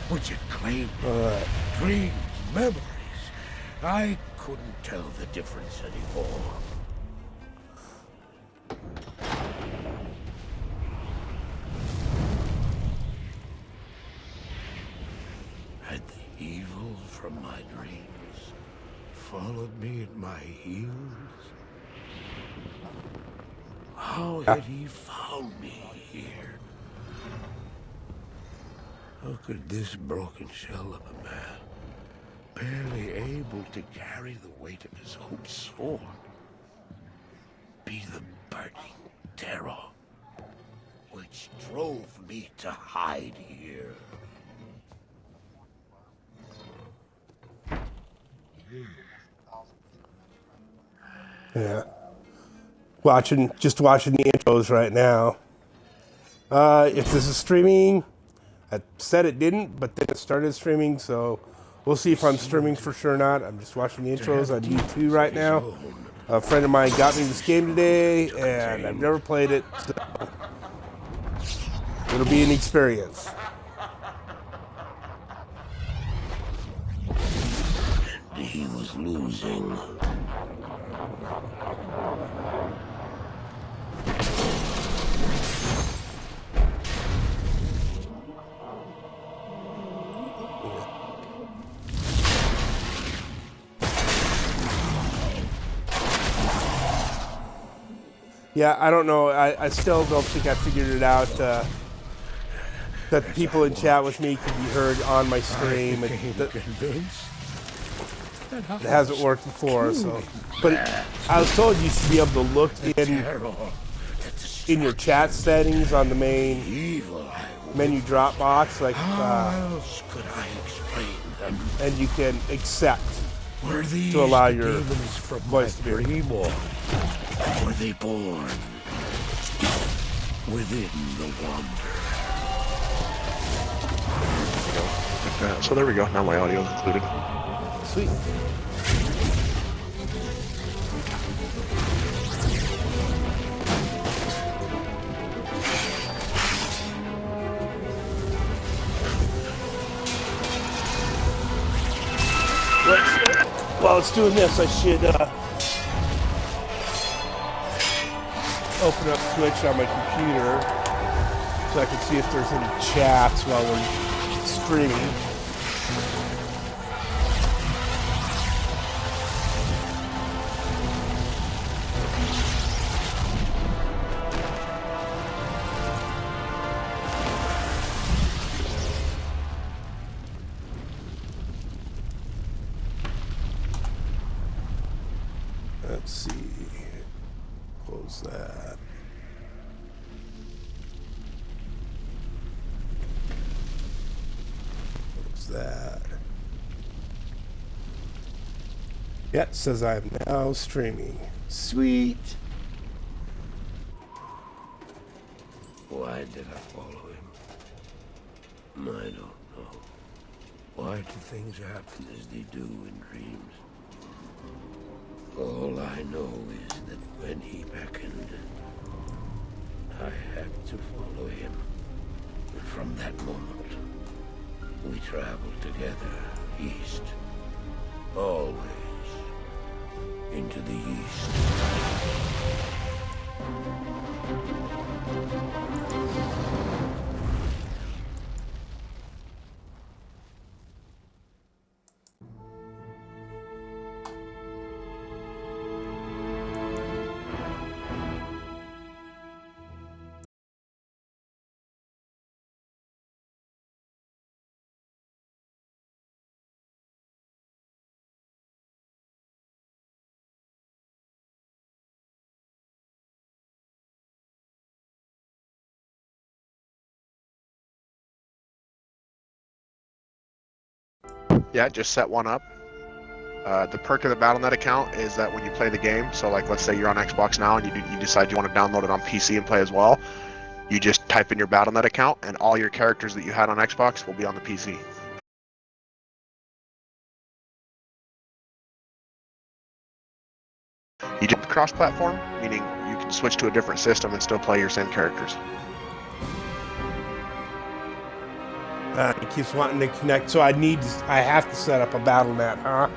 which had claimed dreams, memories. I couldn't tell the difference anymore. Had the evil from my dreams followed me at my heels? How had he found me here? How could this broken shell of a man, barely able to carry the weight of his own sword, be the burning terror which drove me to hide here? Yeah. Just watching the intros right now. If this is streaming, I said it didn't, but then it started streaming, so we'll see if I'm streaming for sure or not. I'm just watching the intros on YouTube right now. A friend of mine got me this game today, and I've never played it, so it'll be an experience. And he was losing. Yeah, I don't know. I still don't think I figured it out that people in chat with me can be heard on my stream. It hasn't worked before, so. But I was told you should be able to look in your chat settings on the main menu drop box, like, how else could I explain them? and you can accept Were these to allow the your demons from voice to be heard. dream, or were they born within the wander? So there we go. Now my audio is included. Sweet. While it's doing this, I should open up Twitch on my computer so I can see if there's any chats while we're streaming. Let's see. Close that. Close that. Yeah, it says I am now streaming. Sweet. Why did I follow him? I don't know. Why do things happen as they do in dreams? All I know is that when he beckoned, I had to follow him. And from that moment, we traveled together east. Always into the east. Yeah, just set one up. The perk of the Battle.net account is that when you play the game, so like let's say you're on Xbox now and you decide you want to download it on PC and play as well, you just type in your Battle.net account and all your characters that you had on Xbox will be on the PC. You do cross-platform, meaning you can switch to a different system and still play your same characters. He keeps wanting to connect, so I have to set up a battle net, huh?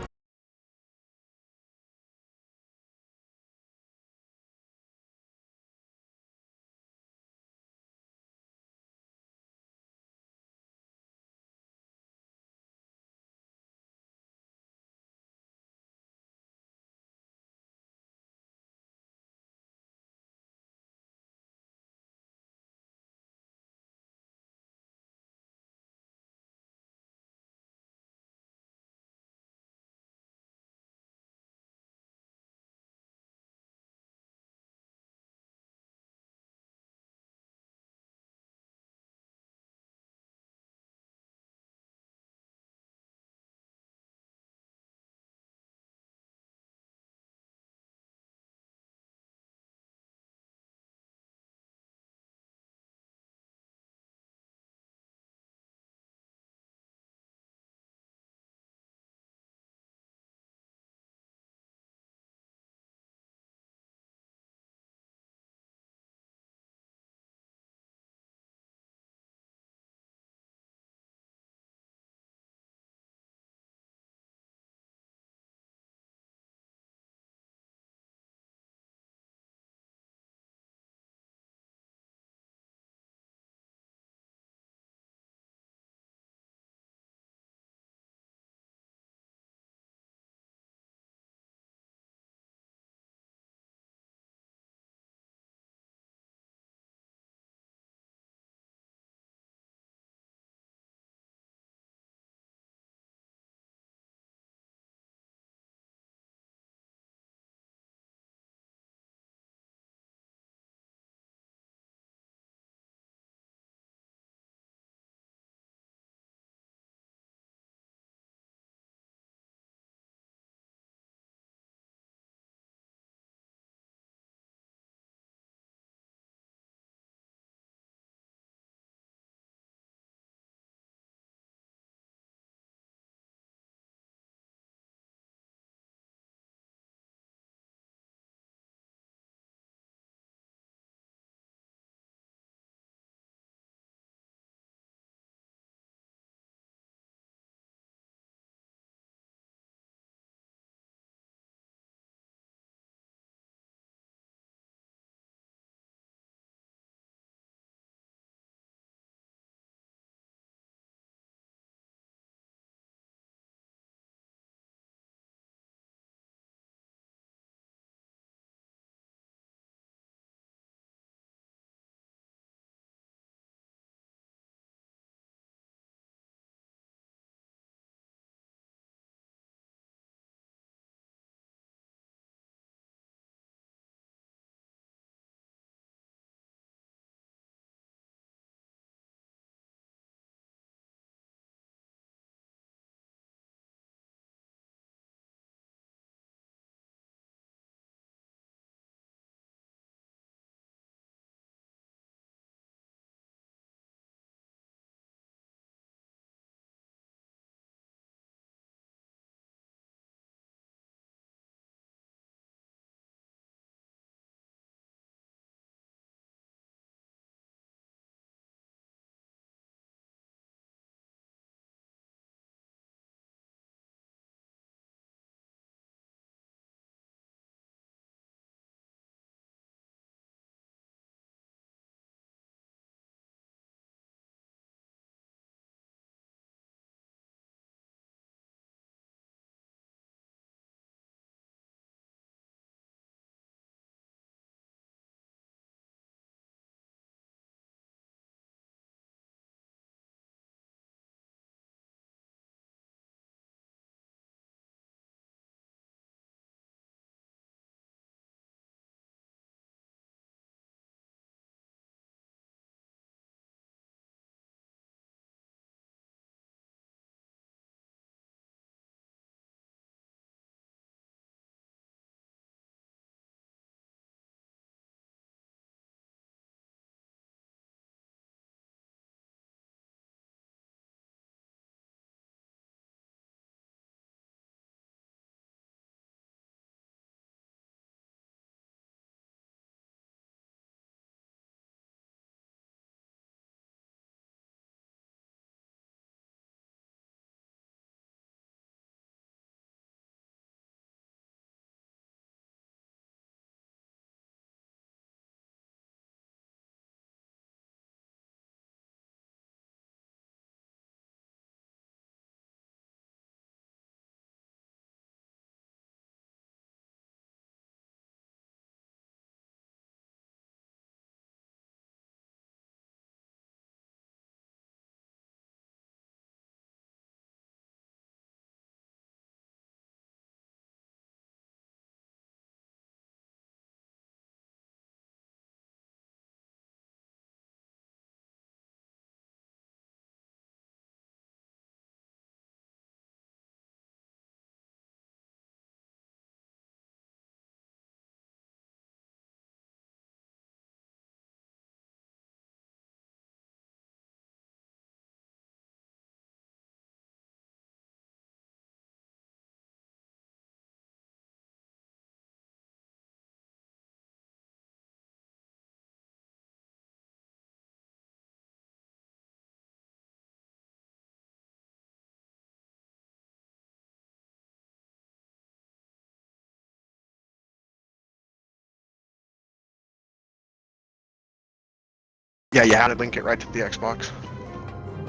Yeah, you had to link it right to the Xbox.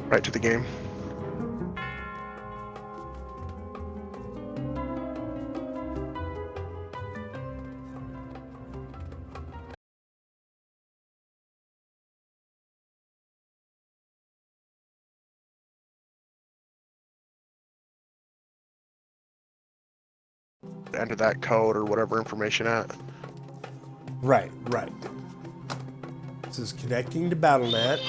Right to the game. Enter that code or whatever information at. Right. This is connecting to Battle.net.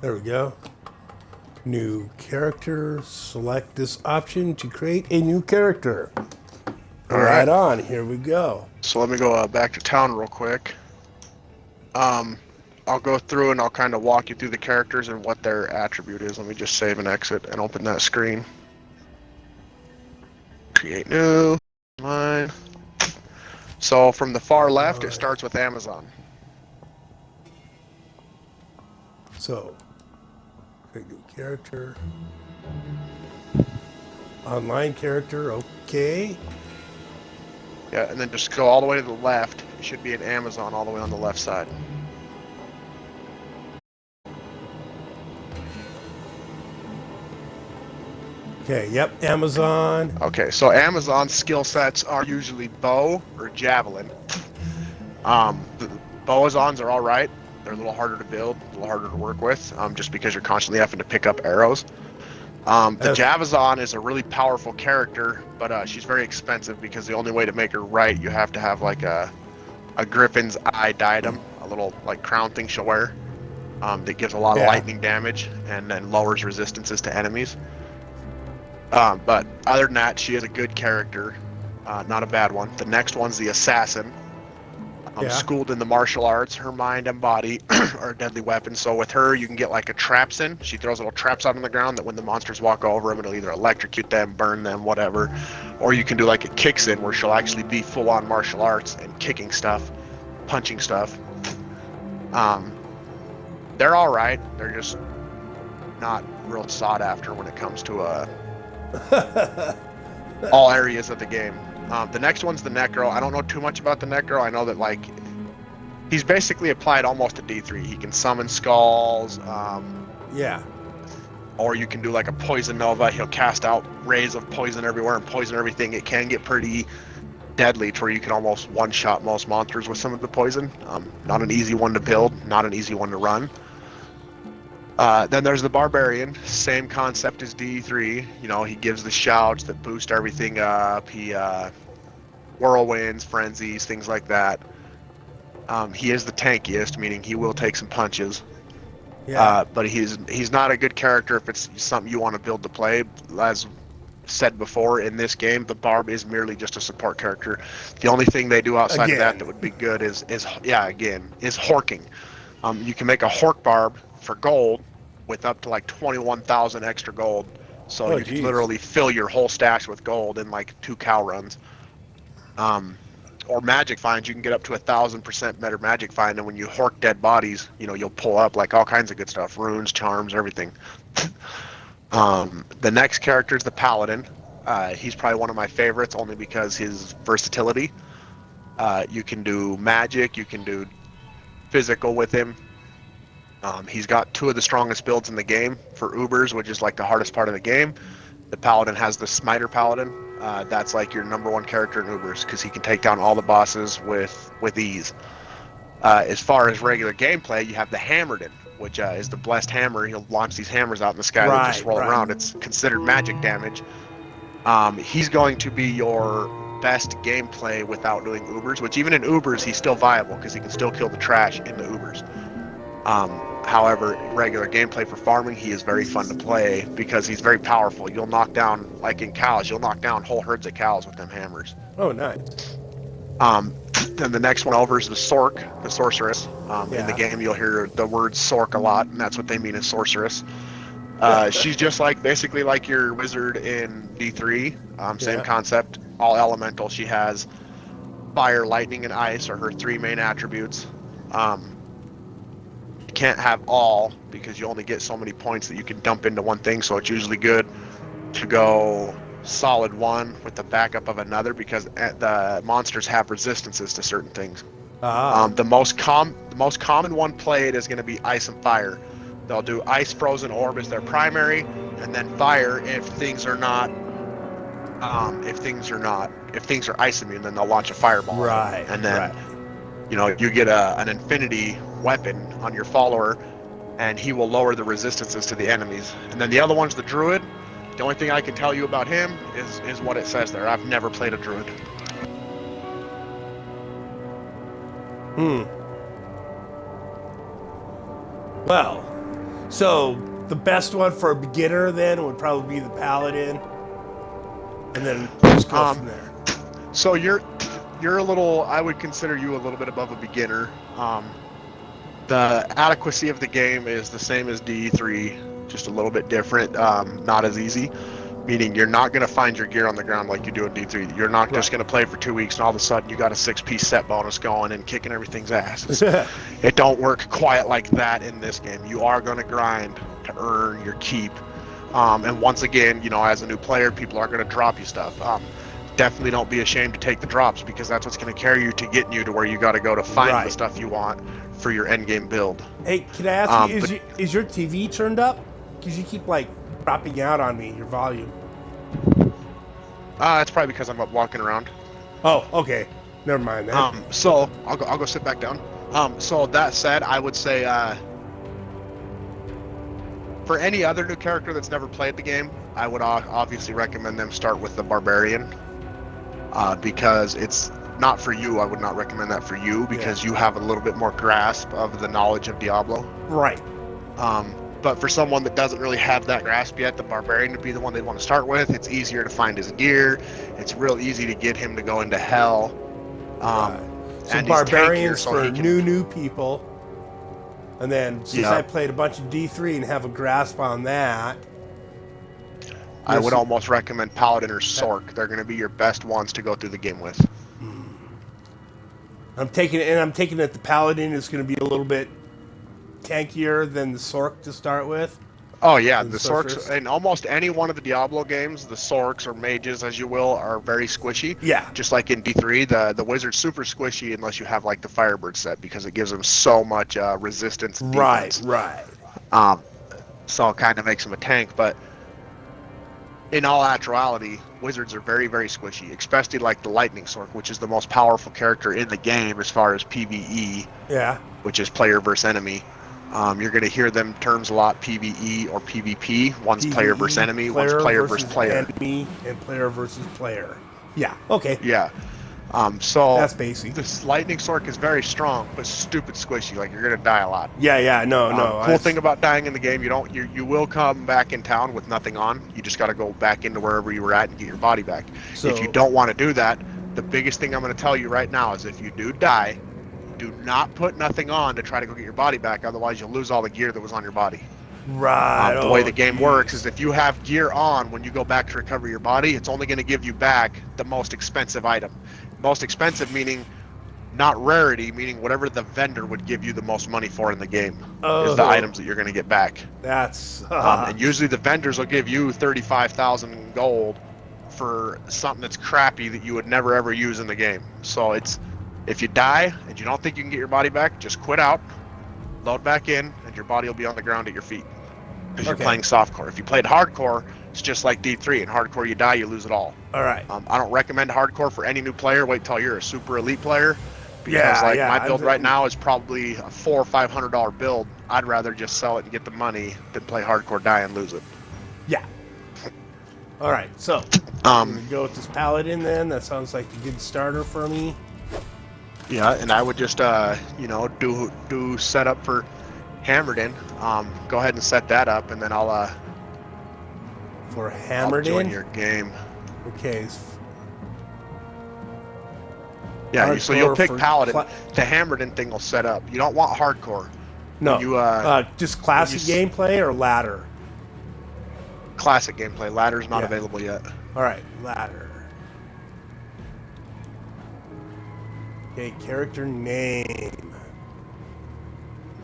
There we go. New character. Select this option to create a new character. All right. Right on. Here we go. So let me go back to town real quick. I'll go through and I'll kind of walk you through the characters and what their attribute is. Let me just save and exit and open that screen. Create new. Line. So from the far left, it starts with Amazon. So, create new character. Online character, okay. Yeah, and then just go all the way to the left. It should be an Amazon all the way on the left side. Okay, yep, Amazon. Okay, so Amazon skill sets are usually bow or javelin. The Boazons are all right. They're a little harder to build, a little harder to work with, just because you're constantly having to pick up arrows. The Javazon is a really powerful character, but she's very expensive because the only way to make her right, you have to have like a griffin's eye diadem, a little like crown thing she'll wear, that gives a lot of lightning damage and then lowers resistances to enemies. But other than that, she is a good character, not a bad one. The next one's the Assassin. Schooled in the martial arts, her mind and body are a deadly weapon. So with her, you can get like a traps in. She throws little traps out on the ground that when the monsters walk over them, it'll either electrocute them, burn them, whatever. Or you can do like a kicks in where she'll actually be full on martial arts and kicking stuff, punching stuff. They're all right. They're just not real sought after when it comes to all areas of the game. The next one's the Necro. I don't know too much about the Necro. I know that like he's basically applied almost a D3. He can summon skulls. Yeah. Or you can do like a Poison Nova. He'll cast out rays of poison everywhere and poison everything. It can get pretty deadly to where you can almost one-shot most monsters with some of the poison. Not an easy one to build, not an easy one to run. Then there's the Barbarian, same concept as DE3. You know, he gives the shouts that boost everything up. He whirlwinds, frenzies, things like that. He is the tankiest, meaning he will take some punches. Yeah. But he's not a good character if it's something you want to build to play. As said before, in this game, the Barb is merely just a support character. The only thing they do outside of that would be good is horking. You can make a hork Barb for gold with up to like 21,000 extra gold. So you can literally fill your whole stash with gold in like 2 cow runs. Or magic finds, you can get up to 1,000% better magic find, and when you hork dead bodies, you know, you'll pull up like all kinds of good stuff, runes, charms, everything. The next character is the Paladin. He's probably one of my favorites, only because his versatility. You can do magic, you can do physical with him. He's got 2 of the strongest builds in the game for Ubers, which is like the hardest part of the game. The Paladin has the Smiter Paladin. That's like your #1 character in Ubers, because he can take down all the bosses with ease. As far as regular gameplay, you have the Hammerden, which is the blessed hammer. He'll launch these hammers out in the sky that just roll around. It's considered magic damage. He's going to be your best gameplay without doing Ubers, which even in Ubers, he's still viable, because he can still kill the trash in the Ubers. However, regular gameplay for farming, he is very fun to play because he's very powerful. You'll knock down, like in cows, you'll knock down whole herds of cows with them hammers. Oh, nice. Then the next one over is the Sork, the Sorceress. In the game, you'll hear the word Sork a lot, and that's what they mean as Sorceress. She's just basically like your wizard in D3. Same concept, all elemental. She has fire, lightning, and ice are her 3 main attributes. Can't have all because you only get so many points that you can dump into one thing, so it's usually good to go solid one with the backup of another, because the monsters have resistances to certain things. The most common one played is going to be ice and fire. They'll do ice frozen orb as their primary, and then fire if things are ice immune, then they'll launch a fireball. Right. And then you know, you get an infinity weapon on your follower, and he will lower the resistances to the enemies. And then the other one's the Druid. The only thing I can tell you about him is what it says there. I've never played a Druid. Well, so the best one for a beginner then would probably be the Paladin, and then just go from there. So you're a little, I would consider you a little bit above a beginner. The adequacy of the game is the same as DE3, just a little bit different, not as easy. Meaning you're not going to find your gear on the ground like you do in D3. You're not just going to play for 2 weeks and all of a sudden you got a 6-piece set bonus going and kicking everything's ass. It don't work quite like that in this game. You are going to grind to earn your keep. And once again, you know, as a new player, people are going to drop you stuff. Definitely don't be ashamed to take the drops, because that's what's going to carry you to getting you to where you got to go to find the stuff you want for your end game build. Hey, can I ask you, is your TV turned up? Because you keep dropping out on me, your volume. It's probably because I'm up walking around. Oh, okay. Never mind that. So I'll go sit back down. So that said, I would say for any other new character that's never played the game, I would obviously recommend them start with the Barbarian. Because it's not for you. I would not recommend that for you, because you have a little bit more grasp of the knowledge of Diablo. Right. But for someone that doesn't really have that grasp yet, the Barbarian would be the one they'd want to start with. It's easier to find his gear. It's real easy to get him to go into hell. So Barbarians for new people. And then since I played a bunch of D3 and have a grasp on that, I would almost recommend Paladin or Sork. They're going to be your best ones to go through the game with. I'm taking that the Paladin is going to be a little bit tankier than the Sork to start with. Oh yeah, the Sorks in almost any one of the Diablo games, the Sorks or mages, as you will, are very squishy. Yeah. Just like in D3, the wizard's super squishy unless you have the Firebird set, because it gives them so much resistance. And defense. Right. So it kind of makes him a tank, but in all actuality, wizards are very, very squishy, especially like the Lightning Sword, which is the most powerful character in the game as far as PvE, Yeah. which is player versus enemy. You're going to hear them terms a lot, PvE or PvP. One's player versus enemy, one's player versus player. Enemy and player versus player. Yeah. Okay. Yeah. So That's basic. this Lightning Sword is very strong, but stupid squishy. Like, you're going to die a lot. Yeah. No. Cool thing about dying in the game, you will come back in town with nothing on. You just got to go back into wherever you were at and get your body back. So, if you don't want to do that, the biggest thing I'm going to tell you right now is if you do die, do not put nothing on to try to go get your body back. Otherwise, you'll lose all the gear that was on your body. Right. The way the game works is if you have gear on when you go back to recover your body, it's only going to give you back the most expensive item. Most expensive meaning not rarity, meaning whatever the vendor would give you the most money for in the game is the items that you're going to get back. That's and usually the vendors will give you 35,000 gold for something that's crappy that you would never ever use in the game. So it's, if you die and you don't think you can get your body back, just quit out, load back in, and your body will be on the ground at your feet. Because you're playing softcore. If you played hardcore, it's just like D3. In hardcore, you die, you lose it all. All right. I don't recommend hardcore for any new player. Wait till you're a super elite player. Because my build right now is probably a $400 or $500 build. I'd rather just sell it and get the money than play hardcore, die, and lose it. Yeah. All right. So I'm gonna go with this Paladin then. That sounds like a good starter for me. Yeah, and I would just do setup for Hammerden. Go ahead and set that up, and then I'll for Hammerden. Join your game. Okay. Yeah, so you'll pick Paladin. The Hammerden thing will set up. You don't want hardcore. No. You just classic gameplay or ladder. Classic gameplay. Ladder's not available yet. All right, ladder. Okay, character name.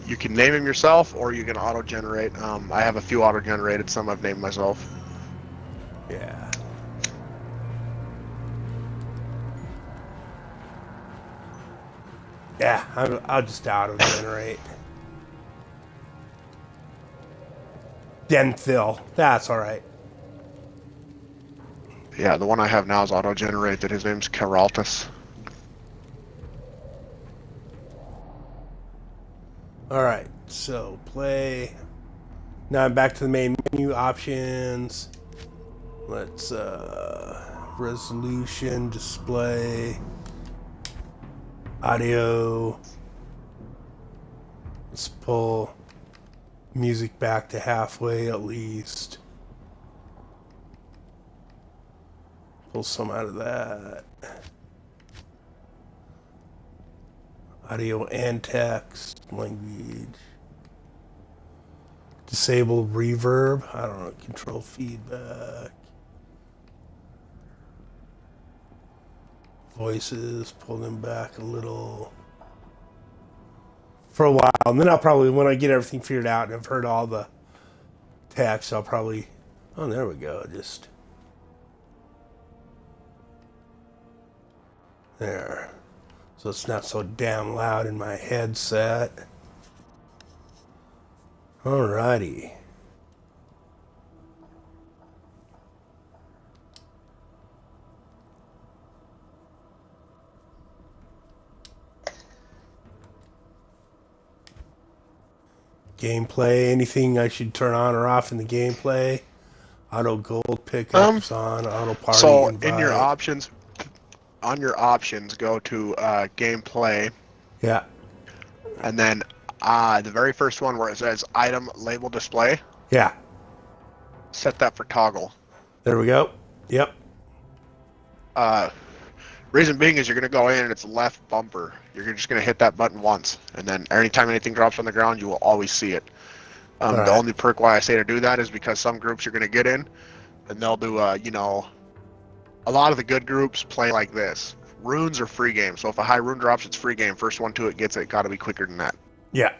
You can name him yourself, or you can auto-generate. I have a few auto-generated. Some I've named myself. Yeah. Yeah, I'll just auto-generate. Denthil. That's all right. Yeah, the one I have now is auto-generated. His name's Keraltus. All right, so play. Now I'm back to the main menu options. Let's resolution, display, audio. Let's pull music back to halfway at least. Pull some out of that. Audio and text, language. Disable reverb. I don't know, control feedback. Voices, pull them back a little. For a while. And then I'll probably, when I get everything figured out and I've heard all the text, I'll probably, oh, there we go. Just there. So it's not so damn loud in my headset. Alrighty. Gameplay, anything I should turn on or off in the gameplay? Auto gold pickups on, auto party invite. In your options, on your options, go to gameplay. Yeah. And then the very first one where it says item label display. Yeah. Set that for toggle. There we go. Yep. Reason being is you're going to go in and it's left bumper. You're just going to hit that button once. And then anytime anything drops on the ground, you will always see it. The only perk why I say to do that is because some groups you're going to get in and they'll do, a lot of the good groups play like this. Runes are free game. So if a high rune drops, it's free game. First one to it gets it. Got to be quicker than that. Yeah.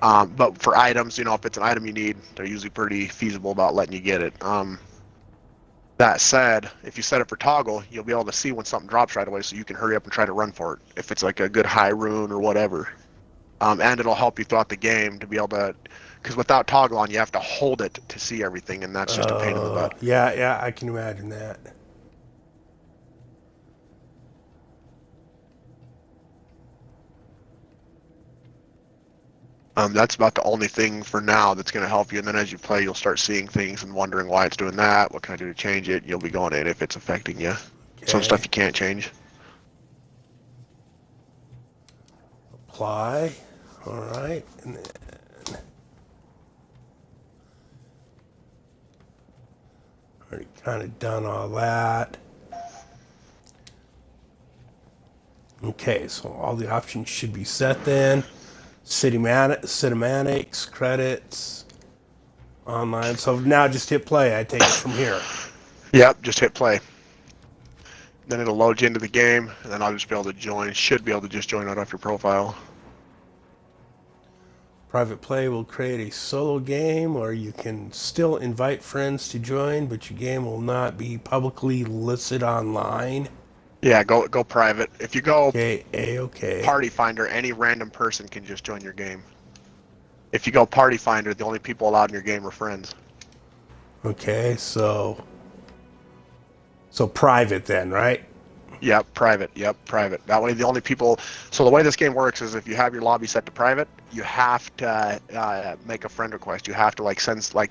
But for items, if it's an item you need, they're usually pretty feasible about letting you get it. That said, if you set it for toggle, you'll be able to see when something drops right away so you can hurry up and try to run for it, if it's like a good high rune or whatever. And it'll help you throughout the game to be able to because without toggle on, you have to hold it to see everything, and that's just a pain in the butt. Yeah, I can imagine that. That's about the only thing for now that's going to help you. And then as you play, you'll start seeing things and wondering why it's doing that. What can I do to change it? You'll be going in if it's affecting you. Some stuff Okay. you can't change. Apply. All right. And then already kind of done all that. Okay, so all the options should be set then. Cinematics, credits, online. So now just hit play. I take it from here. Yep, just hit play. Then it'll load you into the game, and then I'll just be able to join. Should be able to just join right off your profile. Private play will create a solo game, or you can still invite friends to join, but your game will not be publicly listed online. Yeah, go private. If you go Okay, A-okay. Party Finder, any random person can just join your game. If you go Party Finder, the only people allowed in your game are friends. Okay, so private then, right? Yep, private. Yep, private. That way, the only people. So the way this game works is if you have your lobby set to private, you have to make a friend request. You have to like send like.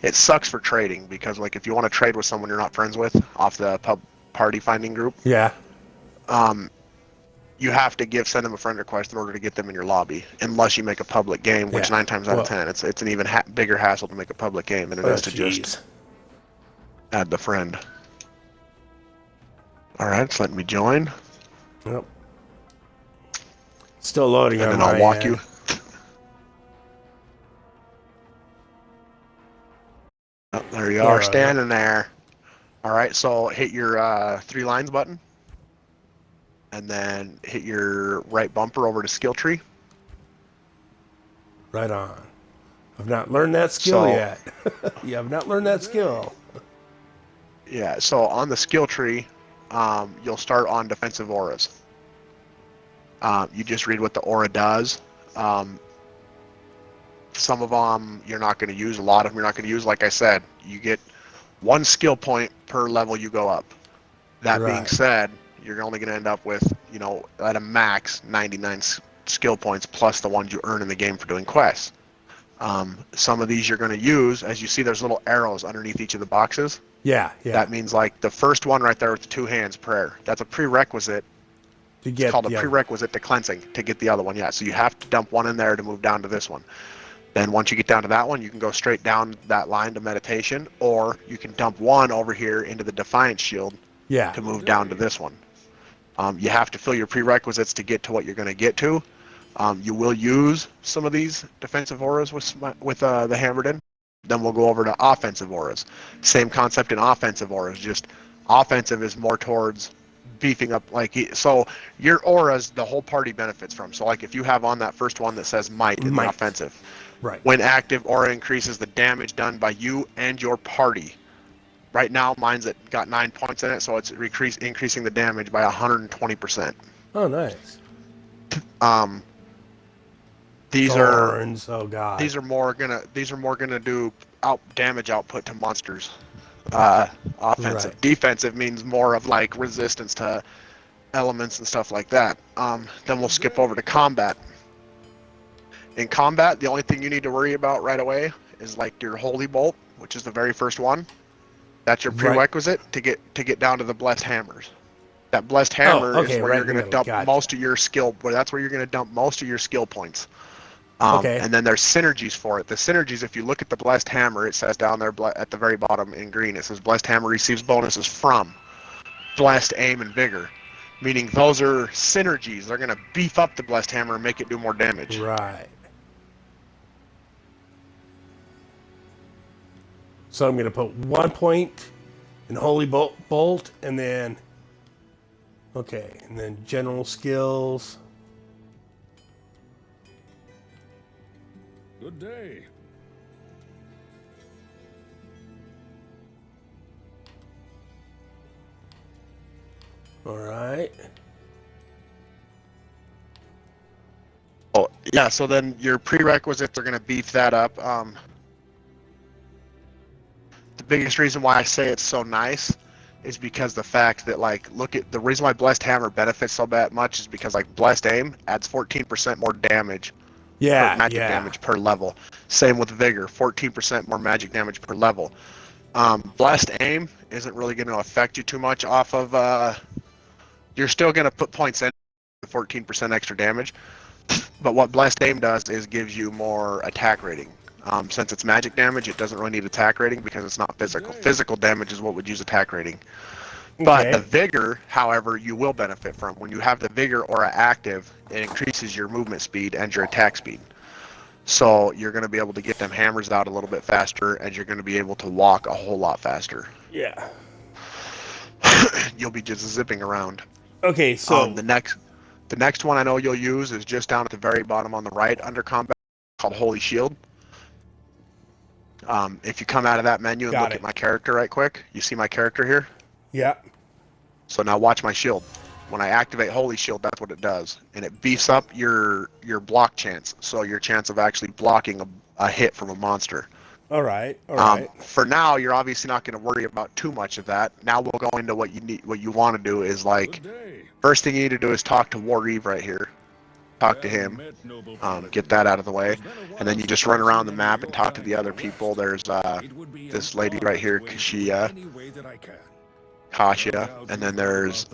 It sucks for trading because like if you want to trade with someone you're not friends with off the party finding group, Yeah. you have to send them a friend request in order to get them in your lobby, unless you make a public game, which Yeah. 9 times out of 10, it's an even bigger hassle to make a public game than it is to just add the friend. All right, it's letting me join. Yep. Still loading And on then I'll my walk end. you. Oh, there you are, standing there. All right, so hit your 3 lines button, and then hit your right bumper over to skill tree. Right on. I've not learned that skill yet. Yeah, I've not learned that skill. Yeah, so on the skill tree, you'll start on defensive auras. You just read what the aura does. Some of them you're not going to use. A lot of them you're not going to use. Like I said, you get 1 skill point per level you go up. That being said, you're only going to end up with, at a max 99 skill points plus the ones you earn in the game for doing quests. Some of these you're going to use. As you see, there's little arrows underneath each of the boxes. Yeah. That means like the first one right there with the 2 hands, prayer. That's a prerequisite. It's called a prerequisite to cleansing to get the other one. Yeah, so you have to dump 1 in there to move down to this one. Then once you get down to that one, you can go straight down that line to meditation, or you can dump 1 over here into the Defiance Shield to move down to this one. You have to fill your prerequisites to get to what you're going to get to. You will use some of these defensive auras with the hammered in. Then we'll go over to offensive auras. Same concept in offensive auras, just offensive is more towards beefing up, so your auras the whole party benefits from. So like if you have on that first one that says might in the offensive, when active, aura increases the damage done by you and your party. Right now mine's got 9 points in it, so it's increasing the damage by 120%. Oh, nice. These Thorns. Oh god. These are more gonna do damage output to monsters. Offensive. Defensive means more of like resistance to elements and stuff like that. Then we'll skip over to combat. In combat, the only thing you need to worry about right away is like your holy bolt, which is the very first one. That's your prerequisite to get down to the blessed hammers. That blessed hammer is where you're gonna dump most of your skill. That's where you're gonna dump most of your skill points. And then there's synergies for it. The synergies, if you look at the Blessed Hammer, it says down there at the very bottom in green, it says Blessed Hammer receives bonuses from Blessed Aim and Vigor, meaning those are synergies. They're going to beef up the Blessed Hammer and make it do more damage. Right. So I'm going to put 1 point in Holy Bolt, and then, and then general skills. Good day. All right. Oh, Yeah, so then your prerequisites are going to beef that up. The biggest reason why I say it's so nice is because the fact that, like, look at the reason why Blessed Hammer benefits so bad much is because, like, Blessed Aim adds 14% more damage per Yeah, magic yeah. damage per level. Same with Vigor, 14% more magic damage per level. Blessed Aim isn't really going to affect you too much off of. You're still going to put points in 14% extra damage, but what Blessed Aim does is gives you more attack rating. Since it's magic damage, it doesn't really need attack rating because it's not physical. Physical damage is what would use attack rating. But the Okay. Vigor, however, you will benefit from. When you have the Vigor aura active, it increases your movement speed and your attack speed. So you're going to be able to get them hammers out a little bit faster, and you're going to be able to walk a whole lot faster. Yeah. You'll be just zipping around. Okay, so The next one I know you'll use is just down at the very bottom on the right under combat, called Holy Shield. If you come out of that menu and Got look it. at my character right quick, you see my character here? yeah. So now watch my shield. When I activate Holy Shield, that's what it does. And it beefs up your block chance, so your chance of actually blocking a hit from a monster. All right. All right. For now, you're obviously not going to worry about too much of that. Now we'll go into what you need. What you want to do is, like, first thing you need to do is talk to War Eve right here. Talk to him. Get that out of the way, and then you just run around the map and talk to the other people. There's this lady right here, Kasha, and then there's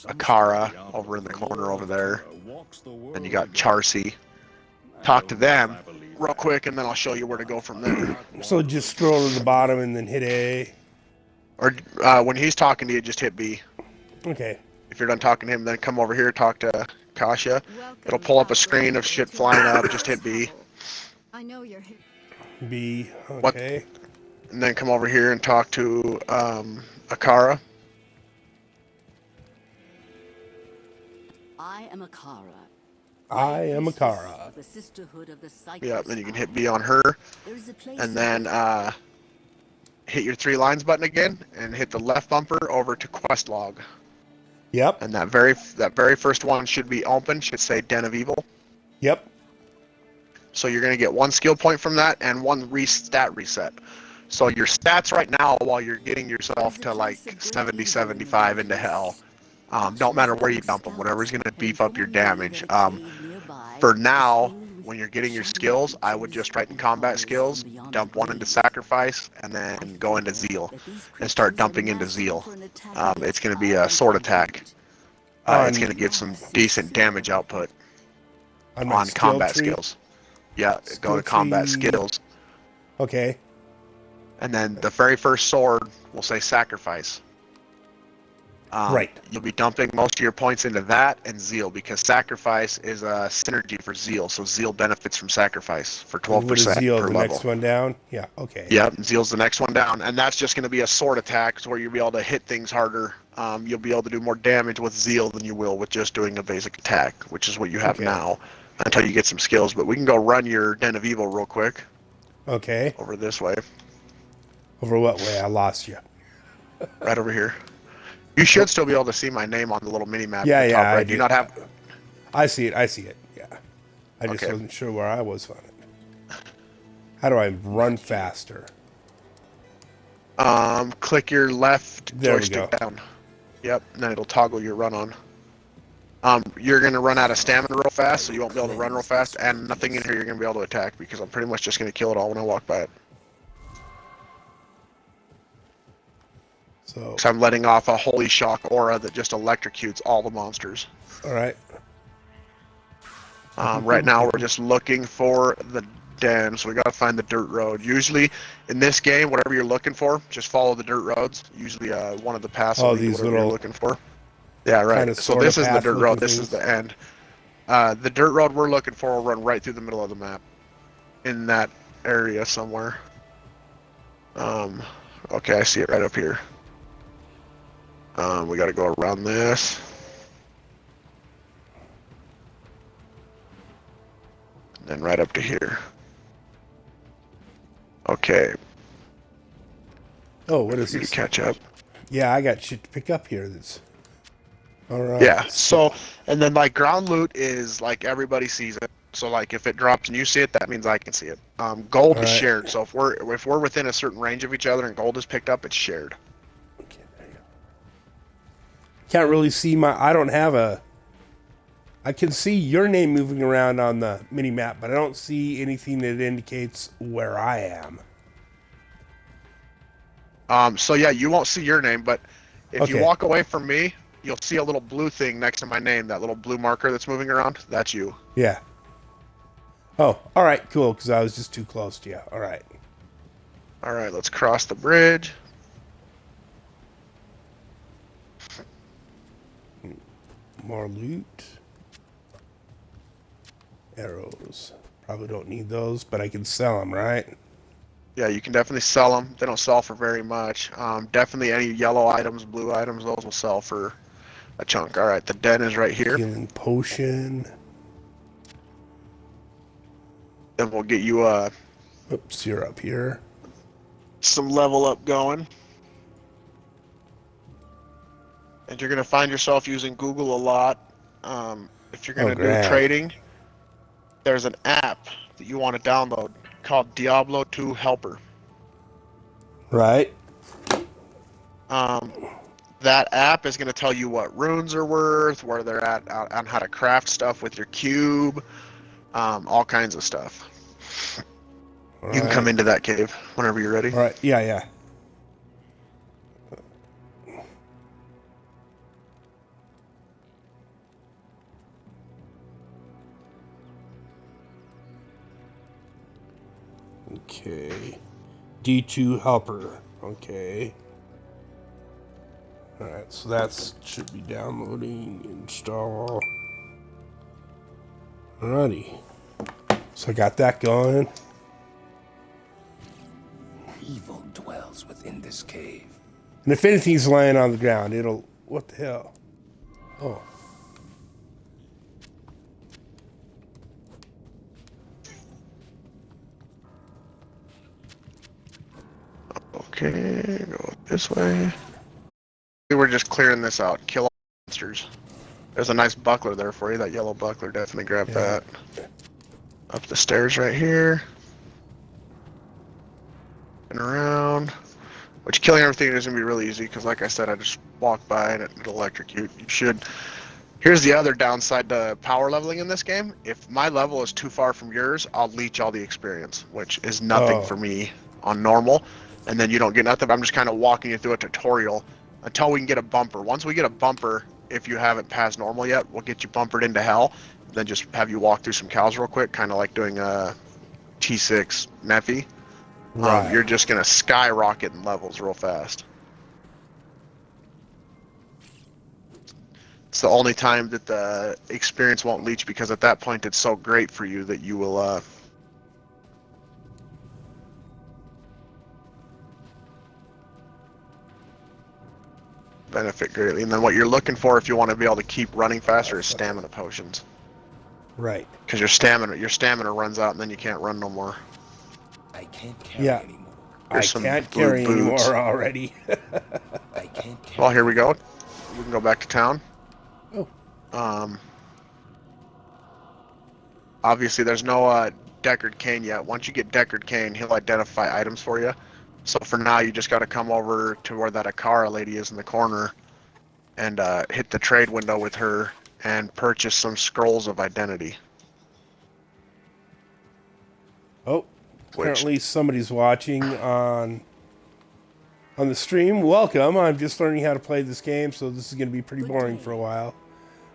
Akara over in the corner over there. And you got Charcy. Talk to them real quick, and then I'll show you where to go from there. So just scroll to the bottom and then hit A. Or when he's talking to you, just hit B. Okay. If you're done talking to him, then come over here, talk to Kasha. It'll pull up a screen of shit flying up. Just hit B. I know you're here. B. Okay. And then come over here and talk to Akara. I am Akara. I am Akara. The Sisterhood of the Yeah, then you can hit B on her. And then hit your 3 lines button again and hit the left bumper over to quest log. Yep. And that very first one should be open, should say Den of Evil. Yep. So you're going to get 1 skill point from that and 1 stat reset. So your stats right now, while you're getting yourself to like 70, 75 into hell, don't matter where you dump them, whatever's going to beef up your damage. For now, when you're getting your skills, I would just write in combat skills, dump 1 into sacrifice, and then go into zeal, and start dumping into zeal. It's going to be a sword attack. It's going to give some decent damage output on combat skills. Yeah, go to combat skills. Okay. And then the very first sword will say sacrifice. Right. You'll be dumping most of your points into that and zeal, because sacrifice is a synergy for zeal. So zeal benefits from sacrifice for 12% What is zeal, per the level. next one down? Yeah. Okay. Yep, zeal's the next one down, and that's just going to be a sword attack, where you'll be able to hit things harder. You'll be able to do more damage with zeal than you will with just doing a basic attack, which is what you have now, until you get some skills. But we can go run your Den of Evil real quick. Okay. Over this way. Over what way? I lost you. Right over here. You should still be able to see my name on the little mini map Yeah, at the yeah. top right. Do you not have? I see it. I see it. Yeah. I just wasn't sure where I was on it. How do I run faster? Click your left There joystick down. Yep, and then it'll toggle your run on. You're gonna run out of stamina real fast, so you won't be able to run real fast, and nothing in here you're gonna be able to attack, because I'm pretty much just gonna kill it all when I walk by it. So I'm letting off a holy shock aura that just electrocutes all the monsters. All right. Right now we're just looking for the den, so we gotta find the dirt road. Usually in this game, whatever you're looking for, just follow the dirt roads. Usually one of the paths will lead whatever you're looking for. Yeah, right. So this is the dirt road. This is the end. The dirt road we're looking for will run right through the middle of the map, in that area somewhere. Okay, I see it right up here. We gotta go around this. And then right up to here. Okay. Oh, what is this? To catch up. Yeah, I got shit to pick up here. All right. Yeah. So, and then like ground loot is like everybody sees it. So like if it drops and you see it, that means I can see it. Gold All is right. shared. So if we're within a certain range of each other and gold is picked up, it's shared. Okay, there you go. Can't really see my. I don't have a. I can see your name moving around on the mini map, but I don't see anything that indicates where I am. So yeah, you won't see your name, but if you Okay. walk away from me, you'll see a little blue thing next to my name. That little blue marker that's moving around. That's you. Yeah. Oh, all right, cool. Because I was just too close to you. All right. All right, let's cross the bridge. More loot. Arrows. Probably don't need those, but I can sell them, right? Yeah, you can definitely sell them. They don't sell for very much. Definitely any yellow items, blue items, those will sell for a chunk. All right, the den is right here. Healing potion. Then we'll get you Oops, you're up here. some level up going. And you're going to find yourself using Google a lot. If you're going to do Grand. trading, there's an app that you want to download called Diablo II Helper. Right. That app is going to tell you what runes are worth, where they're at, on how to craft stuff with your cube, all kinds of stuff. All You can come right. into that cave whenever you're ready. All right. Yeah, yeah. Okay. D2 helper. Okay. All right. So that should be downloading. Install. Alrighty. So I got that going. Evil dwells within this cave. And if anything's laying on the ground, it'll... What the hell? Oh. Okay, go this way. We were just clearing this out. Kill all monsters. There's a nice buckler there for you. That yellow buckler, definitely grab that. Up the stairs right here. And around. Which killing everything is going to be really easy because like I said, I just walk by and it'll electrocute. You should... Here's the other downside to power leveling in this game. If my level is too far from yours, I'll leech all the experience, which is nothing for me on normal. And then you don't get nothing. I'm just kind of walking you through a tutorial until we can get a bumper. Once we get a bumper, if you haven't passed normal yet, we'll get you bumpered into hell. Then just have you walk through some cows real quick, kind of like doing a T6 Nephi. Right. You're just going to skyrocket in levels real fast. It's the only time that the experience won't leech because at that point it's so great for you that you will benefit greatly. And then what you're looking for if you want to be able to keep running faster is stamina potions. Right. Because your stamina runs out and then you can't run no more. I can't carry Yeah. anymore. I can't carry anymore already. I can't carry. Well, here we go. We can go back to town. Oh. Obviously, there's no Deckard Cain yet. Once you get Deckard Cain, he'll identify items for you. So for now, you just got to come over to where that Akara lady is in the corner and hit the trade window with her and purchase some scrolls of identity. Oh. Apparently somebody's watching on the stream. Welcome. I'm just learning how to play this game, so this is going to be pretty boring for a while.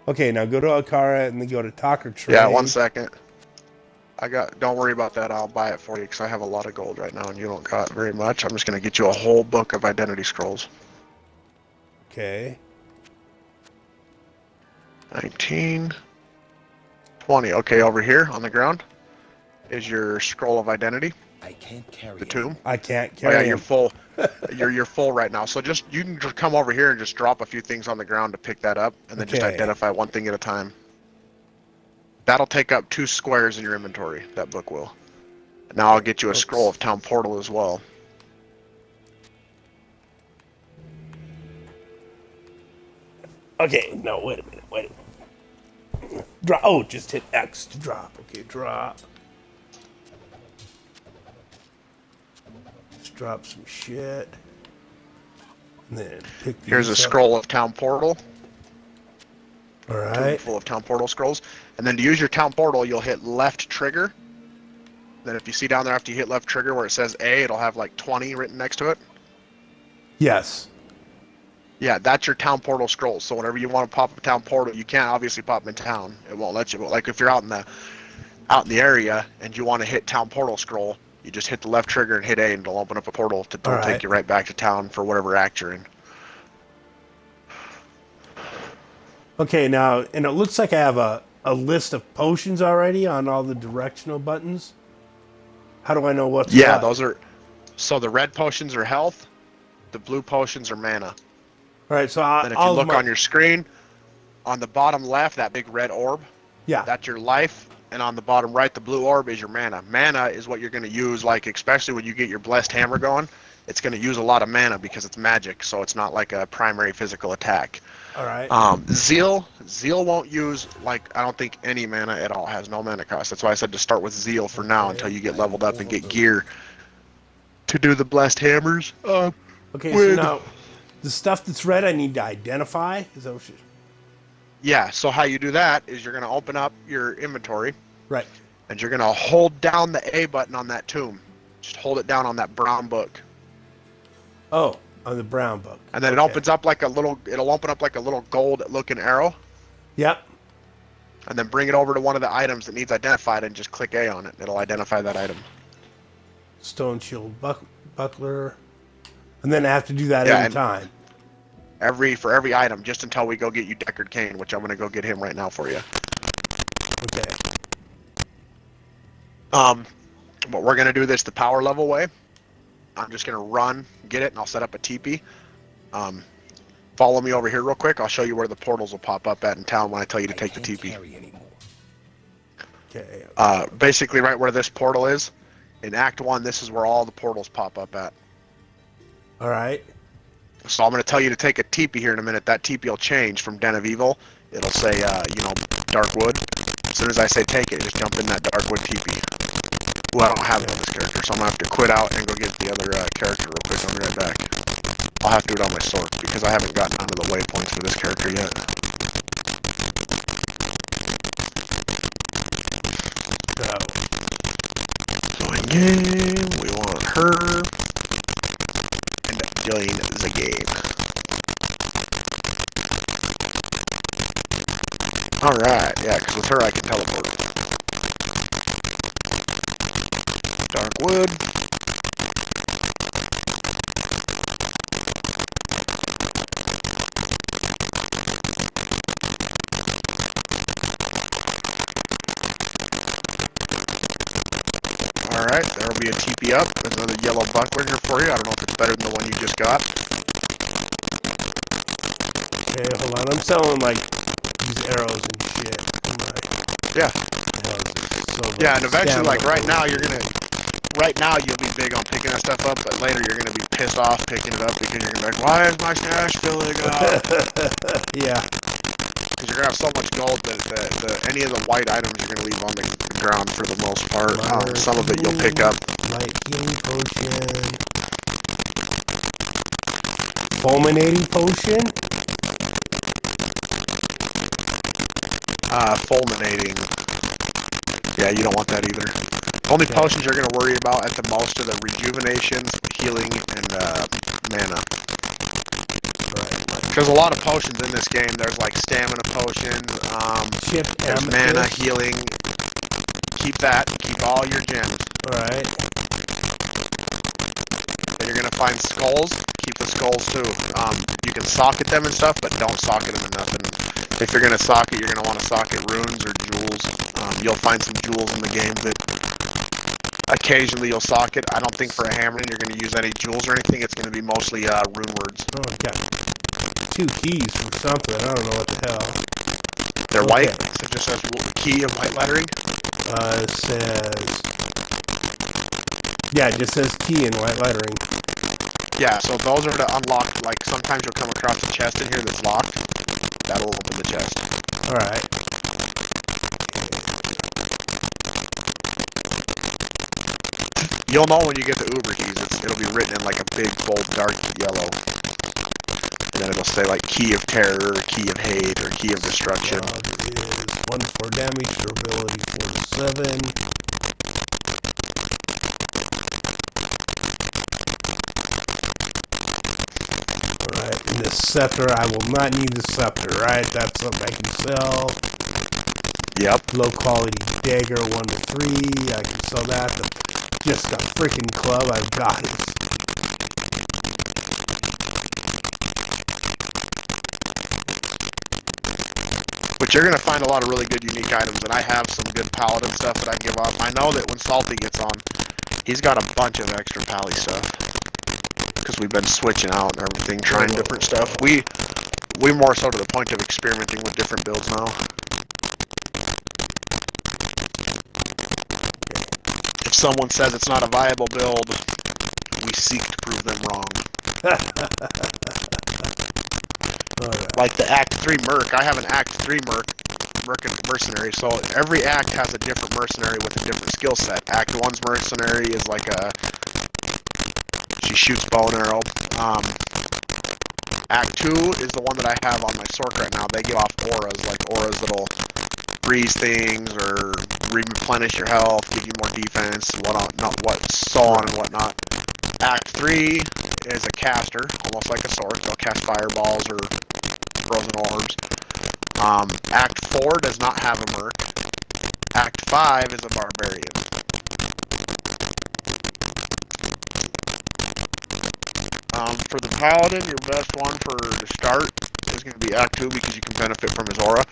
Okay, now go to Akara and then go to Talker Trade. Yeah, 1 second. Don't worry about that. I'll buy it for you because I have a lot of gold right now and you don't got very much. I'm just going to get you a whole book of identity scrolls. Okay. 19, 20. Okay, over here on the ground is your scroll of identity. I can't carry. The tomb. I can't Oh carry yeah, you're him. full. You're full right now. So you can just come over here and just drop a few things on the ground to pick that up, and then just Okay. identify one thing at a time. That'll take up 2 squares in your inventory. That book will. Now I'll get you a scroll of Town Portal as well. Okay, no, wait a minute. Wait a minute. Drop. Oh, just hit X to drop. Okay, drop. Just drop some shit. And then pick these Here's a up. scroll of town portal. All Tomb right. full of town portal scrolls. And then to use your town portal, you'll hit left trigger. Then if you see down there after you hit left trigger where it says A, it'll have like 20 written next to it. Yes. Yeah, that's your town portal scrolls. So whenever you want to pop a town portal, you can't obviously pop them in town. It won't let you. But like if you're out in the area and you want to hit town portal scroll, you just hit the left trigger and hit A, and it'll open up a portal to take you right back to town for whatever act you're in. Okay, now, and it looks like I have a list of potions already on all the directional buttons. How do I know what's Yeah, what? those are. So the red potions are health, the blue potions are mana. All right, so And if you look on your screen, on the bottom left, that big red orb, yeah, that's your life. And on the bottom right, the blue orb is your mana. Mana is what you're going to use, like especially when you get your blessed hammer going. It's going to use a lot of mana because it's magic, so it's not like a primary physical attack. all right. Zeal won't use, like, I don't think any mana at all. Has no mana cost. That's why I said to start with Zeal for now until you get leveled up and get gear to do the blessed hammers. Okay, so now the stuff that's red I need to identify. Is that what you... Yeah, so how you do that is you're going to open up your inventory. Right. And you're going to hold down the A button on that tomb. Just hold it down on that brown book. Oh, on the brown book. And then it opens up like a little, it'll open up like a little gold looking arrow. Yep. And then bring it over to one of the items that needs identified and just click A on it. It'll identify that item. Stone shield buckler. And then I have to do that Yeah, every time. For every item, just until we go get you Deckard Cain, which I'm going to go get him right now for you. Okay. But we're going to do this the power level way. I'm just going to run, get it, and I'll set up a teepee. Follow me over here real quick. I'll show you where the portals will pop up at in town when I tell you to take the teepee. Okay. Basically right where this portal is, in Act 1, this is where all the portals pop up at. All right. So I'm going to tell you to take a teepee here in a minute. That teepee will change from Den of Evil. It'll say, Darkwood. As soon as I say take it, just jump in that Darkwood teepee. Well, I don't have it on this character, so I'm going to have to quit out and go get the other character real quick. I'll be right back. I'll have to do it on my sword, because I haven't gotten onto the waypoints for this character yet. So in game, we want her, and join the game. Alright, yeah, because with her I can teleport. Darkwood. Alright, there will be a TP up. There's another yellow buckler here for you. I don't know if it's better than the one you just got. Okay, hold on. I'm selling like these arrows and shit. Yeah. So Yeah, and eventually, like right now, right now you'll be big on picking that stuff up, but later you're gonna be pissed off picking it up because you're gonna be like, why is my stash filling up? Yeah. Because you're gonna have so much gold that any of the white items you're gonna leave on the ground for the most part. Some of it you'll pick up. Light healing potion. Fulminating potion. Fulminating. Yeah, you don't want that either. Only potions you're going to worry about at the most are the rejuvenations, healing, and mana. Because a lot of potions in this game, there's like stamina potions, there's mana, healing. Keep that. Keep all your gems. Alright. Then you're going to find skulls. Keep the skulls too. You can socket them and stuff, but don't socket them enough. And if you're going to socket, you're going to want to socket runes or jewels. You'll find some jewels in the game that occasionally you'll socket. I don't think for a hammer you're going to use any jewels or anything. It's going to be mostly rune words. Oh, I've got 2 keys from something. I don't know what the hell. They're white. So it just says key and white lettering. It says... Yeah, it just says key in white lettering. Yeah, so those are to unlock, like sometimes you'll come across a chest in here that's locked. That'll open the chest. All right. You'll know when you get the Uber keys. It'll be written in like a big, bold, dark yellow. And then it'll say like key of terror, key of hate, or key of destruction. It is 1-4 damage, durability 4-7. Alright, and the scepter, I will not need the scepter, right? That's something I can sell. Yep. Low quality dagger 1-3, I can sell that. Just a freaking club, I've got it. But you're going to find a lot of really good unique items, and I have some good Paladin stuff that I give up. I know that when Salty gets on, he's got a bunch of extra Pally stuff. Because we've been switching out and everything, trying different stuff. We more so to the point of experimenting with different builds now. If someone says it's not a viable build, we seek to prove them wrong. Right. Like the Act 3 Merc, I have an Act 3 mercenary, so every act has a different mercenary with a different skill set. Act 1's mercenary is like she shoots bow and arrow. Act 2 is the one that I have on my Sorc right now. They give off auras, like auras that'll freeze things or replenish your health, give you more defense, so on and whatnot. Act 3 is a caster, almost like a Sorc. They'll cast fireballs or frozen orbs. Act 4 does not have a merc. Act 5 is a barbarian. For the Paladin, your best one to start is going to be Act 2 because you can benefit from his aura.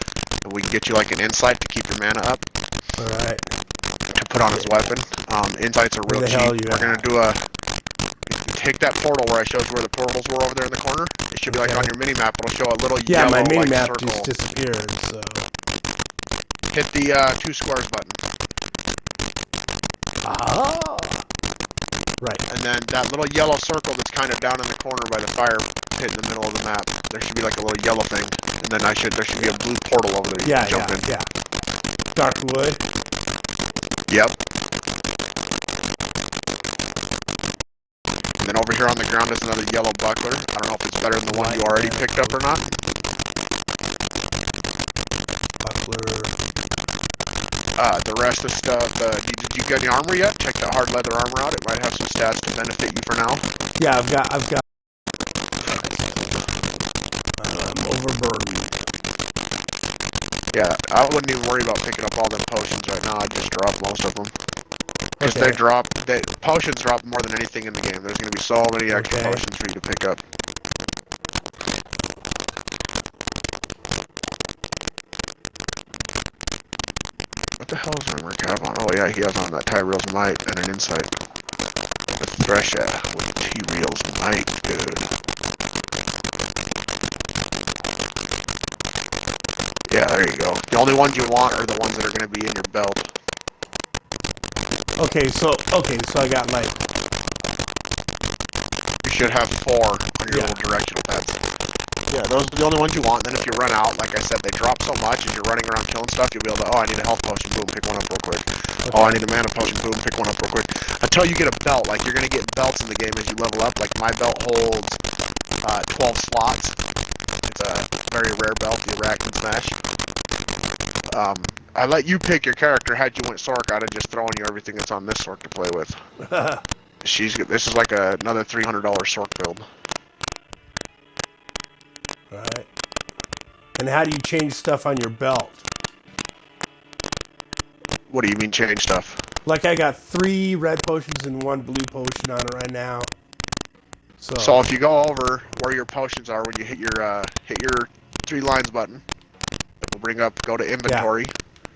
And we can get you like an insight to keep your mana up. Alright. To put on his weapon. Insights are real cheap. We're going to do take that portal where I showed you where the portals were over there in the corner. It should be like on your mini-map. It'll show a little yellow my mini-map circle. just disappeared, so... Hit the 2 squares button. Ah! Right. And then that little yellow circle that's kind of down in the corner by the fire pit in the middle of the map, there should be like a little yellow thing. And then there should be a blue portal over there you can jump in. Yeah. Darkwood. Yep. And then over here on the ground is another yellow buckler. I don't know if it's better than the one you already picked up or not. Buckler. The rest of stuff, did you get any armor yet? Check that hard leather armor out. It might have some stats to benefit you for now. Yeah, I've got. I'm overburdened. Yeah, I wouldn't even worry about picking up all them potions right now. I'd just drop most of them. Because potions drop more than anything in the game. There's going to be so many extra potions for you to pick up. What the hell does my merc have on? Oh yeah, he has on that Tyreel's Might and an Insight. The Thresha with Tyreel's Might, dude. Yeah, there you go. The only ones you want are the ones that are going to be in your belt. Okay, so I got like... You should have 4 on your little directional pads. Yeah, those are the only ones you want. And then if you run out, like I said, they drop so much as you're running around killing stuff, you'll be able to, I need a health potion, boom, pick one up real quick. Okay. I need a mana potion, boom, pick one up real quick. Until you get a belt, like you're going to get belts in the game as you level up. Like my belt holds 12 slots. It's a very rare belt, the Arcane Smash. I let you pick your character. Had you went Sorc, I'd have just thrown you everything that's on this Sorc to play with. This is like another $300 Sorc build. Alright. And how do you change stuff on your belt? What do you mean change stuff? Like I got 3 red potions and 1 blue potion on it right now. So if you go over where your potions are, when you hit your 3 lines button, it will bring up, go to inventory.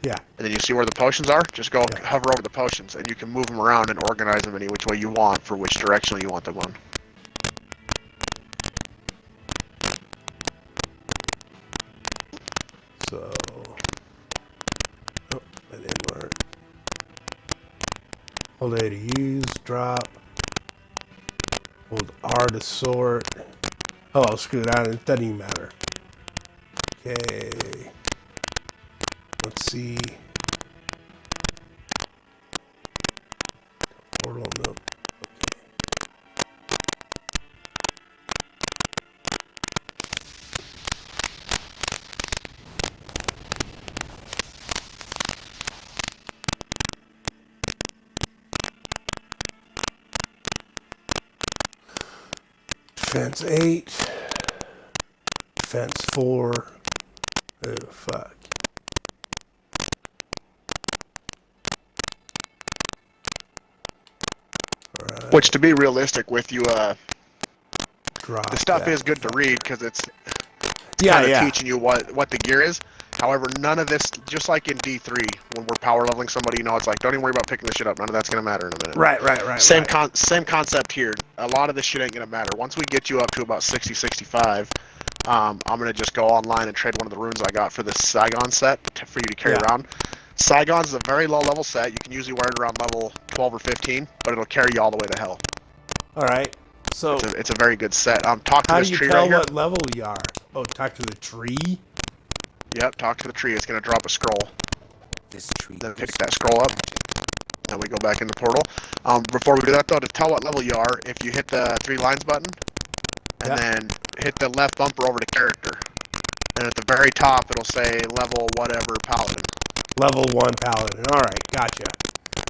Yeah. And then you see where the potions are. Just go hover over the potions, and you can move them around and organize them any which way you want for which direction you want them on. So, that didn't work. Hold A to use, drop. Hold R to sort. Oh, screw it, it doesn't even matter. Okay. Let's see. Portal, nope. Defense 8. Defense 4. Oh, fuck. Right. Which, to be realistic with you, Drop the stuff that. is good to read because it's Yeah, kind of yeah. teaching you what the gear is. However, none of this, just like in D3, when we're power leveling somebody, it's like, don't even worry about picking this shit up. None of that's going to matter in a minute. Right. Same concept here. A lot of this shit ain't going to matter. Once we get you up to about 60, 65, I'm going to just go online and trade one of the runes I got for this Saigon set for you to carry around. Saigon's a very low level set. You can usually wear it around level 12 or 15, but it'll carry you all the way to hell. All right. So It's a very good set. Talk to how this do you tree tell right here. what level you are? Oh, talk to the tree? Yep, talk to the tree. It's going to drop a scroll. This tree. Then pick that scroll up. And we go back in the portal. Before we do that, though, to tell what level you are, if you hit the 3 lines button, and then hit the left bumper over to character. And at the very top, it'll say level whatever Paladin. Level 1 Paladin. All right, gotcha.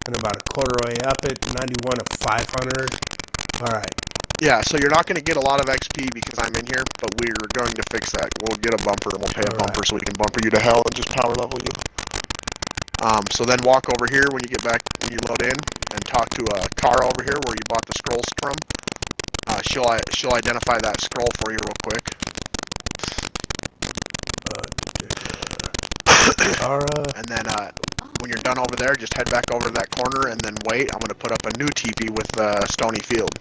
And about a quarter way up it, 91 of 500. All right. Yeah, so you're not going to get a lot of XP because I'm in here, but we're going to fix that. We'll get a bumper and we'll pay a bumper so we can bumper you to hell and just power level you. So then walk over here when you get back, when you load in, and talk to Kara over here where you bought the scrolls from. She'll identify that scroll for you real quick. And then when you're done over there, just head back over to that corner and then wait. I'm going to put up a new TV with Stony Field.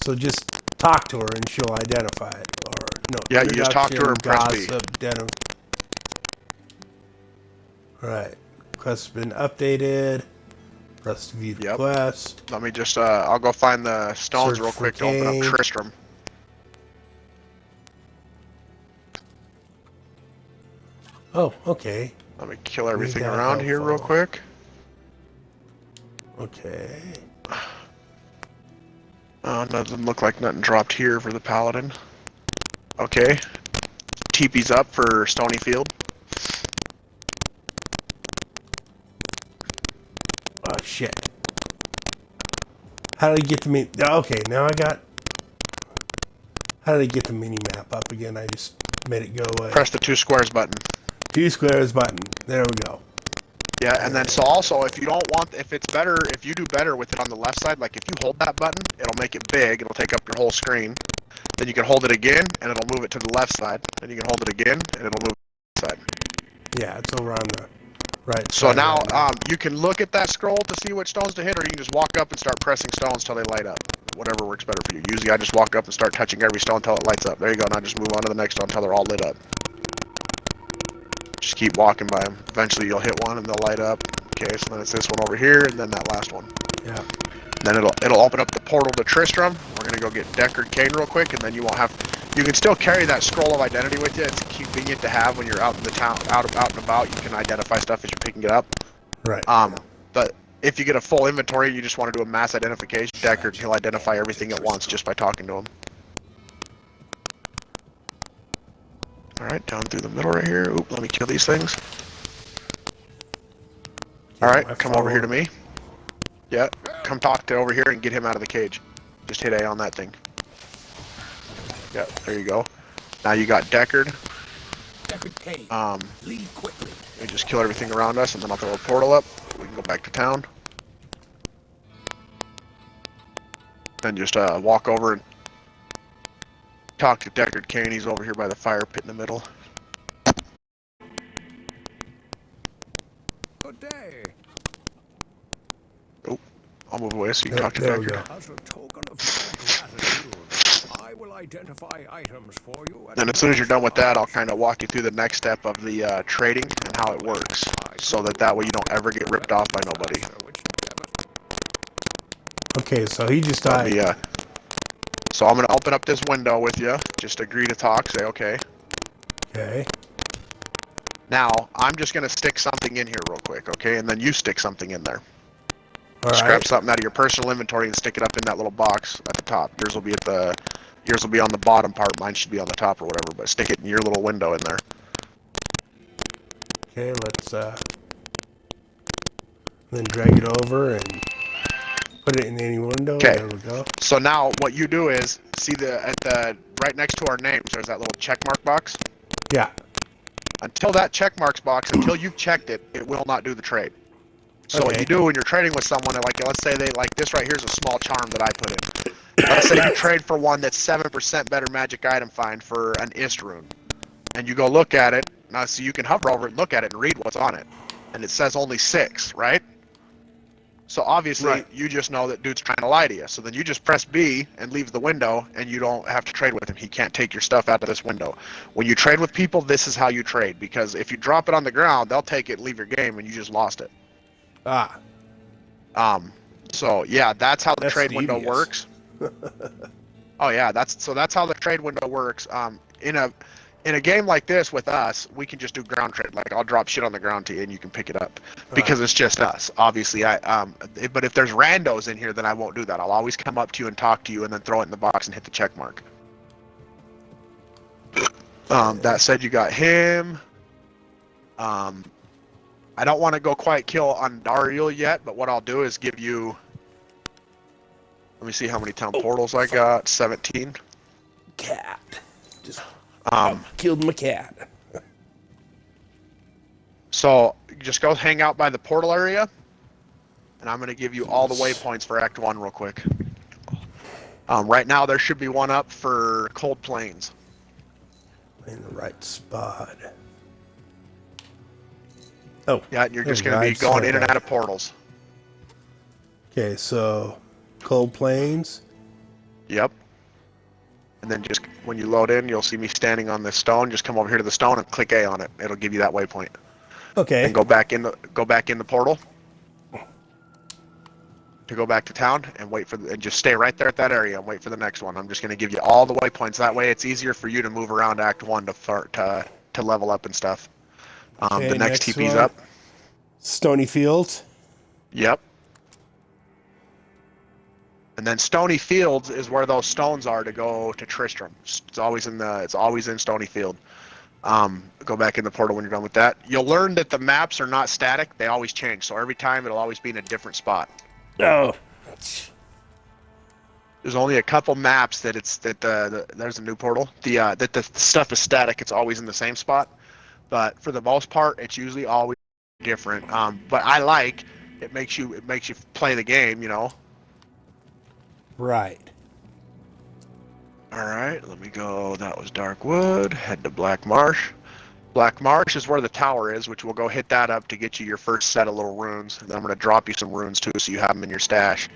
So just talk to her and she'll identify it. Or no. Yeah, you just talk to her and press B. All right. Quest's been updated. Rest viewed quest. Let me just, I'll go find the stones Search real for quick to open Kane. up Tristram. Oh, okay. Let me kill everything that around here real helpful. quick. Okay. Doesn't look like nothing dropped here for the Paladin. Okay. TP's up for Stony Field. Oh, shit. How did I get the mini... Okay, now I got... How did I get the mini-map up again? I just made it go away. Press the 2 squares button. 2 squares button. There we go. Yeah, and then so also if you don't want, if it's better, if you do better with it on the left side, like if you hold that button, it'll make it big, it'll take up your whole screen. Then you can hold it again, and it'll move it to the left side. Then you can hold it again, and it'll move to the left side. Yeah, it's over on the right So side. now right now. you can look at that scroll to see which stones to hit, or you can just walk up and start pressing stones till they light up. Whatever works better for you. Usually I just walk up and start touching every stone until it lights up. There you go, now just move on to the next stone until they're all lit up. Just keep walking by them. Eventually you'll hit one and they'll light up. Okay, so then it's this one over here, and then that last one. Yeah. Then it'll open up the portal to Tristram. We're gonna go get Deckard Cain real quick, and then you won't have. You can still carry that scroll of identity with you. It's convenient to have when you're out in the town, out and about. You can identify stuff as you're picking it up. Right. But if you get a full inventory, you just want to do a mass identification. Deckard, he'll identify everything at once just by talking to him. All right, down through the middle right here. Oop, let me kill these things. All right, come over here to me. Yeah, come talk to over here and get him out of the cage. Just hit A on that thing. Yeah, there you go. Now you got Deckard. Deckard Cain. Leave quickly. We just kill everything around us, and then I'll throw a portal up. We can go back to town. Then just walk over and talk to Deckard Cain. He's over here by the fire pit in the middle. Good day. Oh, I'll move away so you can talk to There we Deckard. go. As a token of gratitude, I will identify items for you. Then as soon as you're done with that, I'll kind of walk you through the next step of the trading and how it works, so that way you don't ever get ripped off by nobody. Okay, so he just That'll died. be, so I'm gonna open up this window with you. Just agree to talk. Say okay. Okay. Now, I'm just going to stick something in here real quick, okay? And then you stick something in there. All Just right. grab something out of your personal inventory and stick it up in that little box at the top. Yours will be on the bottom part. Mine should be on the top or whatever, but stick it in your little window in there. Okay, let's then drag it over and put it in any window. Okay. There we go. So now what you do is, see right next to our names, there's that little check mark box. Yeah. Until that check marks box, until you've checked it, it will not do the trade. So what Okay. you do when you're trading with someone, like let's say they like this right here is a small charm that I put in. Let's say you trade for one that's 7% better magic item find for an Ist rune. And you go look at it, now so you can hover over it and look at it and read what's on it. And it says only 6, right? So obviously, Right. you just know that dude's trying to lie to you. So then you just press B and leave the window, and you don't have to trade with him. He can't take your stuff out of this window. When you trade with people, this is how you trade. Because if you drop it on the ground, they'll take it and leave your game, and you just lost it. Ah. So yeah, that's how the That's trade window devious. works. Oh yeah, that's how the trade window works. In a game like this with us, we can just do ground trade. Like I'll drop shit on the ground to you and you can pick it up because it's just us. Obviously, but if there's randos in here, then I won't do that. I'll always come up to you and talk to you and then throw it in the box and hit the check mark. That said, you got him. I don't want to go quite kill on Dariel yet, but what I'll do is give you. Let me see how many town portals I got. 17. Cat. Just killed my cat. So just go hang out by the portal area, and I'm going to give you all the waypoints for Act 1 real quick. Right now there should be one up for Cold Plains. In the right spot. Oh. Yeah, and you're just Oh, going to be nice. going in and Okay. out of portals. Okay, so Cold Plains. Yep. And then just when you load in, you'll see me standing on this stone. Just come over here to the stone and click A on it. It'll give you that waypoint. Okay. And go back in the portal to go back to town and wait and just stay right there at that area and wait for the next one. I'm just going to give you all the waypoints. That way, it's easier for you to move around Act 1 to level up and stuff. Okay, The next next TP's one. up. Stony Fields. Yep. And then Stony Fields is where those stones are to go to Tristram. It's always in Stony Field. Go back in the portal when you're done with that. You'll learn that the maps are not static; they always change. So every time it'll always be in a different spot. Oh. There's only a couple maps that there's a new portal. That the stuff is static; it's always in the same spot. But for the most part, it's usually always different. But I like it makes you play the game, you know. Right. All right, let me go. That was Darkwood. Head to Black Marsh. Black Marsh is where the tower is, which we'll go hit that up to get you your first set of little runes. And then I'm going to drop you some runes too, so you have them in your stash.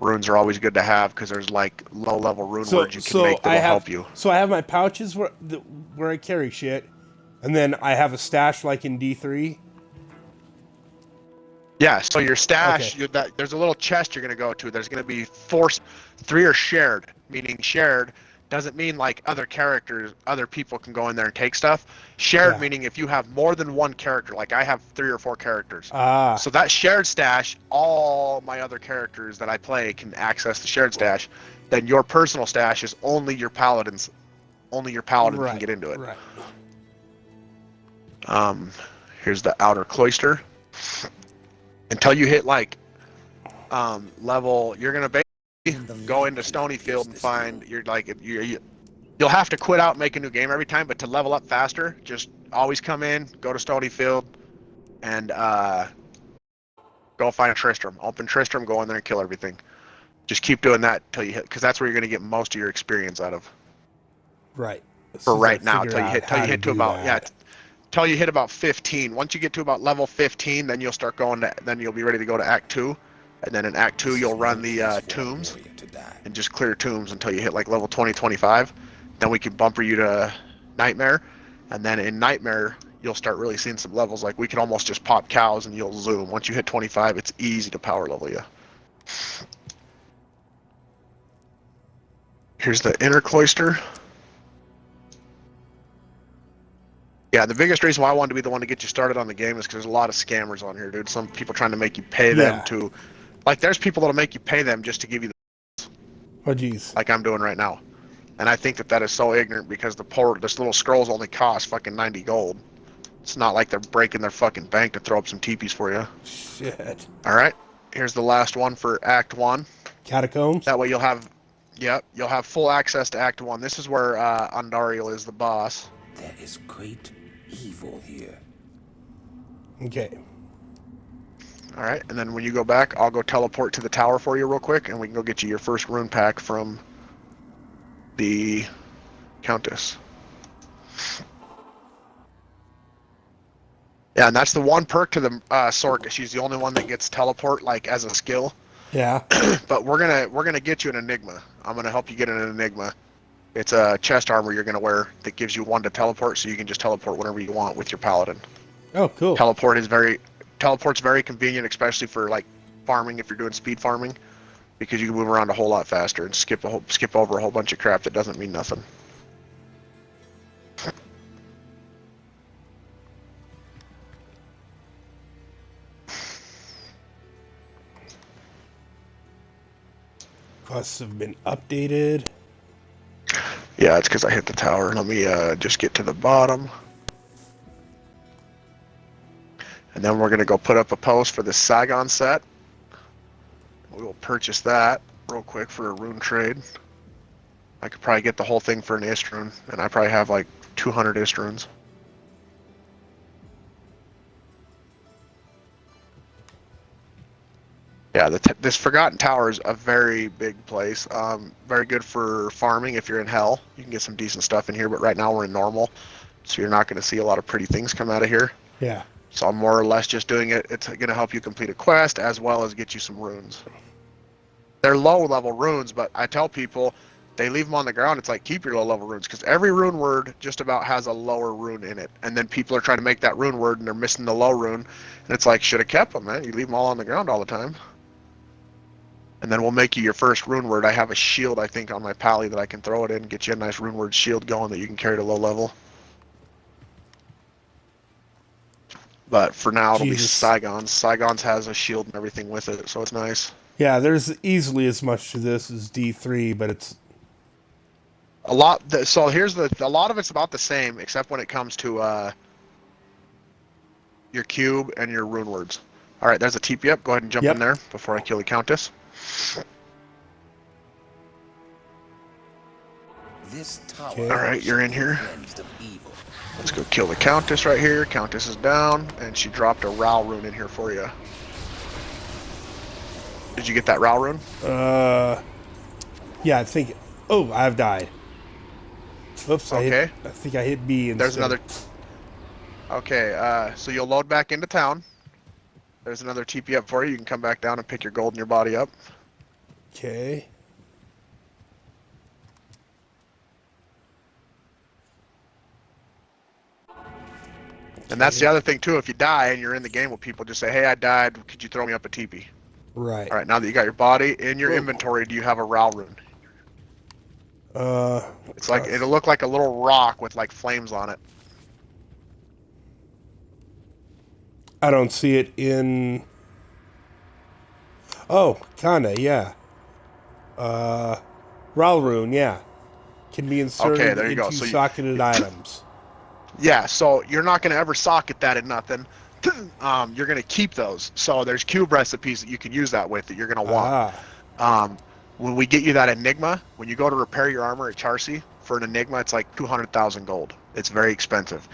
Runes are always good to have because there's like low-level rune words you can make that will help you. So I have my pouches where I carry shit, and then I have a stash like in D3. Yeah, so your stash, Okay. there's a little chest you're going to go to. There's going to be 3 are shared, meaning shared doesn't mean like other people can go in there and take stuff. Shared Yeah. meaning if you have more than one character, like I have 3 or 4 characters. Ah. So that shared stash, all my other characters that I play can access the shared stash. Then your personal stash is only your paladins. Only your paladin can get into it. Right. Here's the outer cloister. Until you hit like level, you're gonna basically go into Stony Field and find you'll have to quit out and make a new game every time. But to level up faster, just always come in, go to Stony Field, and go find Tristram. Open Tristram, go in there and kill everything. Just keep doing that till you hit, because that's where you're gonna get most of your experience out of. Right. For right now, till you hit to about till you hit about 15. Once you get to about level 15, then you'll start then you'll be ready to go to Act 2. And then in Act 2, you'll run the tombs and just clear tombs until you hit like level 20, 25. Then we can bumper you to Nightmare. And then in Nightmare, you'll start really seeing some levels. Like we can almost just pop cows and you'll zoom. Once you hit 25, it's easy to power level you. Here's the inner cloister. Yeah, the biggest reason why I wanted to be the one to get you started on the game is because there's a lot of scammers on here, dude. Some people trying to make you pay them to, like, there's people that'll make you pay them just to give you the, Oh, geez. like I'm doing right now. And I think that is so ignorant because this little scrolls only cost fucking 90 gold. It's not like they're breaking their fucking bank to throw up some teepees for you. Shit. All right, here's the last one for Act 1. Catacombs? That way you'll have, yep, you'll have full access to Act 1. This is where Andariel is the boss. There is great evil here. Okay. All right, and then when you go back, I'll go teleport to the tower for you real quick, and we can go get you your first rune pack from the Countess. Yeah, and that's the one perk to the Sorka. She's the only one that gets teleport like as a skill. Yeah. But we're gonna get you an Enigma. I'm gonna help you get an Enigma. It's a chest armor you're gonna wear that gives you 1 to teleport, so you can just teleport whenever you want with your Paladin. Oh, cool. Teleport's very convenient, especially for like farming if you're doing speed farming, because you can move around a whole lot faster and skip over a whole bunch of crap that doesn't mean nothing. Quests have been updated. Yeah, it's because I hit the tower. Let me just get to the bottom. And then we're going to go put up a post for the Saigon set. We will purchase that real quick for a rune trade. I could probably get the whole thing for an Istrune, and I probably have like 200 Istrunes. Yeah, this Forgotten Tower is a very big place. Very good for farming if you're in Hell. You can get some decent stuff in here, but right now we're in Normal, so you're not going to see a lot of pretty things come out of here. Yeah. So I'm more or less just doing it. It's going to help you complete a quest as well as get you some runes. They're low-level runes, but I tell people, they leave them on the ground. It's like, keep your low-level runes, because every rune word just about has a lower rune in it. And then people are trying to make that rune word, and they're missing the low rune. And it's like, should have kept them, man. You leave them all on the ground all the time. And then we'll make you your first rune word. I have a shield, I think, on my pally that I can throw it in and get you a nice rune word shield going that you can carry to low level. But for now, it'll be Saigon's. Saigon's has a shield and everything with it, so it's nice. Yeah, there's easily as much to this as D3, but it's a lot. So here's a lot of it's about the same, except when it comes to your cube and your rune words. All right, there's a TP up. Go ahead and jump in there before I kill the Countess. This tower. All right, you're in here. Let's go kill the Countess right here. Countess is down, and she dropped a Ral rune in here for you. Did you get that Ral rune? Yeah, I think. Oh, I've died. Oops. Okay. I think I hit B instead. There's another. Okay. So you'll load back into town. There's another TP up for you. You can come back down and pick your gold in your body up. Okay. And that's the other thing too. If you die and you're in the game with people, just say, "Hey, I died. Could you throw me up a TP?" Right. All right. Now that you got your body in your inventory, do you have a Ral rune? It's like it'll look like a little rock with like flames on it. I don't see it in. Oh, kinda, yeah. Ral rune, yeah, can be inserted there you into go. So socketed items. Yeah, so you're not going to ever socket that in nothing. You're going to keep those. So there's cube recipes that you can use that with that you're going to want. When we get you that Enigma, when you go to repair your armor at Charcy for an Enigma, it's like 200,000 gold. It's very expensive.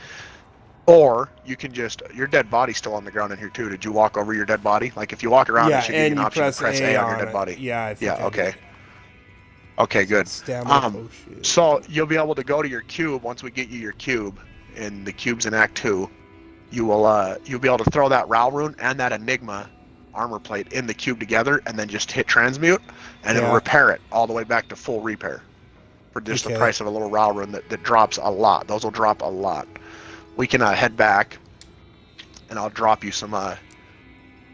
Or you can just, your dead body's still on the ground in here too. Did you walk over your dead body? Like if you walk around, it should give you an option to press A on your dead body. Yeah, I think I okay. did. Okay, good. Stamina So you'll be able to go to your cube once we get you your cube, and the cube's in Act 2. You'll be able to throw that Ral rune and that Enigma armor plate in the cube together, and then just hit transmute, and it'll repair it all the way back to full repair for just the price of a little Ral rune that drops a lot. Those will drop a lot. We can head back, and I'll drop you some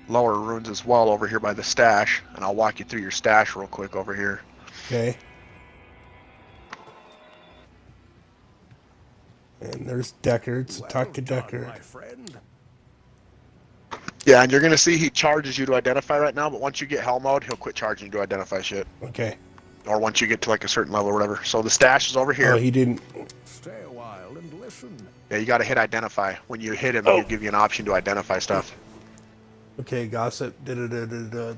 lower runes as well over here by the stash, and I'll walk you through your stash real quick over here. Okay. And There's Deckard. So talk to Well done, Deckard. my friend. Yeah, and you're gonna see he charges you to identify right now, but once you get hell mode, he'll quit charging you to identify shit. Okay. Or once you get to like a certain level or whatever. So the stash is over here. Oh, he didn't. Stay a while and listen. Yeah, you gotta hit identify. When you hit him, Oh. he'll give you an option to identify stuff. Okay, gossip. Da-da-da-da-da.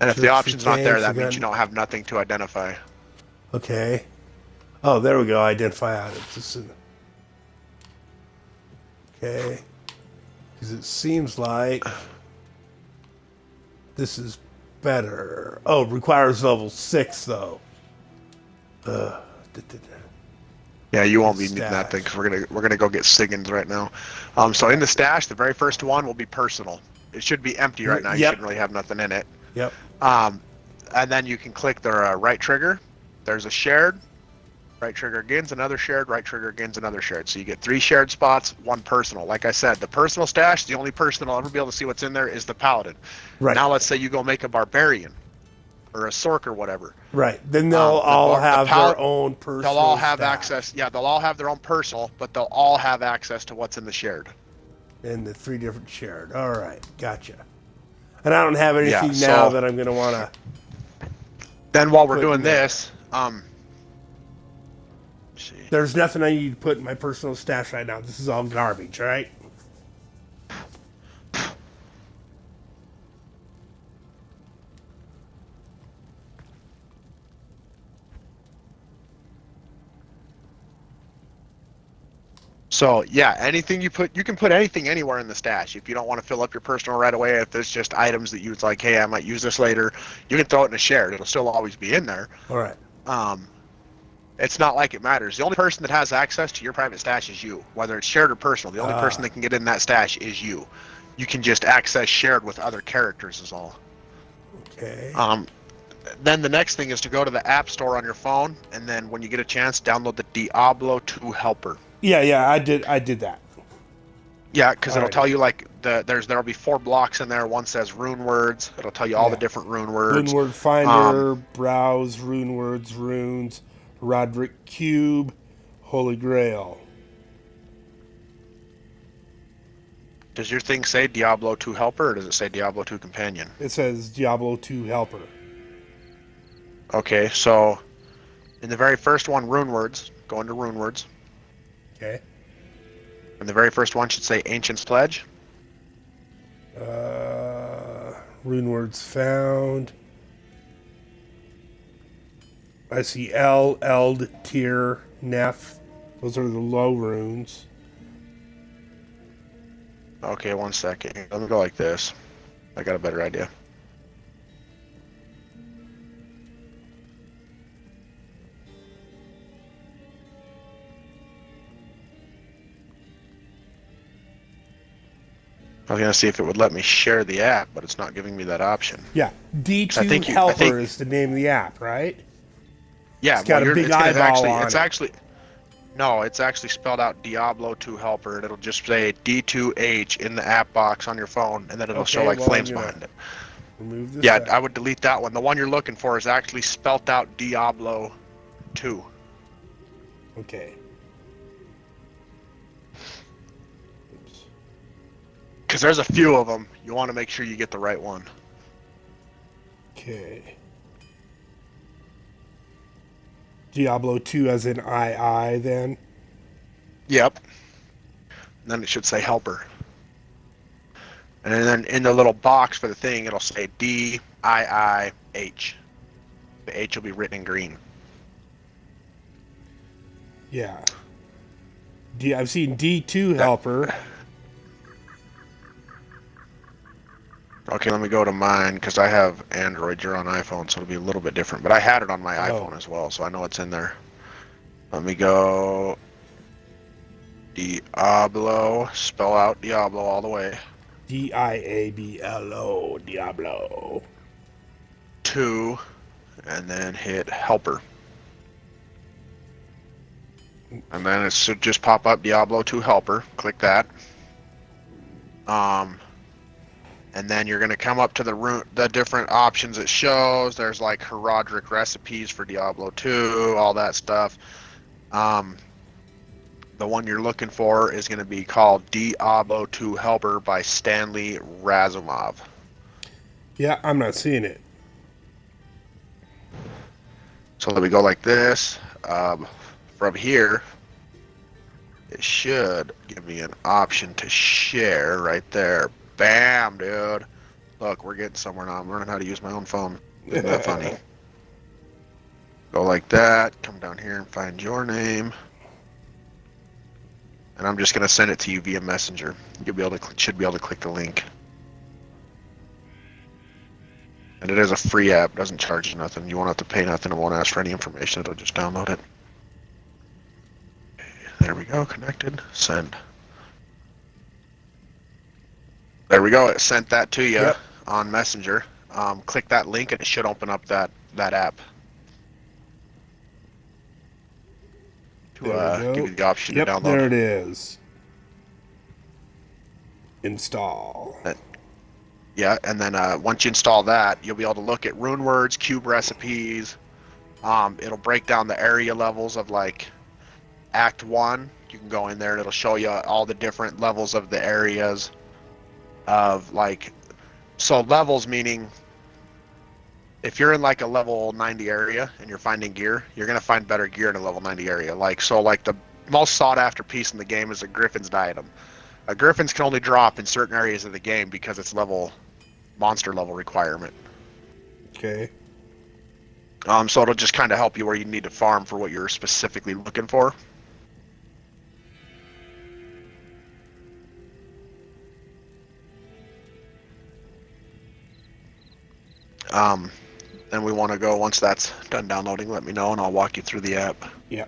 And if the Search for option's not there, tanks, that you means got- you don't have nothing to identify. Okay. Oh, there we go. Identify items. Okay. Because it seems like this is better. Oh, requires level 6 though. Yeah, you won't be needing Stash. that thing because we're gonna go get Siggins right now. So in the stash, the very first one will be personal. It should be empty right now. You Yep. shouldn't really have nothing in it. Yep. And then you can click the right trigger. There's a shared. Right trigger again's another shared. Right trigger again's another shared. So you get 3 shared spots, 1 personal. Like I said, the personal stash, the only person that'll ever be able to see what's in there is the Paladin. Right. Now let's say you go make a Barbarian or a Sorc or whatever. Right. Then they'll the all bar- the have pal- their own personal. They'll all have stash. access. Yeah, they'll all have their own personal, but they'll all have access to what's in the shared. And the 3 different shared. All right. Gotcha. And I don't have anything Yeah, now so- that I'm going to want to. Then while we're Put doing in there. this, let's see. There's nothing I need to put in my personal stash right now. This is all garbage, right? So yeah, anything you can put anything anywhere in the stash. If you don't want to fill up your personal right away, if there's just items that you'd like, hey, I might use this later, you can throw it in a shared. It'll still always be in there. All right. It's not like it matters. The only person that has access to your private stash is you, whether it's shared or personal. The only person that can get in that stash is you. You can just access shared with other characters is all. Okay. Then the next thing is to go to the App Store on your phone, and then when you get a chance, download the Diablo II helper. Yeah, I did that. Yeah, because it'll Alrighty. tell you like there'll be 4 blocks in there. One says rune words. It'll tell you all the Yeah. different rune words. Rune word finder, browse, rune words, runes, Roderick Cube, Holy Grail. Does your thing say Diablo II helper, or does it say Diablo II companion? It says Diablo 2 helper. Okay, so in the very first one, rune words. Go into rune words. Okay. And the very first one should say Ancient's Pledge. Rune words found. I see L, Eld, Tyr, Neph. Those are the low runes. Okay, one second. Let me go like this. I got a better idea. I was gonna see if it would let me share the app, but it's not giving me that option. Yeah, D2 I think helper is the name of the app, right? Yeah, It's got a big it's gonna eyeball actually, on it's it. actually, no, it's actually spelled out Diablo 2 helper, and it'll just say D2H in the app box on your phone, and then it'll show Okay, like well, flames I'm gonna behind it. Remove this. Yeah, app. I would delete that one. The one you're looking for is actually spelt out Diablo 2. Okay. Oops. Because there's a few of them. You want to make sure you get the right one. Okay. Diablo 2 as in II then? Yep. And then it should say helper. And then in the little box for the thing, it'll say DIIH. The H will be written in green. Yeah. I've seen D2 helper. Okay, let me go to mine because I have Android. You're on iPhone, so it'll be a little bit different. But I had it on my iPhone as well, so I know it's in there. Let me go. Diablo. Spell out Diablo all the way. Diablo. Diablo. 2, and then hit helper. And then it should just pop up Diablo 2 helper. Click that. And And then you're going to come up to the different options it shows. There's like heraldic recipes for Diablo 2, all that stuff. The one you're looking for is going to be called Diablo 2 Helper by Stanley Razumov. Yeah, I'm not seeing it. So let me go like this. From here, it should give me an option to share right there. Bam, dude. Look, we're getting somewhere now. I'm learning how to use my own phone. Isn't that funny? Go like that. Come down here and find your name. And I'm just going to send it to you via Messenger. You'll be able to should be able to click the link. And it is a free app. Doesn't charge you nothing. You won't have to pay nothing. It won't ask for any information. It'll just download it. Okay, there we go. Connected. Send. There we go. It sent that to you on Messenger. Click that link and it should open up that app. To give you the option to download. There it is. Install. Yeah, and then once you install that, you'll be able to look at rune words, cube recipes. It'll break down the area levels of like Act 1. You can go in there and it'll show you all the different levels of the areas of like, so levels meaning if you're in like a level 90 area and you're finding gear, you're going to find better gear in a level 90 area. Like, so like the most sought after piece in the game is a Griffin's diadem. A Griffin's can only drop in certain areas of the game because it's monster level requirement. Okay. So it'll just kind of help you where you need to farm for what you're specifically looking for. Then we want to go, once that's done downloading, let me know and I'll walk you through the app. Yeah.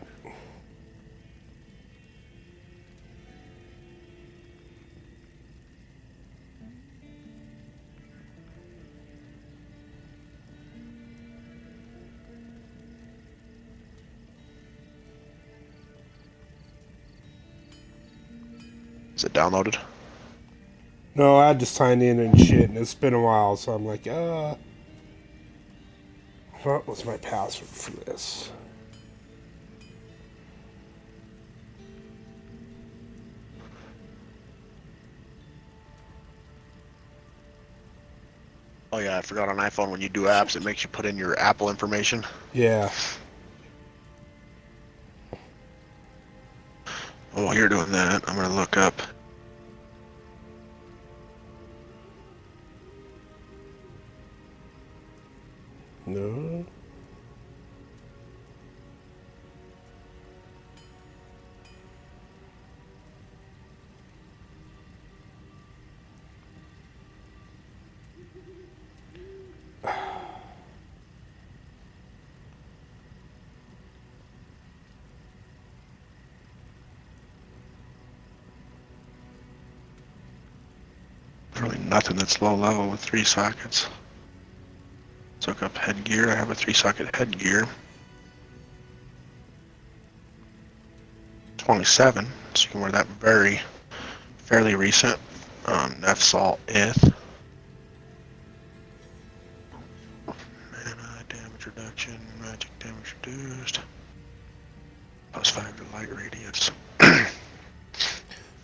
Is it downloaded? No, I just signed in and shit, and it's been a while, so I'm like, what was my password for this? Oh yeah, I forgot on iPhone when you do apps, it makes you put in your Apple information. Yeah. Oh, while you're doing that, I'm gonna look up. No. Really nothing that's low level with 3 sockets. Let's look up headgear. I have a 3-socket headgear. 27, so you can wear that fairly recent. Nef Salt Ith. Mana, damage reduction, magic damage reduced. +5 to light radius.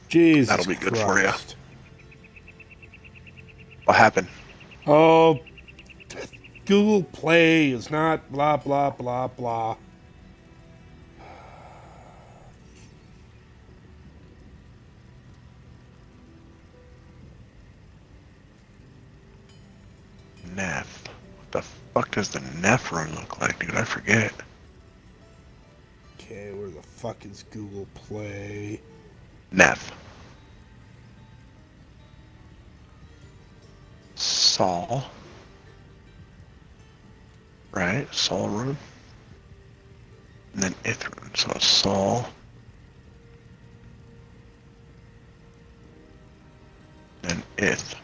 Jesus That'll be good Christ. for you. What happened? Oh, Google Play is not blah, blah, blah, blah. Nef. What the fuck does the Nef rune look like, dude? I forget. Okay, where the fuck is Google Play? Nef. Sol. Right? Sol rune. And then Ith rune. So Sol. And Ith.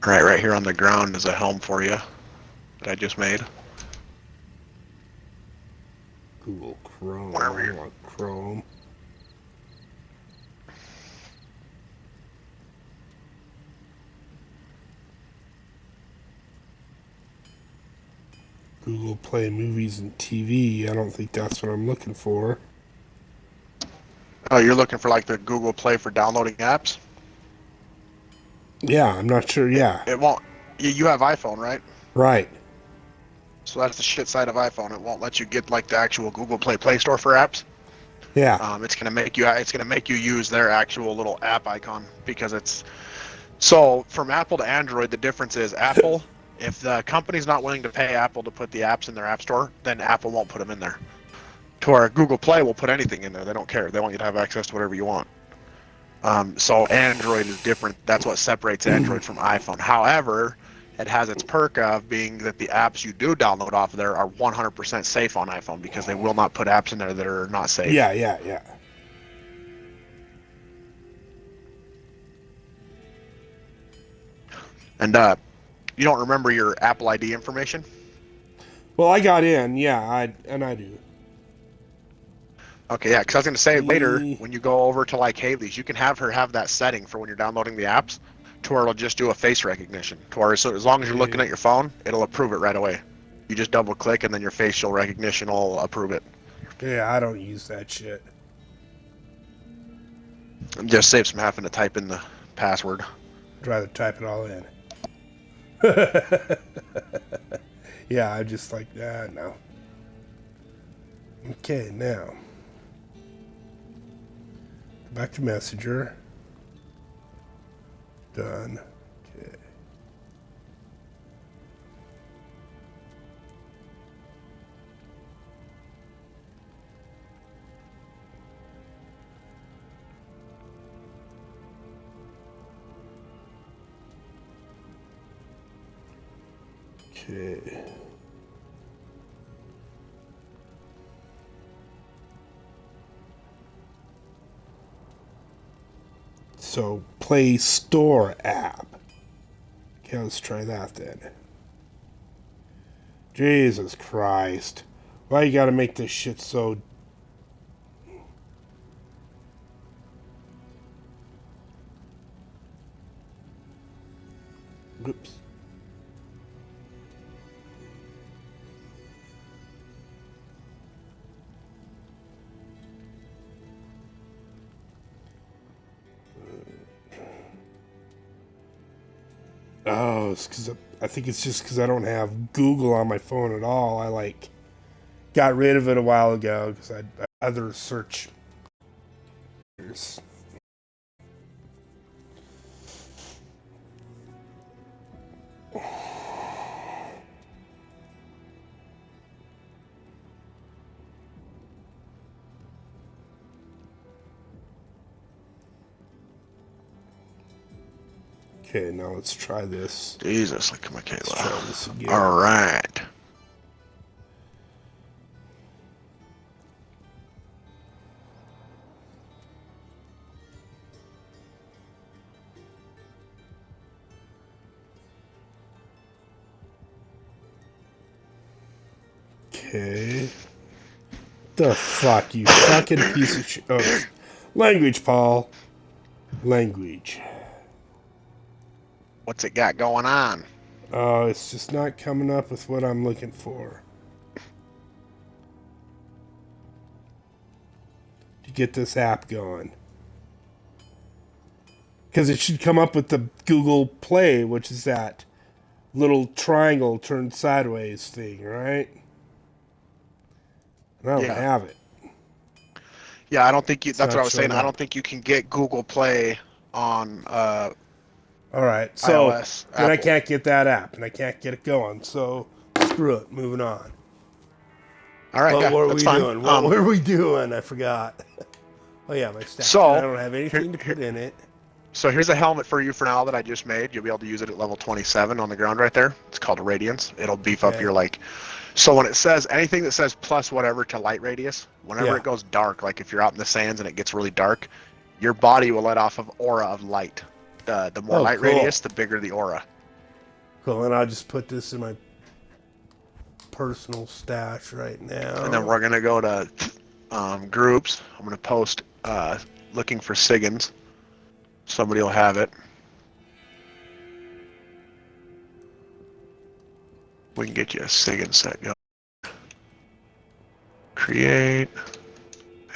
Right here on the ground is a helm for you that I just made. Google Chrome. Wherever I you're- want Chrome. Google Play Movies and TV. I don't think that's what I'm looking for. Oh, you're looking for like the Google Play for downloading apps? Yeah, I'm not sure. Yeah, It won't. You have iPhone, right? right. So that's the shit side of iPhone. It won't let you get like the actual Google Play Store for apps. Yeah, It's gonna make you use their actual little app icon because it's so from Apple to Android. The difference is Apple. If the company's not willing to pay Apple to put the apps in their app store, then Apple won't put them in there. To where Google Play will put anything in there. They don't care. They want you to have access to whatever you want. So Android is different. That's what separates Android from iPhone. However, it has its perk of being that the apps you do download off of there are 100% safe on iPhone because they will not put apps in there that are not safe. yeah. And you don't remember your Apple ID information? Well, I got in. Yeah, I do. Okay, yeah, because I was going to say later Me- when you go over to like Haley's, you can have her have that setting for when you're downloading the apps to where it'll just do a face recognition. To where so as long as you're looking at your phone, it'll approve it right away. You just double click and then your facial recognition will approve it. Yeah, I don't use that shit. It just saves from having to type in the password. I'd rather type it all in. Yeah, I just like that now. Okay, now back to Messenger. Done. Okay. Okay. So, Play Store app. Okay, let's try that then. Jesus Christ. Why you gotta make this shit so... Oops. Oh, it's because I think it's just because I don't have Google on my phone at all. I like got rid of it a while ago because I had other search. Okay, now let's try this. Jesus, look at Let's try Michaela. this again. All right. Okay. The fuck, you fucking piece of shit. Oh, language, Paul. Language. What's it got going on? Oh, it's just not coming up with what I'm looking for. To get this app going. Because it should come up with the Google Play, which is that little triangle turned sideways thing, right? And I don't Yeah. have it. Yeah, I don't think you. It's That's not what I was saying. showing I don't up. think you can get Google Play on All right, so iOS. then I Apple. can't get that app, and I can't get it going. So screw it. Moving on. All right, What yeah, were that's we fine. doing? What were we doing? I forgot. Oh yeah, my stats. So, I don't have anything to put in it. So here's a helmet for you for now that I just made. You'll be able to use it at level 27 on the ground right there. It's called Radiance. It'll beef up Okay. your like. So when it says anything that says plus whatever to light radius, whenever Yeah. it goes dark, like if you're out in the sands and it gets really dark, your body will let off of aura of light. The more light cool. radius, the bigger the aura. Cool, and I'll just put this in my personal stash right now. And then we're gonna go to groups. I'm going to post looking for SIGINs. Somebody will have it. We can get you a SIGIN set going. Create.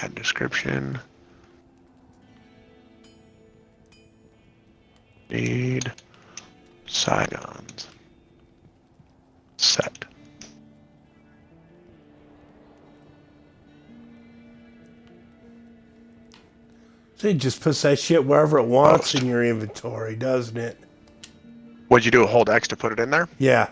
Add description. Need Saigons. Set. So it just puts that shit wherever it wants Post. in your inventory, doesn't it? What'd you do? Hold X to put it in there? Yeah.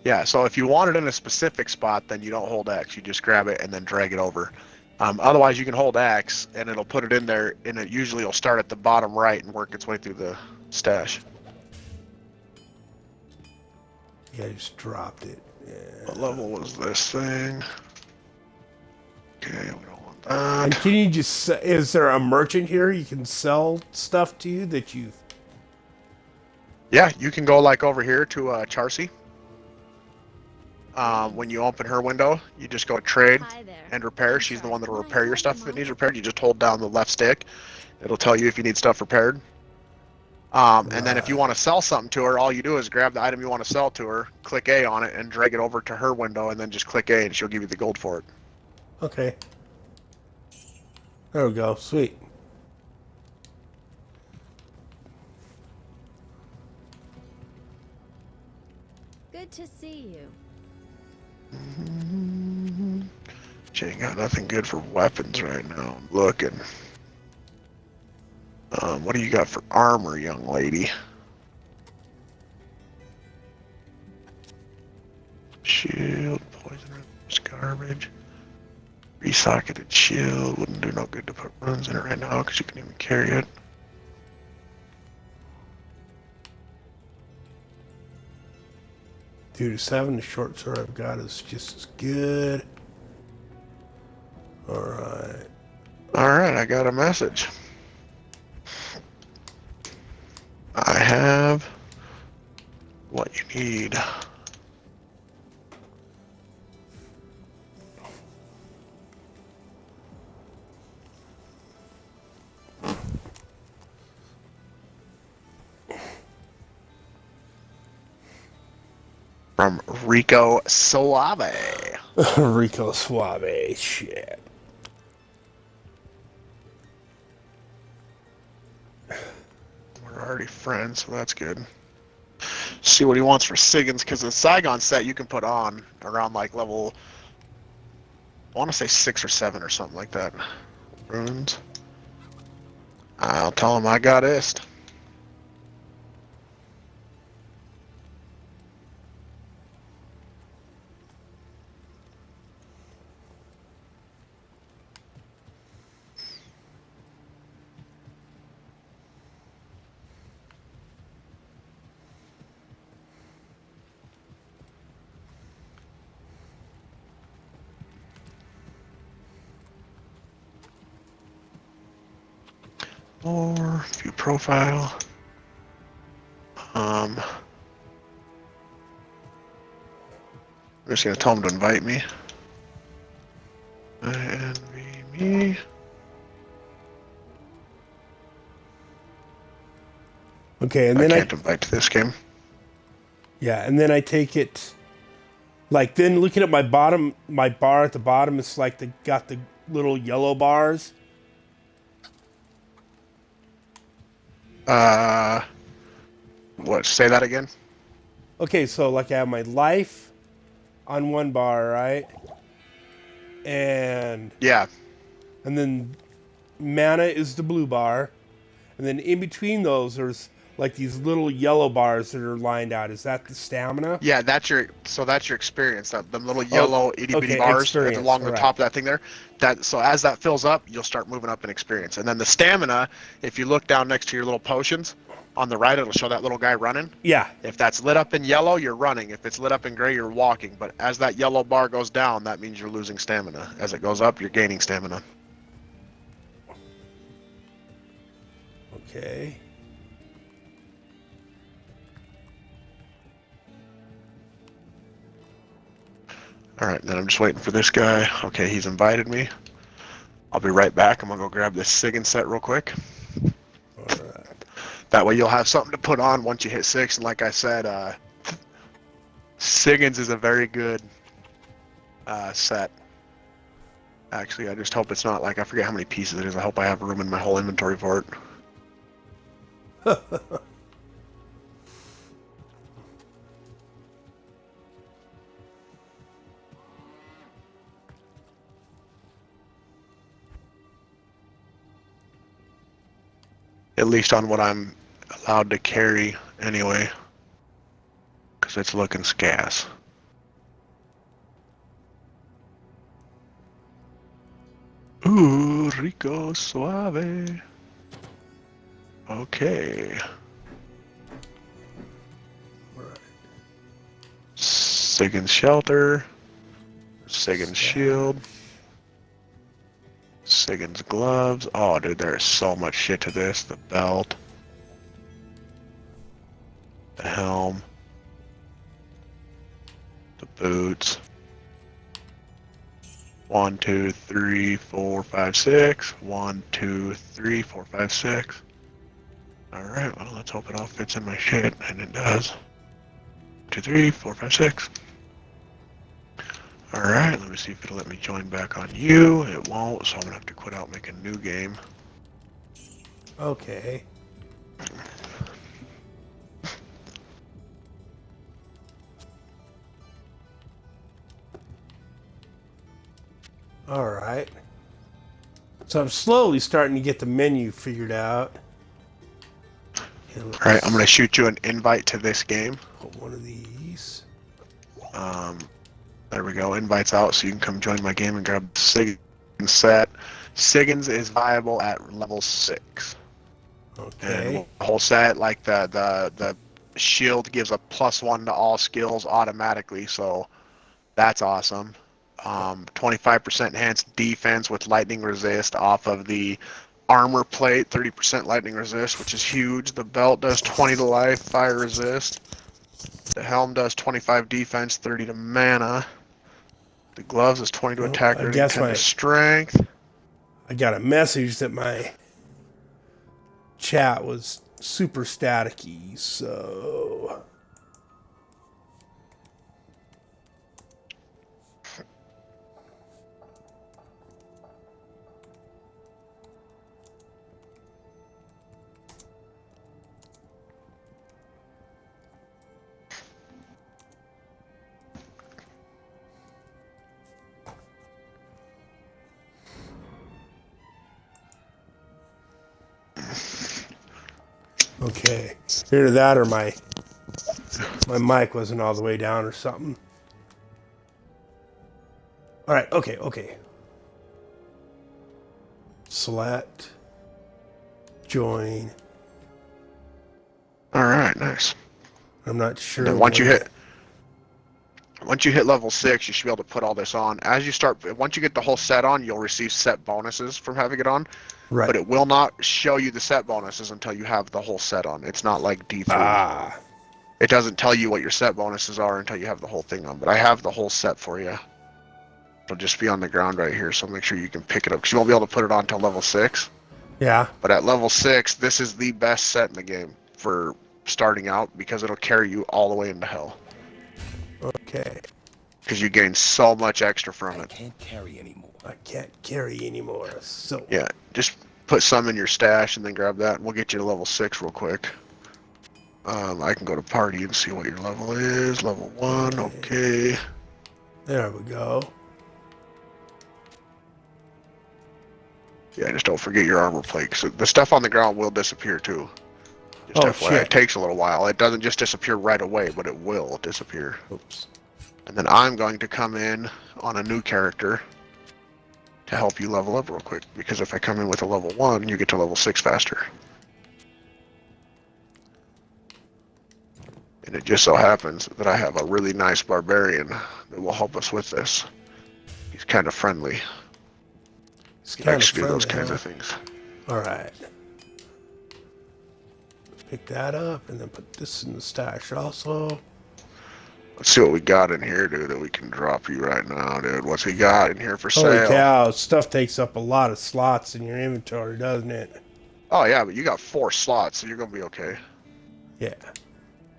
Yeah, so if you want it in a specific spot, then you don't hold X. You just grab it and then drag it over. Otherwise, you can hold X and it'll put it in there, and it usually will start at the bottom right and work its way through the stash. Yeah, I just dropped it. Yeah. What level was this thing? Okay, we don't want And that. can you just, is there a merchant here you can sell stuff to you that you've... Yeah, you can go like over here to Charcy. When you open her window, you just go trade Hi there. and repair. She's the one that'll repair your stuff if it needs repaired. You just hold down the left stick. It'll tell you if you need stuff repaired. And then if you want to sell something to her, all you do is grab the item you want to sell to her, click A on it, and drag it over to her window, and then just click A, and she'll give you the gold for it. Okay. There we go. Sweet. Good to see you. She ain't got nothing good for weapons right now. I'm looking. What do you got for armor, young lady? Shield, poison, garbage. Resocketed shield wouldn't do no good to put runes in it right now because you can even carry it. Dude, 7, the short sword I've got is just as good. Alright. Alright, I got a message. I have what you need. From Rico Suave. Rico Suave. Shit. We're already friends, so that's good. See what he wants for SIGINs, because the Saigon set you can put on around like level, I want to say 6 or 7 or something like that. Runes. I'll tell him I got ist. More, view profile. I'm just gonna tell him to invite me. Envy me. Okay, and I then can't invite to this game. Yeah, and then I take it, like, then looking at my bottom, my bar at the bottom, it's like got the little yellow bars. What? Say that again. Okay, so like I have my life on one bar, right? And Yeah. then mana is the blue bar. And then in between those, there's like these little yellow bars that are lined out. Is that the stamina? Yeah, that's your experience. Them little yellow itty bitty okay, bars experience, along the alright. top of that thing there. So as that fills up, you'll start moving up in experience. And then the stamina, if you look down next to your little potions, on the right it'll show that little guy running. Yeah. If that's lit up in yellow, you're running. If it's lit up in gray, you're walking. But as that yellow bar goes down, that means you're losing stamina. As it goes up, you're gaining stamina. Okay. Alright, then I'm just waiting for this guy. Okay, he's invited me. I'll be right back. I'm gonna go grab this Siggin set real quick. Alright. That way you'll have something to put on once you hit 6. And like I said, Siggins is a very good set. Actually, I just hope it's not like, I forget how many pieces it is. I hope I have room in my whole inventory for it. At least on what I'm allowed to carry anyway. Because it's looking scarce. Ooh, rico suave. Okay. Right. Siggin's shelter. Siggin's shield. Siggin's gloves. Oh, dude, there's so much shit to this. The belt. The helm. The boots. 1, 2, 3, 4, 5, 6. 1, 2, 3, 4, 5, 6. Alright, well, let's hope it all fits in my shit, and it does. 2, 3, 4, 5, 6. Alright, let me see if it'll let me join back on you. It won't, so I'm gonna have to quit out and make a new game. Okay. Alright. So I'm slowly starting to get the menu figured out. Alright, I'm gonna shoot you an invite to this game. Put one of these. There we go, invites out so you can come join my game and grab the Siggins set. Siggins is viable at level 6. Okay. And the whole set, like the shield gives a +1 to all skills automatically, so that's awesome. 25% enhanced defense with lightning resist off of the armor plate, 30% lightning resist, which is huge. The belt does 20 to life, fire resist. The helm does 25 defense, 30 to mana. The gloves is 20 to attack, I rating, guess 10 to strength. I got a message that my chat was super staticky, so okay. Either that or my mic wasn't all the way down or something. All right, okay. Select, join. All right, nice. I'm not sure. And then once you hit level 6, you should be able to put all this on. Once you get the whole set on, you'll receive set bonuses from having it on. Right. But it will not show you the set bonuses until you have the whole set on. It's not like D3. Ah. It doesn't tell you what your set bonuses are until you have the whole thing on. But I have the whole set for you. It'll just be on the ground right here, so make sure you can pick it up. Because you won't be able to put it on until level 6. Yeah. But at level 6, this is the best set in the game for starting out because it'll carry you all the way into hell. Okay. Because you gain so much extra from it. I can't carry anymore. So Yeah, just put some in your stash and then grab that, and we'll get you to level 6 real quick. I can go to party and see what your level is. Level 1, okay. there we go. Yeah, just don't forget your armor plate, 'cause the stuff on the ground will disappear too. Just Oh, FYI, shit. it takes a little while. It doesn't just disappear right away, but it will disappear. Oops. And then I'm going to come in on a new character to help you level up real quick, because if I come in with a level 1, you get to level 6 faster. And it just so happens that I have a really nice Barbarian that will help us with this. He's kind of friendly. It's He kind likes of to do those friendly, kinds huh? of things. All right. Pick that up and then put this in the stash also. Let's see what we got in here, dude, that we can drop you right now, dude. What's we got in here for Holy sale? cow, stuff takes up a lot of slots in your inventory, doesn't it? Oh, yeah, but you got 4 slots, so you're going to be okay. Yeah.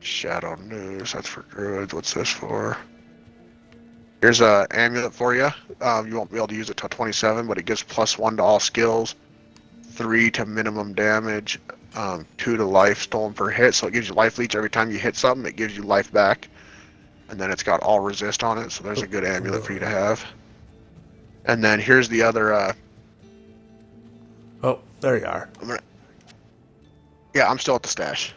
Shadow News, that's for Druids. What's this for? Here's a amulet for you. You won't be able to use it till 27, but it gives +1 to all skills, 3 to minimum damage, 2 to life stolen per hit, so it gives you life leech every time you hit something. It gives you life back. And then it's got all resist on it, so there's a good amulet for you to have. And then here's the other... Oh, there you are. Yeah, I'm still at the stash.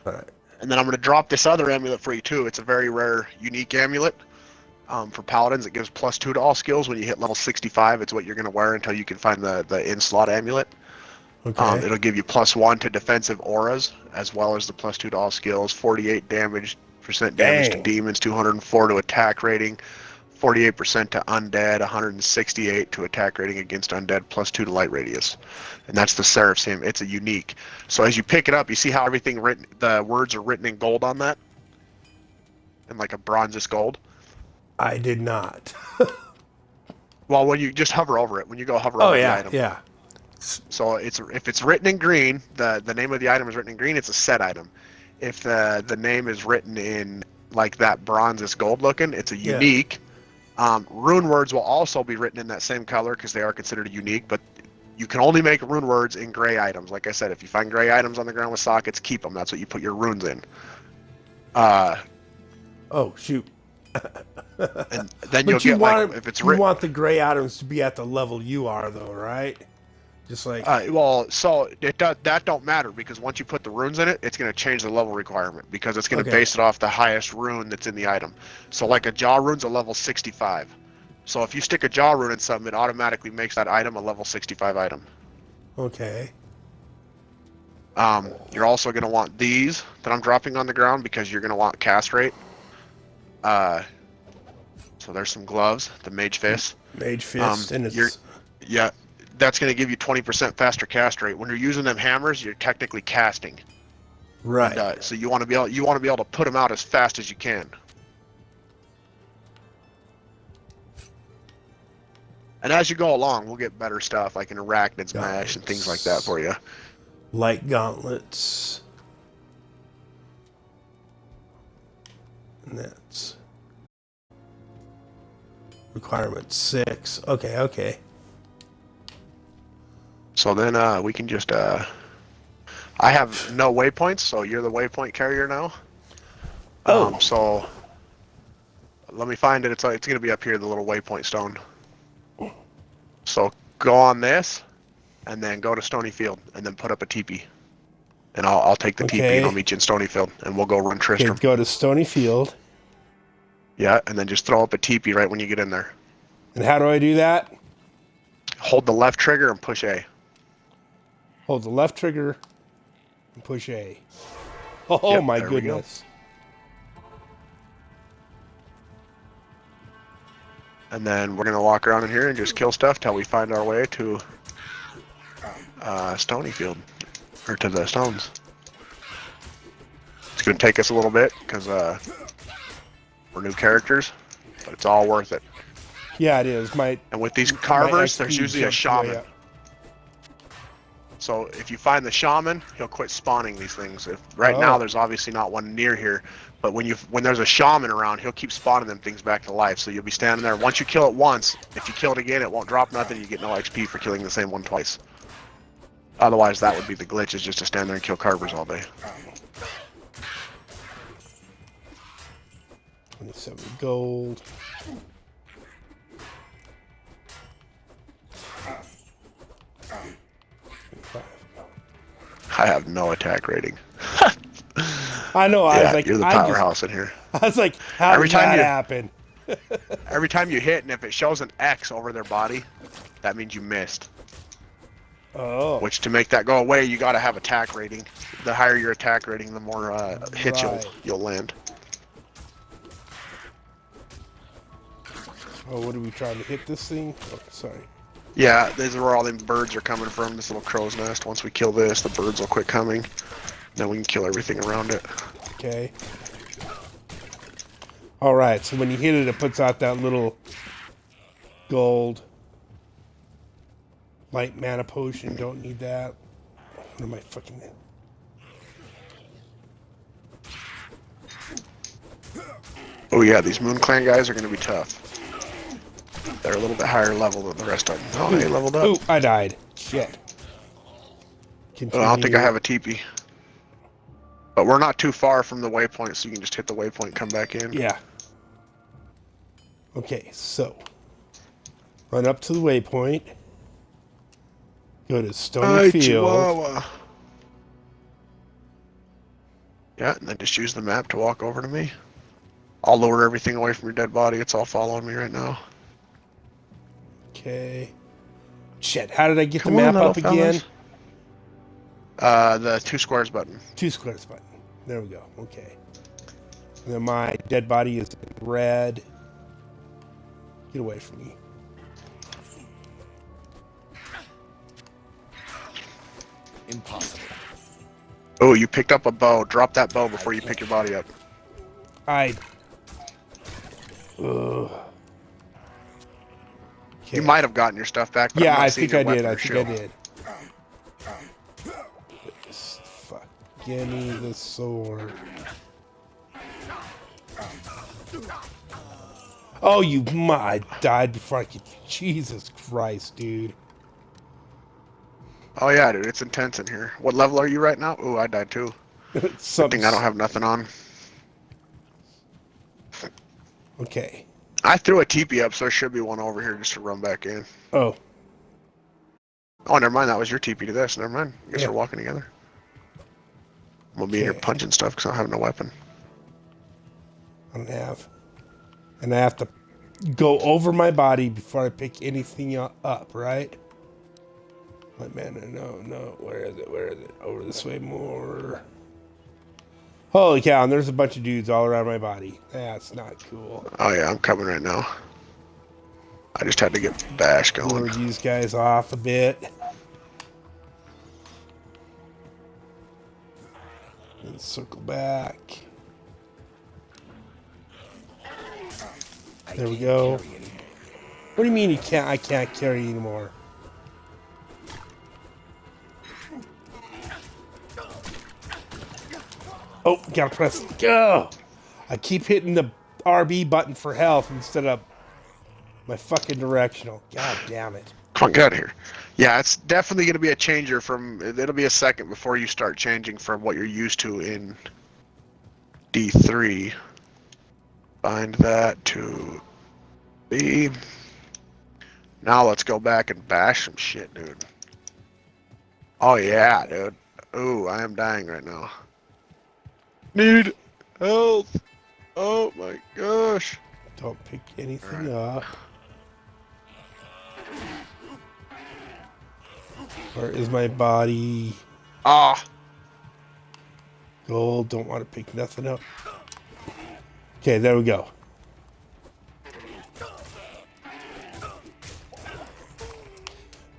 All right. And then I'm going to drop this other amulet for you, too. It's a very rare, unique amulet. For Paladins, it gives +2 to all skills. When you hit level 65, it's what you're going to wear until you can find the in-slot amulet. Okay. It'll give you +1 to defensive auras, as well as the +2 to all skills, 48% damage to demons, 204 to attack rating, 48% to undead, 168 to attack rating against undead, +2 to light radius. And that's the Seraph's Hymn. It's a unique. So as you pick it up, you see how everything written, the words are written in gold on that? In like a bronzest gold? I did not. Well, when you just hover over it, when you go hover over the item. Yeah. So if it's written in green, the name of the item is written in green, it's a set item. If the name is written in like that bronzest gold looking, it's a unique. Rune words will also be written in that same color because they are considered unique, but you can only make rune words in gray items. Like I said, if you find gray items on the ground with sockets, keep them. That's what you put your runes in. Oh, shoot. And then you'll get like, if it's written... You want the gray items to be at the level you are, though, right? Just like... well, so that don't matter, because once you put the runes in it, it's going to change the level requirement, because it's going to base it off the highest rune that's in the item. So like a jaw rune's a level 65. So if you stick a jaw rune in something, it automatically makes that item a level 65 item. Okay. You're also going to want these that I'm dropping on the ground, because you're going to want cast rate. So there's some gloves, the Mage Fist. Mage Fist, and it's... Yeah, that's going to give you 20% faster cast rate. When you're using them hammers, you're technically casting. Right. And, so you want to be able to put them out as fast as you can. And as you go along, we'll get better stuff like an Arachnid's Mash and things like that for you. Light gauntlets. And that's requirement 6. Okay. So then we can just I have no waypoints, so you're the waypoint carrier now. So let me find it. It's going to be up here, the little waypoint stone. So go on this, and then go to Stony Field, and then put up a teepee. And I'll take the teepee, and I'll meet you in Stony Field, and we'll go run Tristram. Okay, go to Stony Field. Yeah, and then just throw up a teepee right when you get in there. And how do I do that? Hold the left trigger and push A. Hold the left trigger and push A. Oh, my goodness. And then we're going to walk around in here and just kill stuff till we find our way to Stony Field, or to the stones. It's going to take us a little bit because we're new characters, but it's all worth it. Yeah, it is. And with these carvers, there's usually a shaman. So if you find the shaman, he'll quit spawning these things. Right now, there's obviously not one near here, but when there's a shaman around, he'll keep spawning them things back to life. So you'll be standing there. Once you kill it once, if you kill it again, it won't drop nothing. You get no XP for killing the same one twice. Otherwise, that would be the glitch, is just to stand there and kill carvers all day. 27 gold. I have no attack rating. I know. I was like, you're the powerhouse in here. I was like, how did that happen? Every time you hit, and if it shows an X over their body, that means you missed. Oh. Which, to make that go away, you got to have attack rating. The higher your attack rating, the more hits you'll land. Oh, what are we trying to hit this thing? Oh, sorry. Yeah, these are where all them birds are coming from, this little crow's nest. Once we kill this, the birds will quit coming. Then we can kill everything around it. Okay. All right, so when you hit it, it puts out that little gold light mana potion. Don't need that. What am I fucking... Oh yeah, these Moon Clan guys are going to be tough. They're a little bit higher level than the rest of them. Oh, they leveled up. Ooh, I died. Shit. Oh, I don't think I have a teepee. But we're not too far from the waypoint, so you can just hit the waypoint and come back in. Yeah. Okay, so run up to the waypoint. Go to Stony Field. Chihuahua. Yeah, and then just use the map to walk over to me. I'll lower everything away from your dead body. It's all following me right now. Okay. Shit, how did I get Come the map on, up little again? fellas. The 2 squares button. 2 squares button. There we go. Okay. And then my dead body is in red. Get away from me. Impossible. Oh, you picked up a bow. Drop that bow before you pick your body up. Ugh. You might have gotten your stuff back, but Yeah, I'm not I seeing think your I did. weapon I or think I shield. did. Fuck. Give me the sword. Oh, I died before I could. Jesus Christ, dude. Oh yeah, dude, it's intense in here. What level are you right now? Ooh, I died too. Good thing I don't have nothing on. Okay. I threw a teepee up, so there should be one over here just to run back in. Oh. Oh, never mind. That was your teepee to this. Never mind. I guess Yeah. we're walking together. I'm gonna be in here Okay. punching stuff because I don't have no weapon. I don't have. And I have to go over my body before I pick anything up, right? My mana, no. Where is it? Over this way more. Holy cow, and there's a bunch of dudes all around my body. That's not cool. Oh yeah, I'm coming right now. I just had to get bash going. Lure these guys off a bit. And circle back. There we go. What do you mean I can't carry anymore? Oh, gotta press go. I keep hitting the RB button for health instead of my fucking directional. God damn it. Come on, get out of here. Yeah, it's definitely going to be a changer from... It'll be a second before you start changing from what you're used to in D3. Bind that to B. Now let's go back and bash some shit, dude. Oh yeah, dude. Ooh, I am dying right now. Need health. Oh my gosh. Don't pick anything up. Where is my body? Ah. Gold, don't want to pick nothing up. Okay, there we go.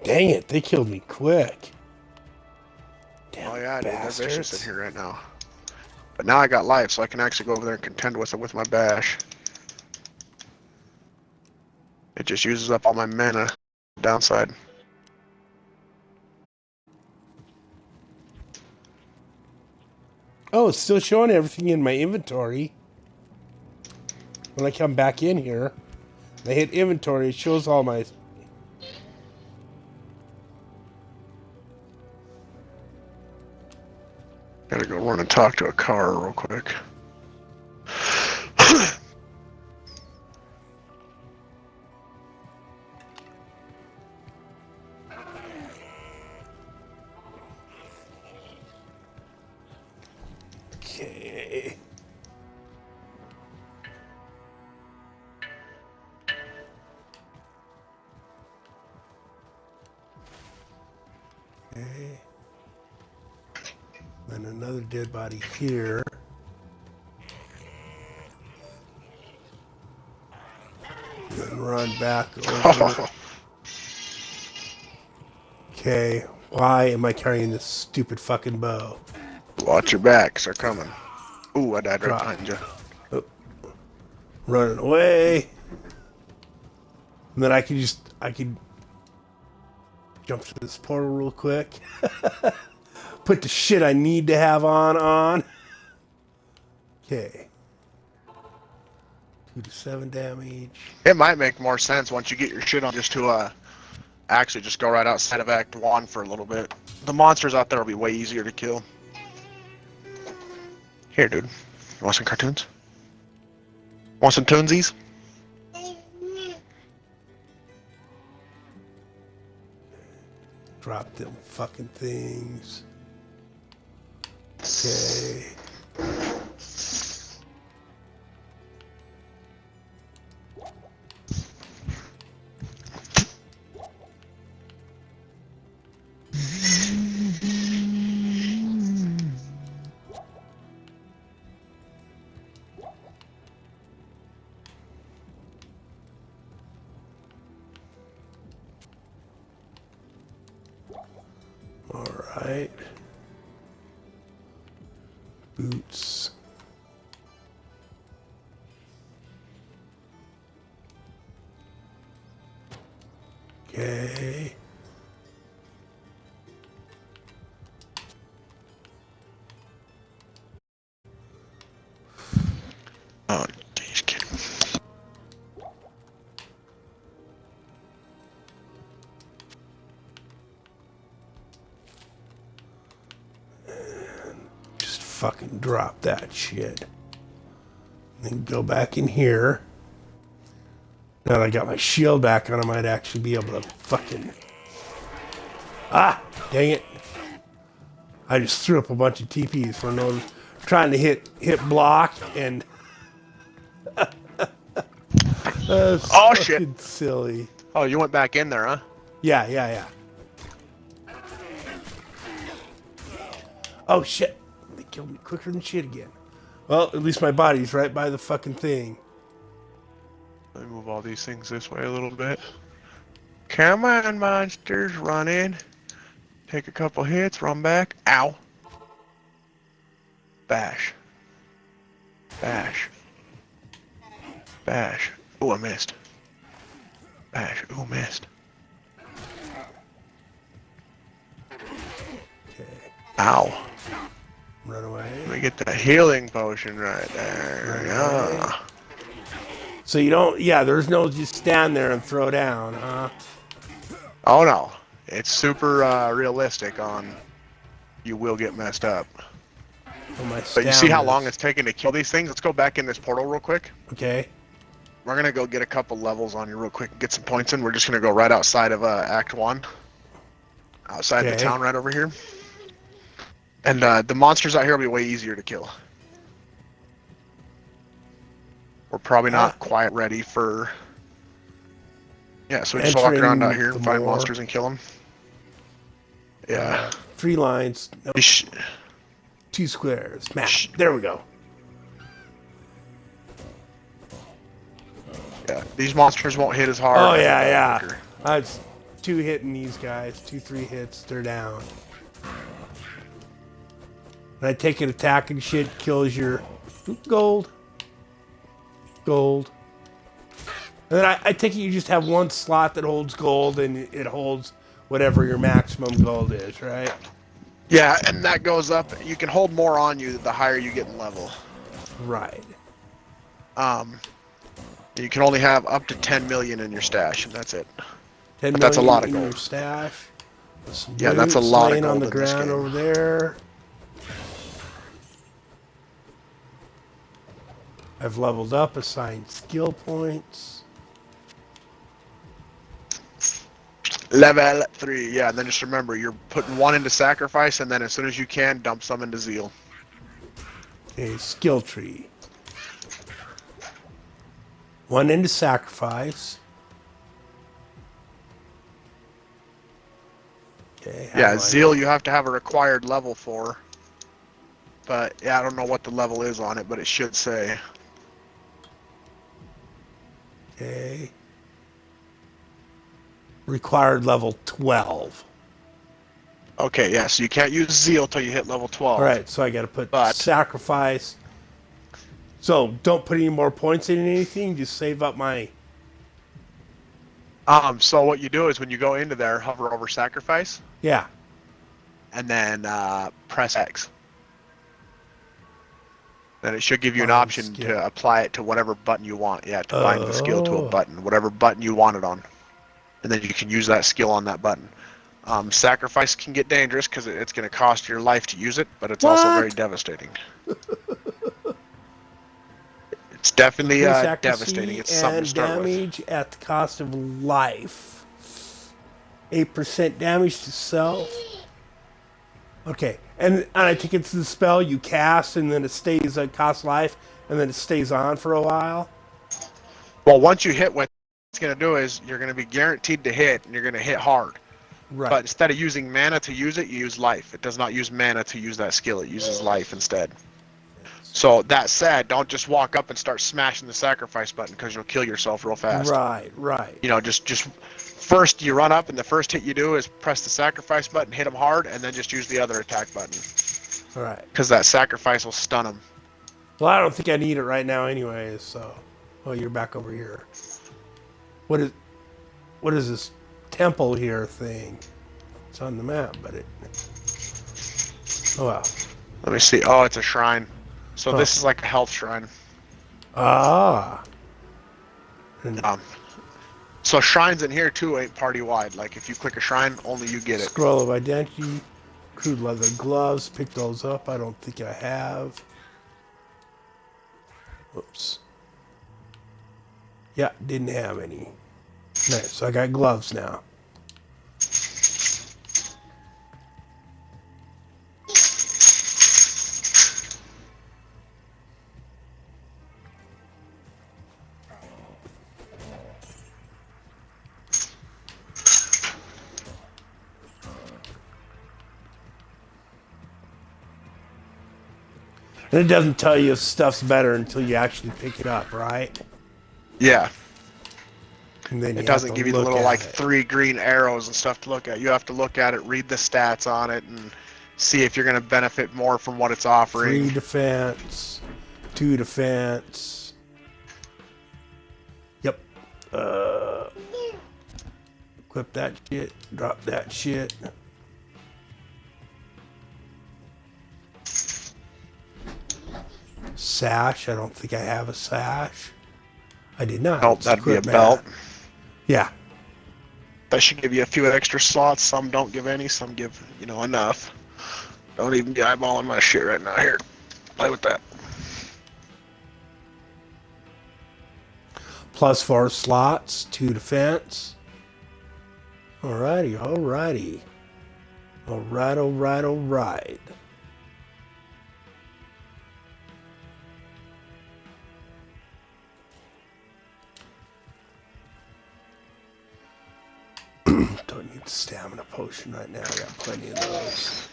Dang it, they killed me quick. Damn Oh yeah, dude, they're vicious bastards. in here right now. But now I got life, so I can actually go over there and contend with it with my bash. It just uses up all my mana. Downside. Oh, it's still showing everything in my inventory. When I come back in here, I hit inventory, it shows all my... Gotta go run and talk to a car real quick. Okay. Okay. And another dead body here. Then run back over. Okay. Why am I carrying this stupid fucking bow? Watch your backs, they're coming. Ooh, I died right Drop. behind you. Oh. running away. And then I could jump to this portal real quick. Put the shit I need to have on. Okay. 2 to 7 damage. It might make more sense once you get your shit on just to actually just go right outside of Act 1 for a little bit. The monsters out there will be way easier to kill. Here, dude. You want some cartoons? Want some toonsies? Drop them fucking things. Okay. Alright. Boots. Okay. Oh, geez, kid. Just fucking drop that shit. Then go back in here. Now that I got my shield back on, I might actually be able to fucking... Ah! Dang it. I just threw up a bunch of TPs for no... Trying to hit block and... Oh, shit. Silly. Oh, you went back in there, huh? Yeah. Oh, shit. They killed me quicker than shit again. Well, at least my body's right by the fucking thing. Let me move all these things this way a little bit. Come on, monsters, run in. Take a couple hits, run back. Ow. Bash. Bash. Bash. Ooh, I missed. Bash. Ooh, missed. Okay. Ow. Run away. Let me get the healing potion right there. Yeah. So you don't... Yeah, there's no just stand there and throw down, huh? Oh, no. It's super realistic on you will get messed up. Oh, my But you see how stamina. long it's taking to kill these things? Let's go back in this portal real quick. Okay. We're going to go get a couple levels on you real quick and get some points in. We're just going to go right outside of Act 1. Outside the Okay. town right over here. And the monsters out here will be way easier to kill. We're probably not quite ready for... Yeah, so we just walk around out here and find more. monsters and kill them. Yeah. 3 lines. No, 2 squares. Smash. There we go. Yeah, these monsters won't hit as hard. Oh, yeah. I was 2 hitting these guys. 2-3 hits. They're down. And I take an attack and shit. Kills your... Gold. And then I take it you just have one slot that holds gold and it holds whatever your maximum gold is, right? Yeah, and that goes up. You can hold more on you the higher you get in level. Right. You can only have up to 10 million in your stash, and that's it. 10 But that's a lot of in your gold. stash. Some Yeah, that's a boots lot of laying gold on the in this ground game. over there. I've leveled up, assigned skill points. Level 3, yeah, and then just remember, you're putting 1 into sacrifice, and then as soon as you can, dump some into zeal. A skill tree. 1 into sacrifice. Okay. how Yeah, do I- zeal you have to have a required level for. But, yeah, I don't know what the level is on it, but it should say. Okay. Required level 12. Okay, yeah, so you can't use zeal till you hit level 12. All right, so I got to put But- sacrifice, So don't put any more points in anything. Just save up my. So what you do is when you go into there, hover over sacrifice, Yeah. and then press X. Then it should give you an Bind option skill. to apply it to whatever button you want. Yeah, to bind the skill to a Oh. button, whatever button you want it on. And then you can use that skill on that button. Sacrifice can get dangerous because it's going to cost your life to use it, but it's also very What? devastating. It's definitely Increase devastating. accuracy It's something to and start with. damage at the cost of life. 8% damage to self. Okay, and I think it's the spell you cast, and then it stays at cost life, and then it stays on for a while. Well, once you hit what it's going to do is you're going to be guaranteed to hit, and you're going to hit hard. Right. But instead of using mana to use it, you use life. It does not use mana to use that skill. It uses life instead. So that said, don't just walk up and start smashing the sacrifice button because you'll kill yourself real fast. Right. You know, just first you run up and the first hit you do is press the sacrifice button, hit them hard, and then just use the other attack button. Right. Because that sacrifice will stun them. Well, I don't think I need it right now, anyways. So, oh, you're back over here. What is this temple here thing? It's on the map, but it. Oh wow. Let me see. Oh, it's a shrine. So Huh. this is like a health shrine. Ah. So shrines in here too ain't party wide. Like if you click a shrine, only you get it. Scroll of identity, crude leather gloves. Pick those up. I don't think I have. Oops. Yeah, didn't have any. Nice. So I got gloves now. And it doesn't tell you if stuff's better until you actually pick it up, right? Yeah. And then It doesn't give you the little like it. 3 green arrows and stuff to look at. You have to look at it, read the stats on it, and see if you're going to benefit more from what it's offering. 3 defense, 2 defense. Yep. Equip that shit. Drop that shit. Sash. I don't think I have a sash. I did not. Belt, that'd be a Equip belt. that. Yeah. That should give you a few extra slots. Some don't give any, some give, you know, enough. Don't even be eyeballing my shit right now. Here, play with that. Plus 4 slots, 2 defense. Alrighty, alrighty. Alright, alright, alright. Don't need the stamina potion right now. I got plenty of those.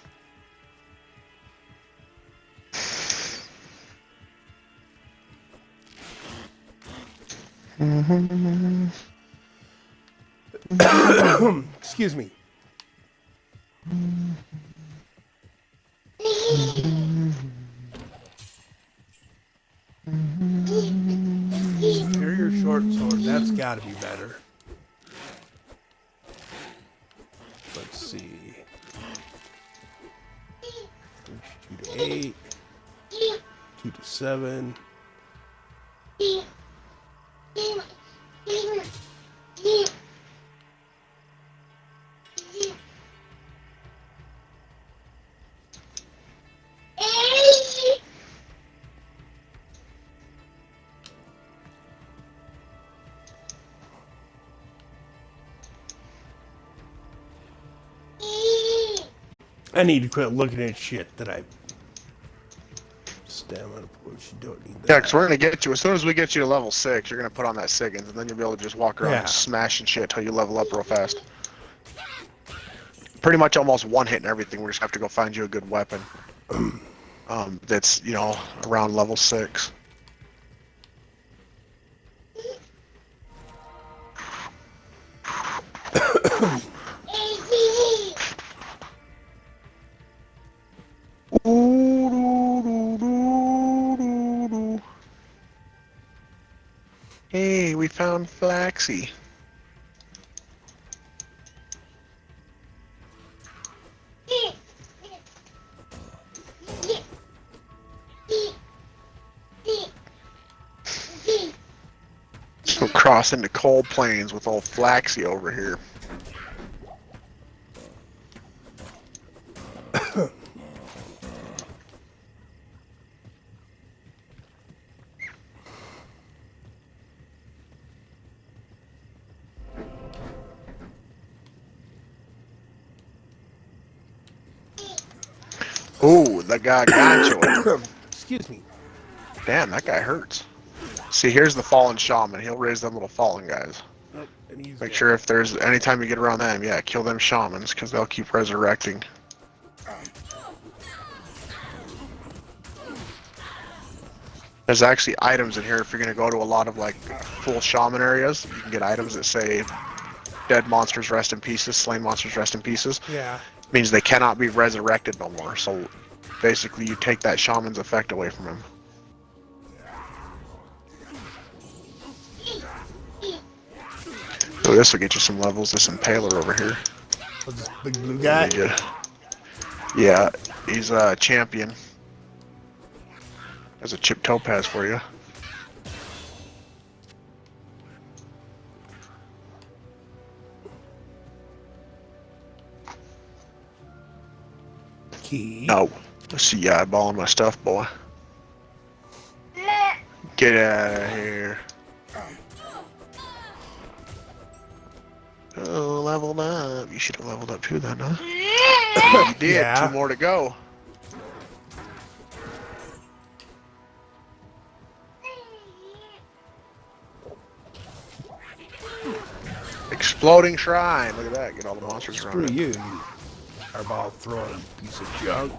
Excuse me. Superior short sword. That's got to be better. Let's see. 2 to 8. 2 to 7. I need to quit looking at shit that I. Stamina potion, don't need that. Yeah, because we're going to get you, as soon as we get you to level 6, you're going to put on that Siggins, and then you'll be able to just walk around Yeah. smashing shit till you level up real fast. Pretty much almost one-hitting everything. We just have to go find you a good weapon. That's, you know, around level 6. we found Flaxy. So cross into cold plains with old Flaxy over here. Ooh, that guy got you. Excuse me. Damn, that guy hurts. See, here's the fallen shaman. He'll raise them little fallen guys. Oh, and he's Make dead. sure if there's anytime you get around them, yeah, kill them shamans because they'll keep resurrecting. There's actually items in here if you're gonna go to a lot of like full shaman areas. You can get items that say dead monsters rest in pieces, slain monsters rest in pieces. Yeah. Means they cannot be resurrected no more. So basically you take that shaman's effect away from him. So this will get you some levels. This impaler over here. What's this big blue guy? Yeah, he's a champion. There's a chip topaz for you. Key. Oh, I see you eyeballing my stuff, boy. Get out of here. Oh, leveled up. You should have leveled up too then, huh? You did. Yeah. 2 more to go. Exploding shrine. Look at that. Get all the monsters Screw around it. you, airball throwing piece of junk.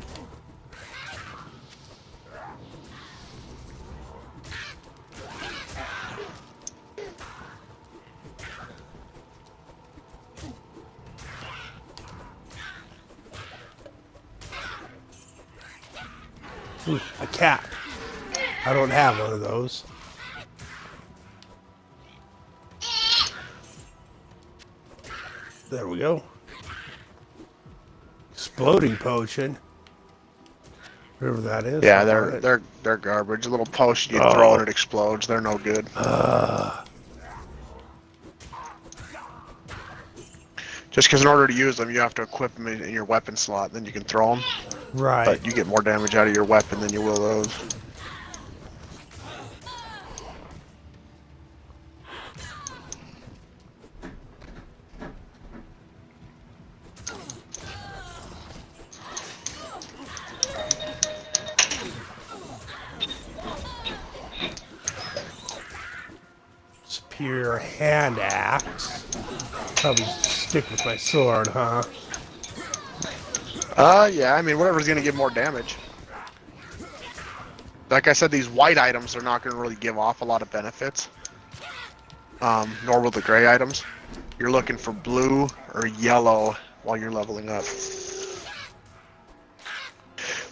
Ooh, a cat. I don't have one of those. There we go. Exploding potion. Whatever that is. Yeah, I want it. they're garbage. A little potion you Oh. throw and it explodes. They're no good. Just because in order to use them, you have to equip them in your weapon slot. Then you can throw them. Right. But you get more damage out of your weapon than you will those. Superior hand axe. Probably stick with my sword, huh? Yeah, I mean, whatever's going to give more damage. Like I said, these white items are not going to really give off a lot of benefits. Nor will the gray items. You're looking for blue or yellow while you're leveling up.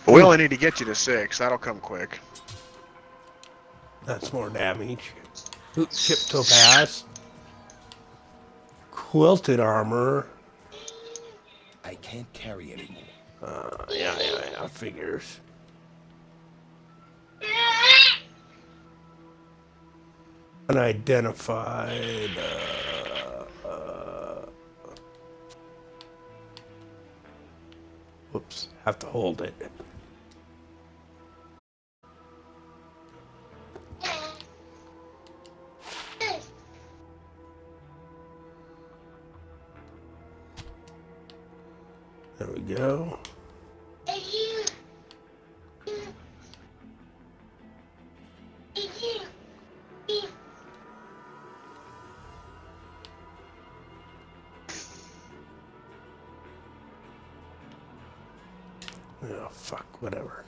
But we only need to get you to 6. That'll come quick. That's more damage. Ooh, chip topaz. Quilted armor. I can't carry anymore. Yeah, figures. Unidentified. Whoops, have to hold it. There we go. Oh, fuck, whatever.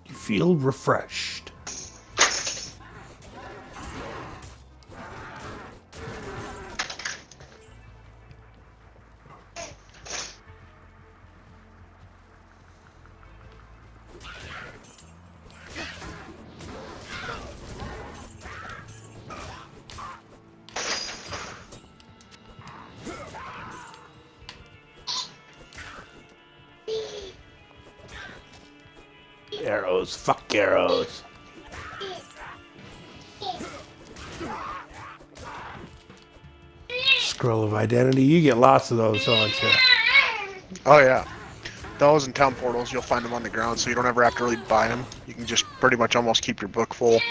You feel refreshed. Arrows. Fuck arrows. Scroll of identity. You get lots of those, don't you? Oh yeah. Those and town portals, you'll find them on the ground, so you don't ever have to really buy them. You can just pretty much almost keep your book full.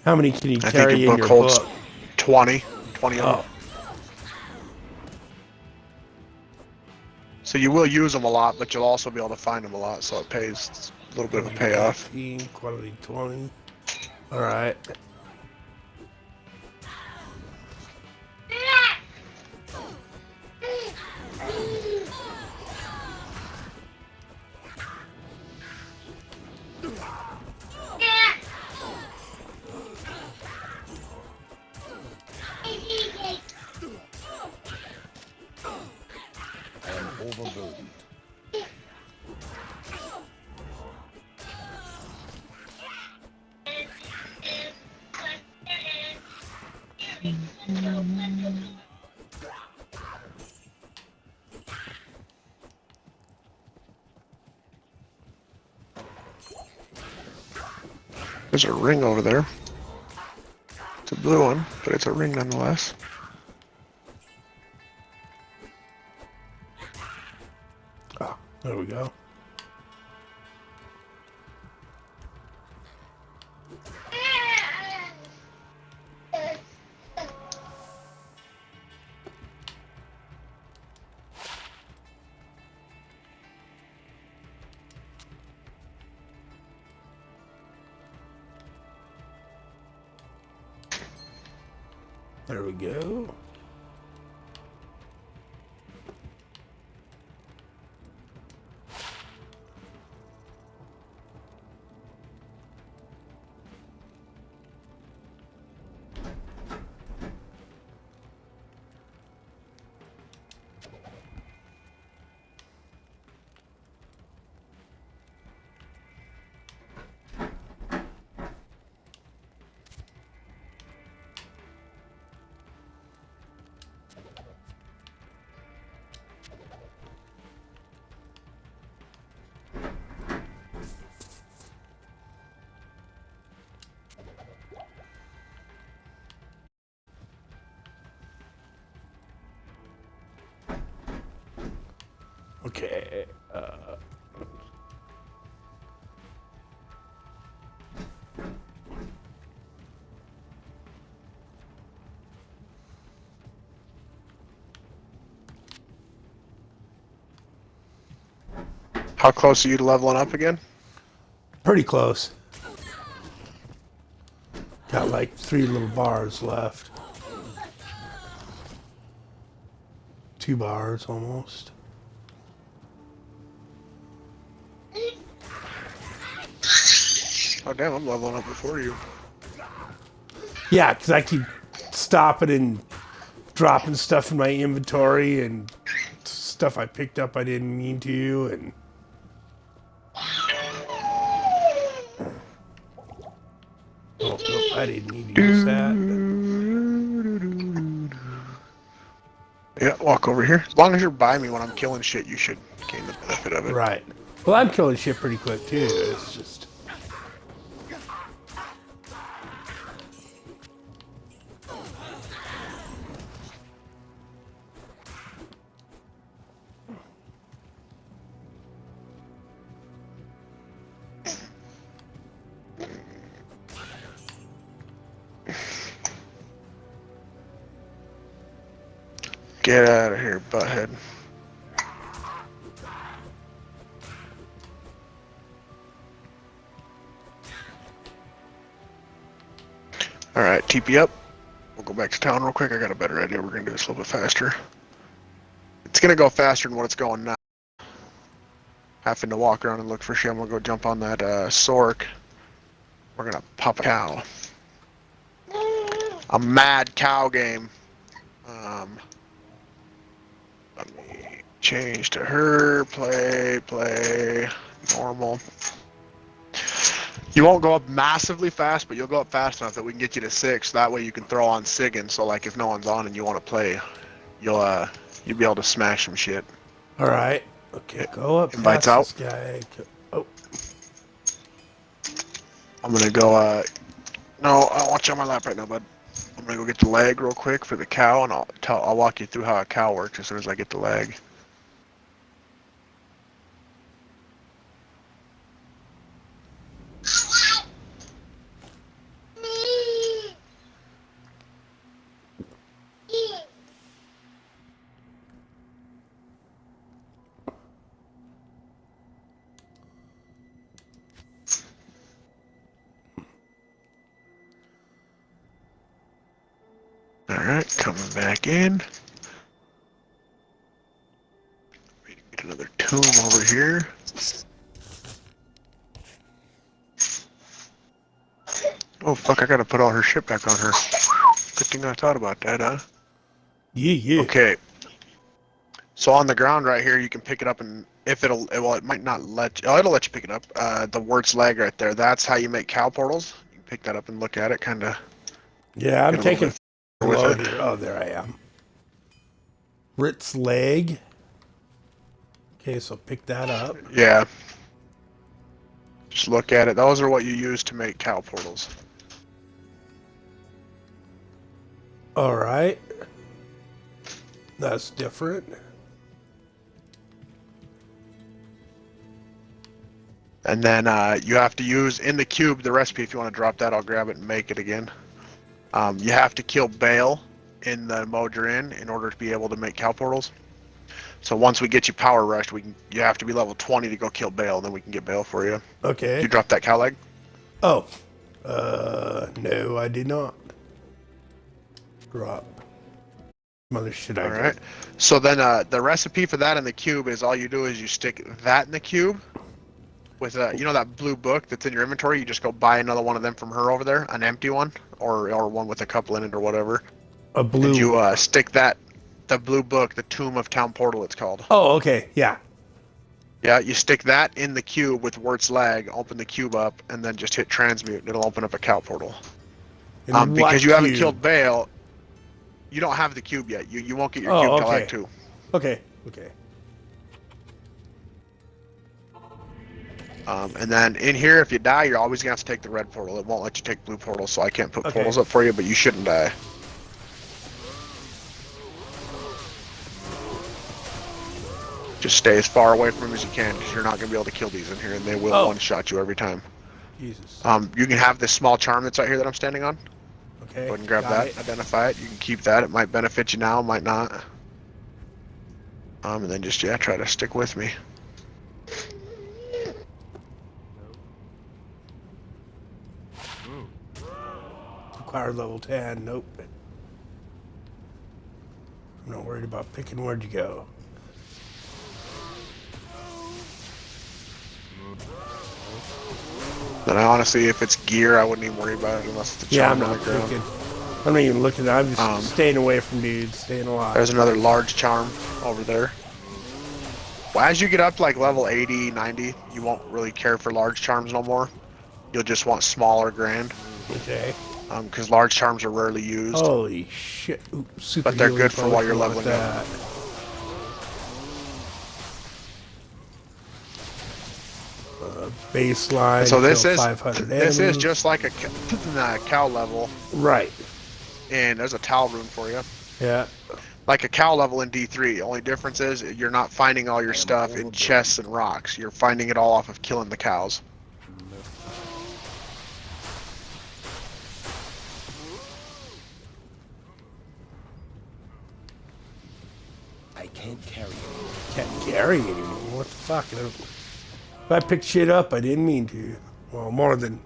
How many can you I think carry your in book your holds book? 20 of them. Oh, So you will use them a lot, but you'll also be able to find them a lot, so it pays. It's a little bit of a payoff. 15, quantity 20. All right. I am overburdened. There's a ring over there. It's a blue one, but it's a ring nonetheless. Oh, there we go. There we go. Okay. How close are you to leveling up again? Pretty close. Got like 3 little bars left. 2 bars almost. Oh damn, I'm leveling up before you. Yeah, because I keep stopping and dropping stuff in my inventory and stuff I picked up I didn't mean to, and oh, nope, I didn't need to use that. Yeah, walk over here. As long as you're by me when I'm killing shit, you should gain the benefit of it. Right. Well, I'm killing shit pretty quick too. It's just. Get out of here, butthead. Alright, TP up. We'll go back to town real quick. I got a better idea. We're going to do this a little bit faster. It's going to go faster than what it's going now. Having to walk around and look for shit. I'm going to go jump on that Sork. We're going to pop a cow. A mad cow game. Let me change to her. Play, normal. You won't go up massively fast, but you'll go up fast enough that we can get you to 6. That way you can throw on Siggin, so like if no one's on and you want to play, you'll You'll be able to smash some shit. All right. Okay, go up Invites past out. this guy. Oh, I'm gonna go, no, I don't want you on my lap right now, bud. I'm gonna go get the leg real quick for the cow, and I'll walk you through how a cow works as soon as I get the leg. Alright, coming back in. Get another tomb over here. Oh fuck, I gotta put all her shit back on her. Good thing I thought about that, huh? yeah. Okay. So on the ground right here, you can pick it up, and if well, it might not let you, oh, it'll let you pick it up. The word's leg right there, that's how you make cow portals. You can pick that up and look at it, kinda Yeah, I'm get a little taking bit a with load it. here. Oh, there I am. Ritz leg. Okay, so pick that up. Yeah. Just look at it. Those are what you use to make cow portals. All right. That's different. And then you have to use in the cube the recipe. If you want to drop that, I'll grab it and make it again. You have to kill Bale in the mode you're in order to be able to make cow portals. So once we get you power rushed, you have to be level 20 to go kill Bale, then we can get Bale for you. Okay. Did you drop that cow leg? Oh. No, I did not. Drop. Mother shit, I Alright. So then the recipe for that in the cube is all you do is you stick that in the cube with, you know that blue book that's in your inventory? You just go buy another one of them from her over there, an empty one, or one with a couple in it or whatever. A blue. And you stick that, the blue book, the Tomb of Town Portal it's called. Oh, okay. Yeah. Yeah, you stick that in the cube with Wirt's leg, open the cube up, and then just hit transmute, and it'll open up a cow portal. And Because you haven't cube? killed Bale, you don't have the cube yet. You won't get your Oh, cube till okay. Act 2. Okay. And then in here, if you die, you're always going to have to take the red portal. It won't let you take blue portals, so I can't put Okay. portals up for you, but you shouldn't die. Just stay as far away from them as you can, because you're not going to be able to kill these in here, and they will one-shot you every time. Jesus. You can have this small charm that's right here that I'm standing on. Okay. Go ahead and grab got that, it. identify it. You can keep that. It might benefit you now, might not. And then just, yeah, try to stick with me. Required level 10. Nope. I'm not worried about picking where'd you go. And honestly, if it's gear, I wouldn't even worry about it unless it's a Yeah, I'm charm on not the ground. thinking. I'm not even looking. I'm just staying away from dudes, staying alive. There's another large charm over there. Well, as you get up to like level 80, 90, you won't really care for large charms no more. You'll just want smaller grand. Okay. Because large charms are rarely used. Holy shit. Ooh, super But they're healing good for while you're potion with leveling up. that. Baseline. So this kill is 500 this is enemies. just like a cow level, Right. and there's a towel rune for you. Yeah. Like a cow level in D3. Only difference is you're not finding all your stuff in chests and rocks. You're finding it all off of killing the cows. I can't carry it. Can't carry anymore. What the fuck? If I picked shit up, I didn't mean to. Well, more than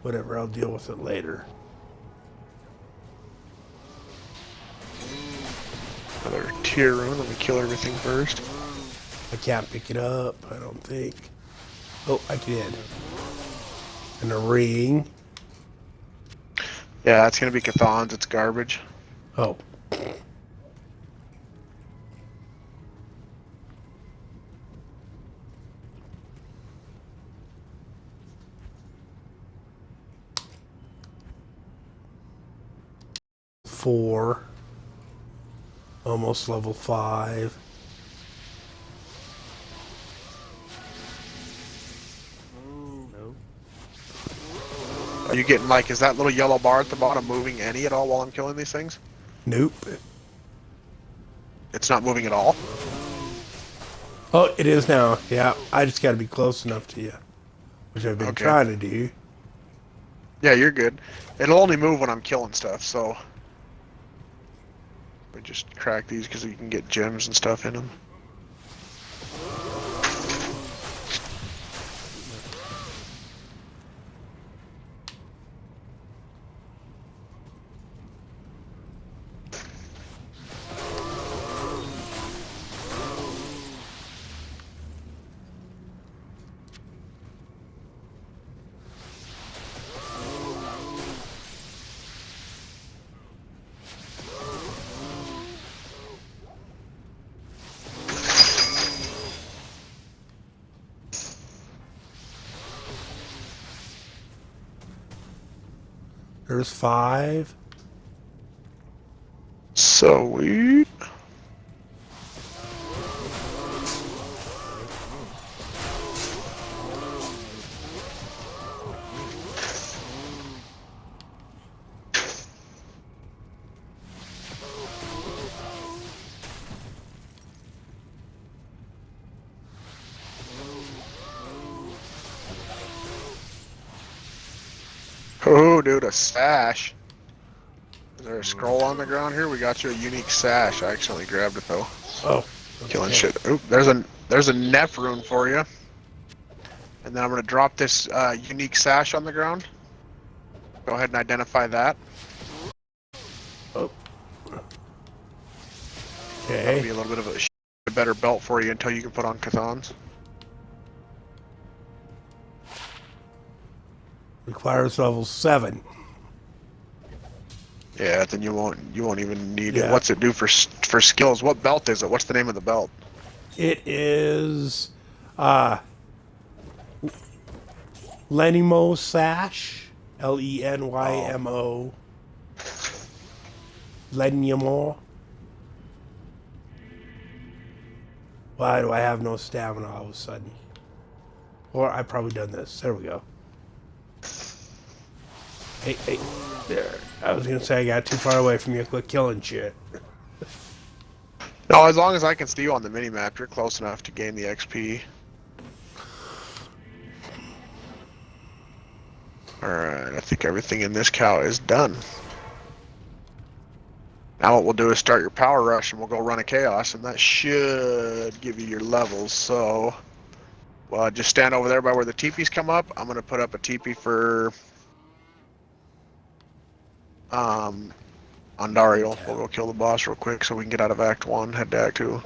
whatever. I'll deal with it later. Another tier rune. Let me kill everything first. I can't pick it up, I don't think. Oh, I can. And a ring. Yeah, that's gonna be Cathon's. It's garbage. Oh. Four. Almost level 5. Are you getting like, is that little yellow bar at the bottom moving any at all while I'm killing these things? Nope. It's not moving at all? Oh, it is now. Yeah, I just got to be close enough to you, which I've been Okay. trying to do. Yeah, you're good. It'll only move when I'm killing stuff, so... We just crack these because you can get gems and stuff in them. There's 5. Sweet. Oh, dude, a sash. Is there a scroll on the ground here? We got you a unique sash. I accidentally grabbed it though. Oh. Killing shit. Oop, there's a Nef rune for you. And then I'm gonna drop this unique sash on the ground. Go ahead and identify that. Oh. That'll be Okay. a little bit of a better belt for you until you can put on Cathans. Requires level 7. Yeah, then you won't even need it. Yeah. What's it do for skills? What belt is it? What's the name of the belt? It is Lenimo Sash. Lenymo. Lenymo. Why do I have no stamina all of a sudden? Or I've probably done this. There we go. Hey, there. I was gonna say I got too far away from you. Quit killing shit. No, as long as I can see you on the minimap, you're close enough to gain the XP. Alright, I think everything in this cow is done. Now what we'll do is start your power rush and we'll go run a chaos, and that should give you your levels. So, well, just stand over there by where the teepees come up. I'm gonna put up a teepee for Andariel. We'll go kill the boss real quick so we can get out of Act 1, head to Act 2.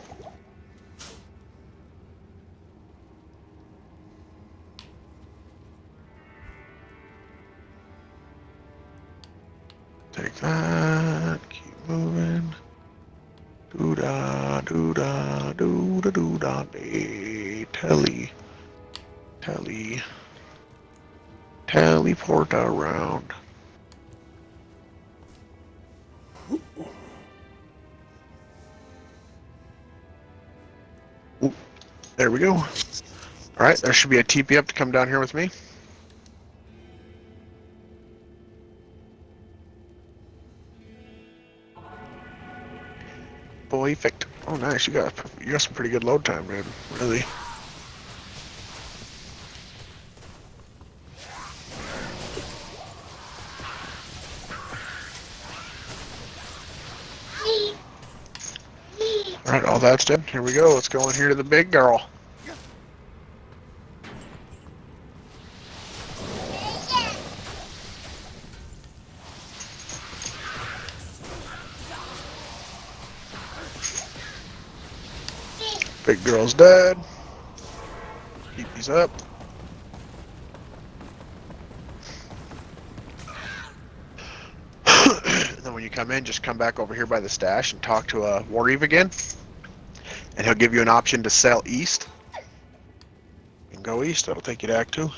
Take that, keep moving. Doo-da, doo-da, doo-da, doo-da, day. Teleport around. Ooh, there we go. Alright, there should be a TP up to come down here with me. Perfect. Oh, nice. You got some pretty good load time, man. Really. All right, all that's done. Here we go. Let's go in here to the big girl. Big girl's dead. Keep these up. And then when you come in, just come back over here by the stash and talk to Warreeve again. And he'll give you an option to sell east. And go east. That'll take you to Act 2.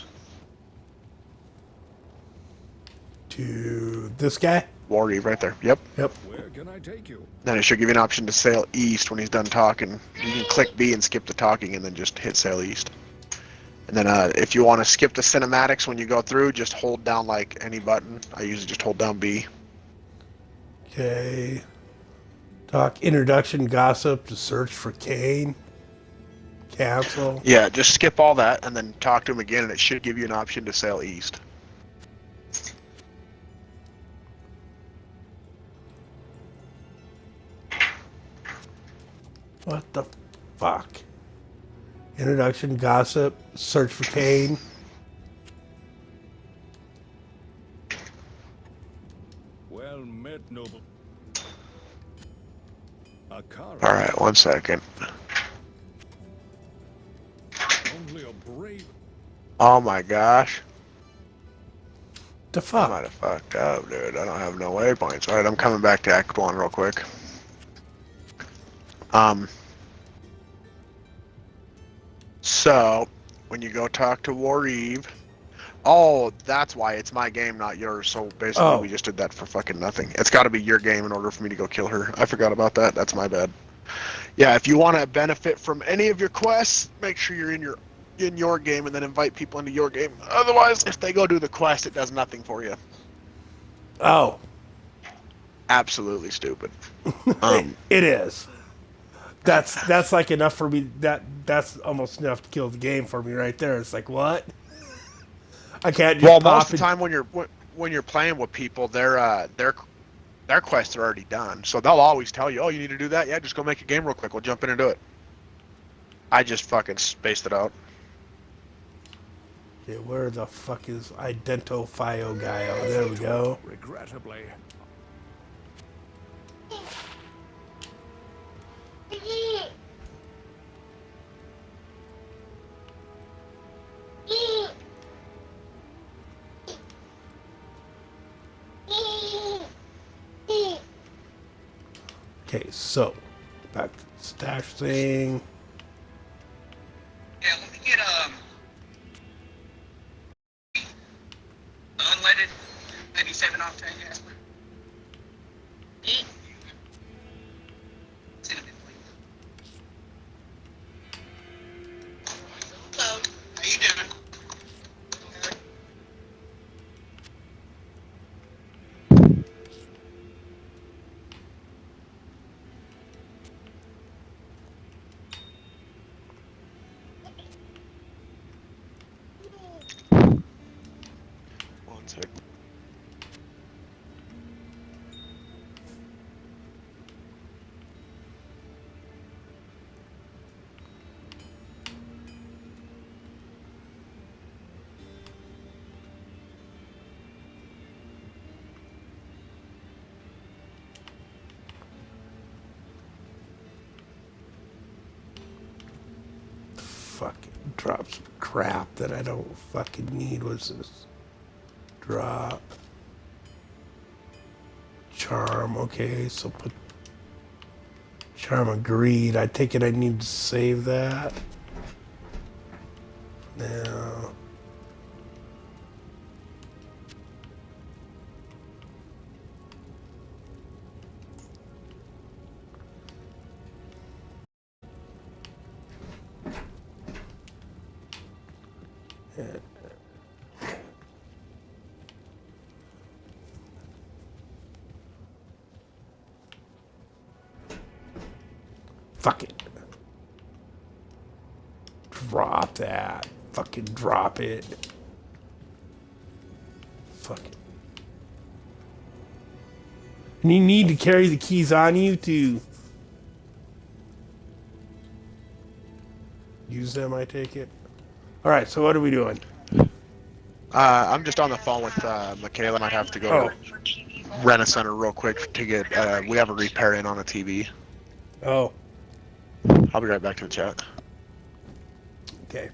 To this guy? War Eve right there. Yep. Yep. Where can I take you? Then it should give you an option to sail east when he's done talking. You can click B and skip the talking and then just hit sail east. And then if you want to skip the cinematics when you go through, just hold down like any button. I usually just hold down B. Okay. Talk introduction gossip to search for Kane. Cancel. Yeah, just skip all that and then talk to him again and it should give you an option to sail east. What the fuck? Introduction gossip, search for Kane. Well met, noble. Akara, Alright, 1 second. only a brave. Oh my gosh. The I fuck? might have fucked up, dude. I don't have no waypoints. Alright, I'm coming back to Act 1 real quick. So, when you go talk to War Eve... Oh, that's why it's my game, not yours. So basically, we just did that for fucking nothing. It's got to be your game in order for me to go kill her. I forgot about that. That's my bad. Yeah, if you want to benefit from any of your quests, make sure you're in your game and then invite people into your game. Otherwise, if they go do the quest, it does nothing for you. Oh. Absolutely stupid. It is. That's like enough for me. That's almost enough to kill the game for me right there. It's like, what? I can't just Well, pop most of the time when you're playing with people, their quests are already done, so they'll always tell you, "Oh, you need to do that? Yeah, just go make a game real quick. We'll jump in and do it." I just fucking spaced it out. Okay, where the fuck is Identifio guy? Oh, there we go. Regrettably. Okay, so back to the stash thing. Yeah, let me get unleaded 97 octane Jasper. Cinnamon, please. Hello, how you doing? One sec. Fucking drop some crap that I don't fucking need. What's this? Drop. Charm, okay, so put Charm of Greed. I take it I need to save that. Now. Fuck it. Drop that. Fucking drop it. Fuck it. And you need to carry the keys on you to use them, I take it. Alright, so what are we doing? I'm just on the phone with Michaela. I might have to go to Rent-A-Center real quick to get. We have a repair in on a TV. Oh, I'll be right back to the chat. okay.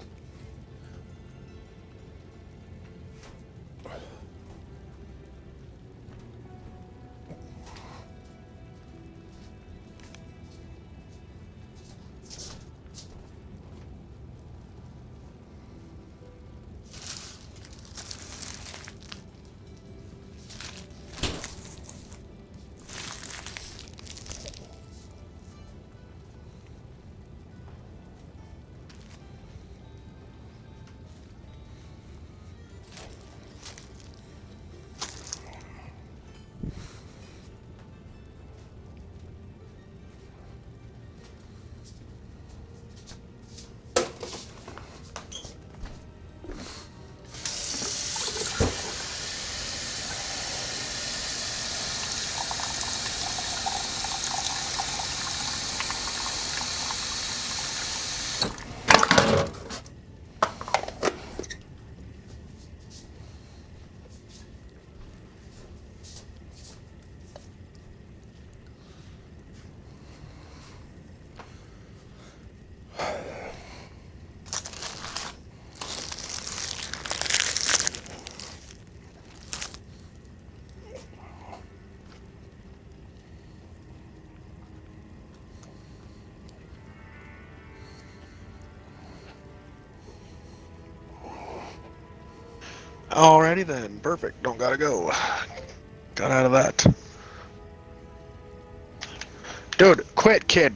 Alrighty then, perfect. Don't gotta go. Got out of that. Dude, quit, kid.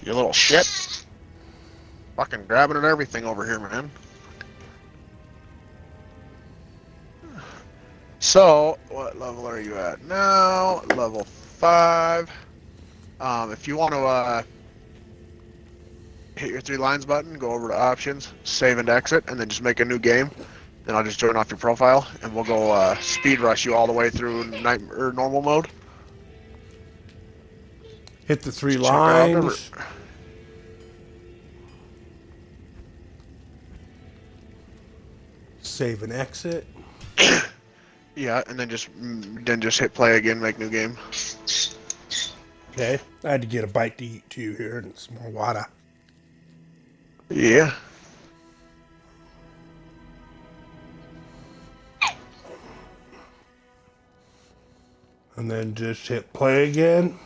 You little shit. Fucking grabbing at everything over here, man. So, what level are you at now? Level 5. If you want to hit your 3 lines button, go over to options, save and exit, and then just make a new game. Then I'll just join off your profile, and we'll go speed rush you all the way through night or normal mode. Hit the 3 Check it out, never- lines. Save and exit. Yeah, and then just hit play again, make new game. Okay. I had to get a bite to eat too here and some more water. Yeah. And then just hit play again.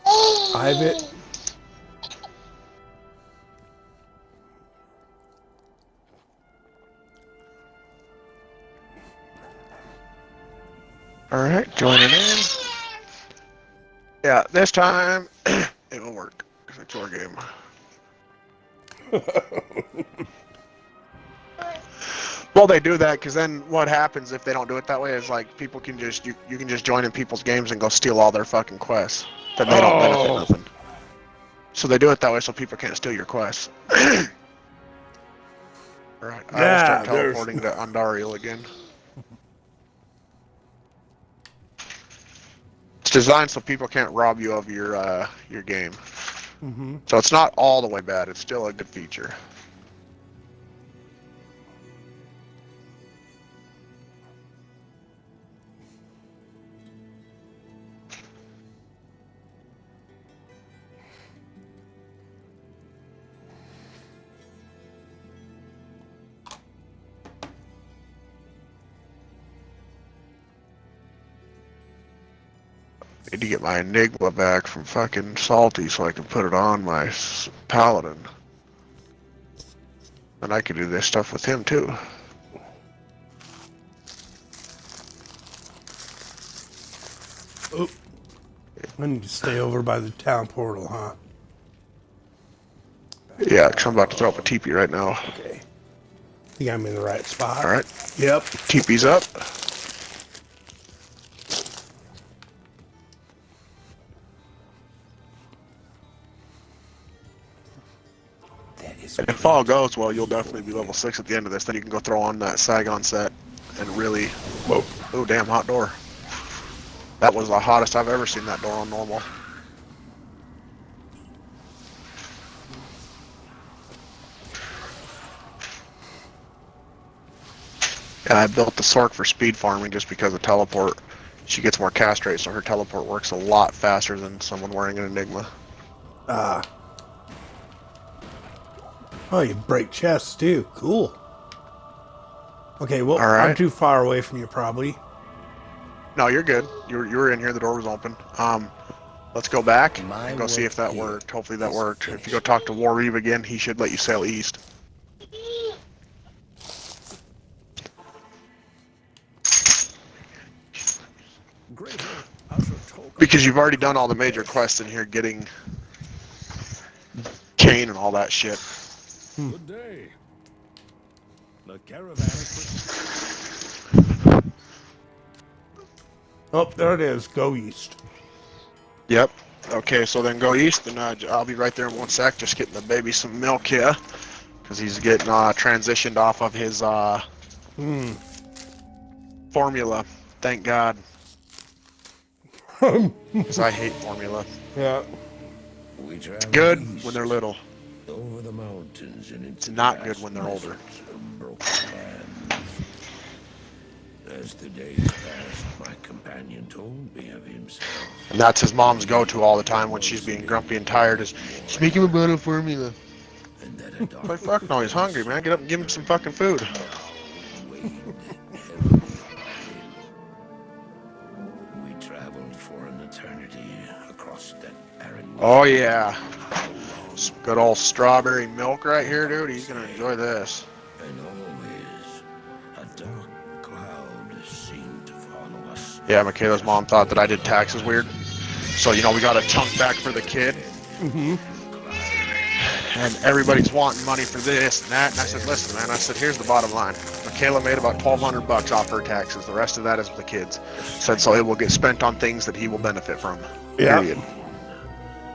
Hive it. Alright, joining in. Yeah, this time it will work, because it's your game. Well, they do that because then what happens if they don't do it that way is like people can just you can just join in people's games and go steal all their fucking quests. Then they don't benefit nothing. So they do it that way so people can't steal your quests. Alright, I will start teleporting to Andariel again. It's designed so people can't rob you of your game. Mm-hmm. So it's not all the way bad. It's still a good feature. Need to get my Enigma back from fucking Salty so I can put it on my Paladin. And I can do this stuff with him too. Oh. I need to stay over by the town portal, huh? Yeah, because I'm about to throw up a teepee right now. Okay. I think I'm in the right spot. Alright. Yep. Teepee's up. And if all goes well, you'll definitely be level 6 at the end of this. Then you can go throw on that Saigon set and really... Whoa. Oh, damn, hot door. That was the hottest I've ever seen that door on normal. Yeah, I built the Sork for speed farming just because of teleport. She gets more cast rate, so her teleport works a lot faster than someone wearing an Enigma. Oh, you break chests too. Cool. Okay, well, All right. I'm too far away from you probably. No, you're good. You were in here. The door was open. Let's go back and go see if that worked. Hopefully that worked. If you go talk to War Reeve again, he should let you sail east. Because you've already done all the major quests in here, getting Kane and all that shit. Good day. The caravan is... Oh, there it is. Go east. Yep. Okay, so then go east, and I'll be right there in 1 sec, just getting the baby some milk here. Because he's getting transitioned off of his formula. Thank God. Because I hate formula. Yeah. We travel Good east, when they're little. over the mountains and into It's not the good when they're older. vast of broken lands. As the days passed, my companion told me of himself. And that's his mom's go-to all the time when she's being grumpy and tired is, speak him about a formula. And that a dark Like, fuck no, he's hungry, man. Get up and give him some fucking food. weighed heavily upon him. We traveled for an eternity across that barren Oh, yeah. Good old strawberry milk right here, dude. He's gonna enjoy this. And always a dark cloud seemed to follow us. Yeah, Michaela's mom thought that I did taxes weird. So, you know, we got a chunk back for the kid. And everybody's wanting money for this and that. And I said, listen, man, I said, here's the bottom line. Michaela made about $1,200 off her taxes. The rest of that is the kids. Said, so it will get spent on things that he will benefit from. Yeah. Period.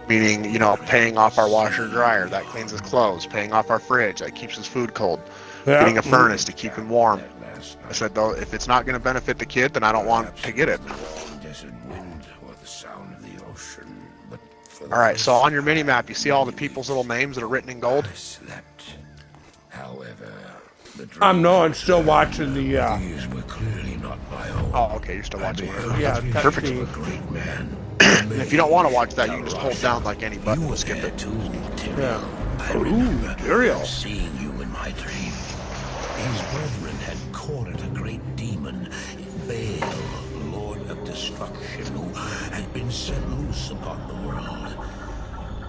Meaning, you know, paying off our washer and dryer. That cleans his clothes. Paying off our fridge. That keeps his food cold. Yeah. Getting a furnace to keep him warm. I said, though, if it's not going to benefit the kid, then I don't want to get it. Desert wind or the sound of the ocean, but for the Alright, so first on your mini-map, you see all the people's little names that are written in gold? I slept. However, the I'm still watching the, these were clearly not my own. Oh, okay, you're still watching it. yeah, Perfect. cutscene. Great man. And if you don't want to watch that, you can just hold down like any button to skip it. Too, Tyrael. Yeah. I remember Tyrael. seeing you in my dream. His brethren had cornered a great demon, Baal, Lord of Destruction, who had been set loose upon the world.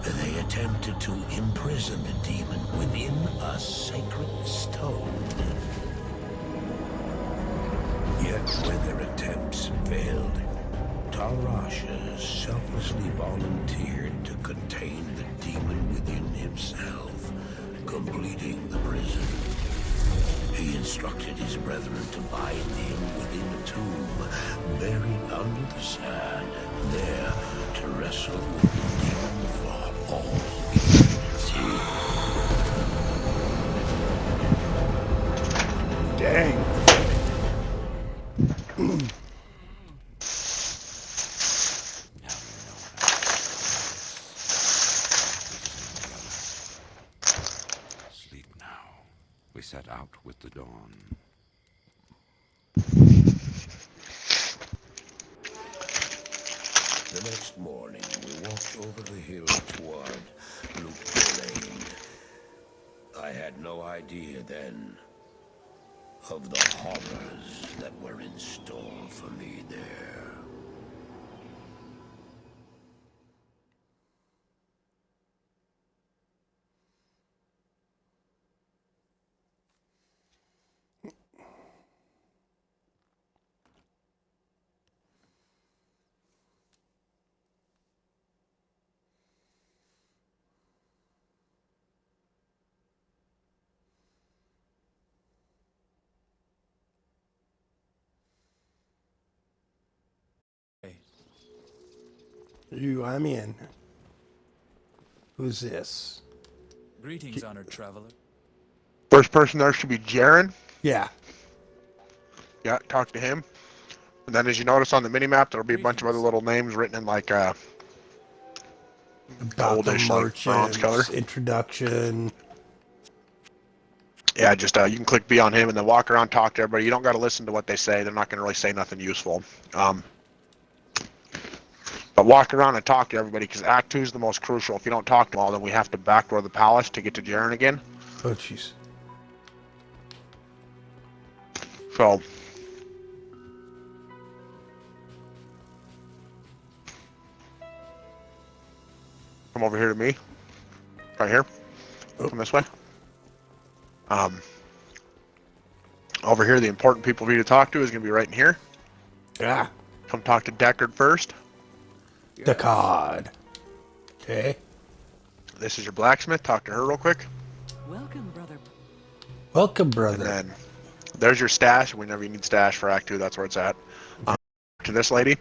They attempted to imprison the demon within a sacred stone. Yet when their attempts failed, Talrasha selflessly volunteered to contain the demon within himself, completing the prison. He instructed his brethren to bind him within a tomb, buried under the sand, there to wrestle with the demon for all eternity. Dang. Sleep now. We set out with the dawn. The next morning, we walked over the hill toward Lane. I had no idea then of the horrors that were in store for me there. I'm in. Who's this? Greetings, honored traveler. First person there should be Jaren. Yeah. Yeah, talk to him. And then as you notice on the mini-map, there'll be a bunch of other little names written in like About goldish, the like bronze color. merchant's introduction. Yeah, just you can click B on him and then walk around, talk to everybody. You don't got to listen to what they say. They're not going to really say nothing useful. But walk around and talk to everybody, because Act 2 is the most crucial. If you don't talk to them all, then we have to backdoor the palace to get to Jaren again. Oh, jeez. So, come over here to me. Right here. Come this way. Over here, the important people for you to talk to is going to be right in here. Yeah. Come talk to Deckard first. The card. Okay. This is your blacksmith. Talk to her real quick. Welcome, brother. Welcome, And brother. then there's your stash. Whenever you need stash for Act 2, that's where it's at. To this lady,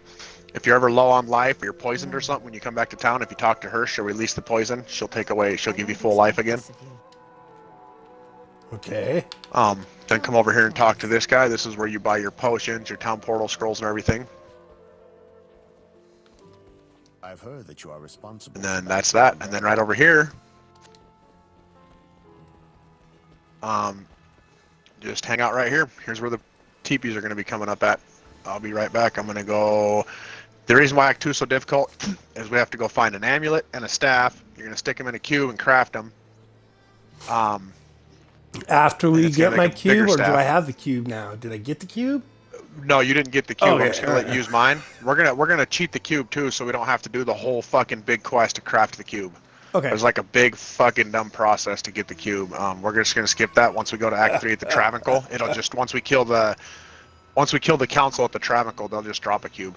if you're ever low on life or you're poisoned or something, when you come back to town, if you talk to her, she'll release the poison. She'll give you full life again. Okay. Then come over here and talk to this guy. This is where you buy your potions, your town portal scrolls, and everything. I've heard that you are responsible. And then that's that. And then right over here, just hang out right here. Here's where the teepees are going to be coming up at. I'll be right back. I'm going to go. The reason why Act 2 is so difficult is we have to go find an amulet and a staff. You're going to stick them in a cube and craft them. After we it's gonna get my make a bigger cube, or do staff. I have the cube now? Did I get the cube? No, you didn't get the cube. Okay, I'm just gonna let you use mine. We're gonna cheat the cube too, so we don't have to do the whole fucking big quest to craft the cube. Okay. There's like a big fucking dumb process to get the cube. We're just gonna skip that once we go to Act 3 at the Travancore. It'll just once we kill the council at the Travancore, they'll just drop a cube.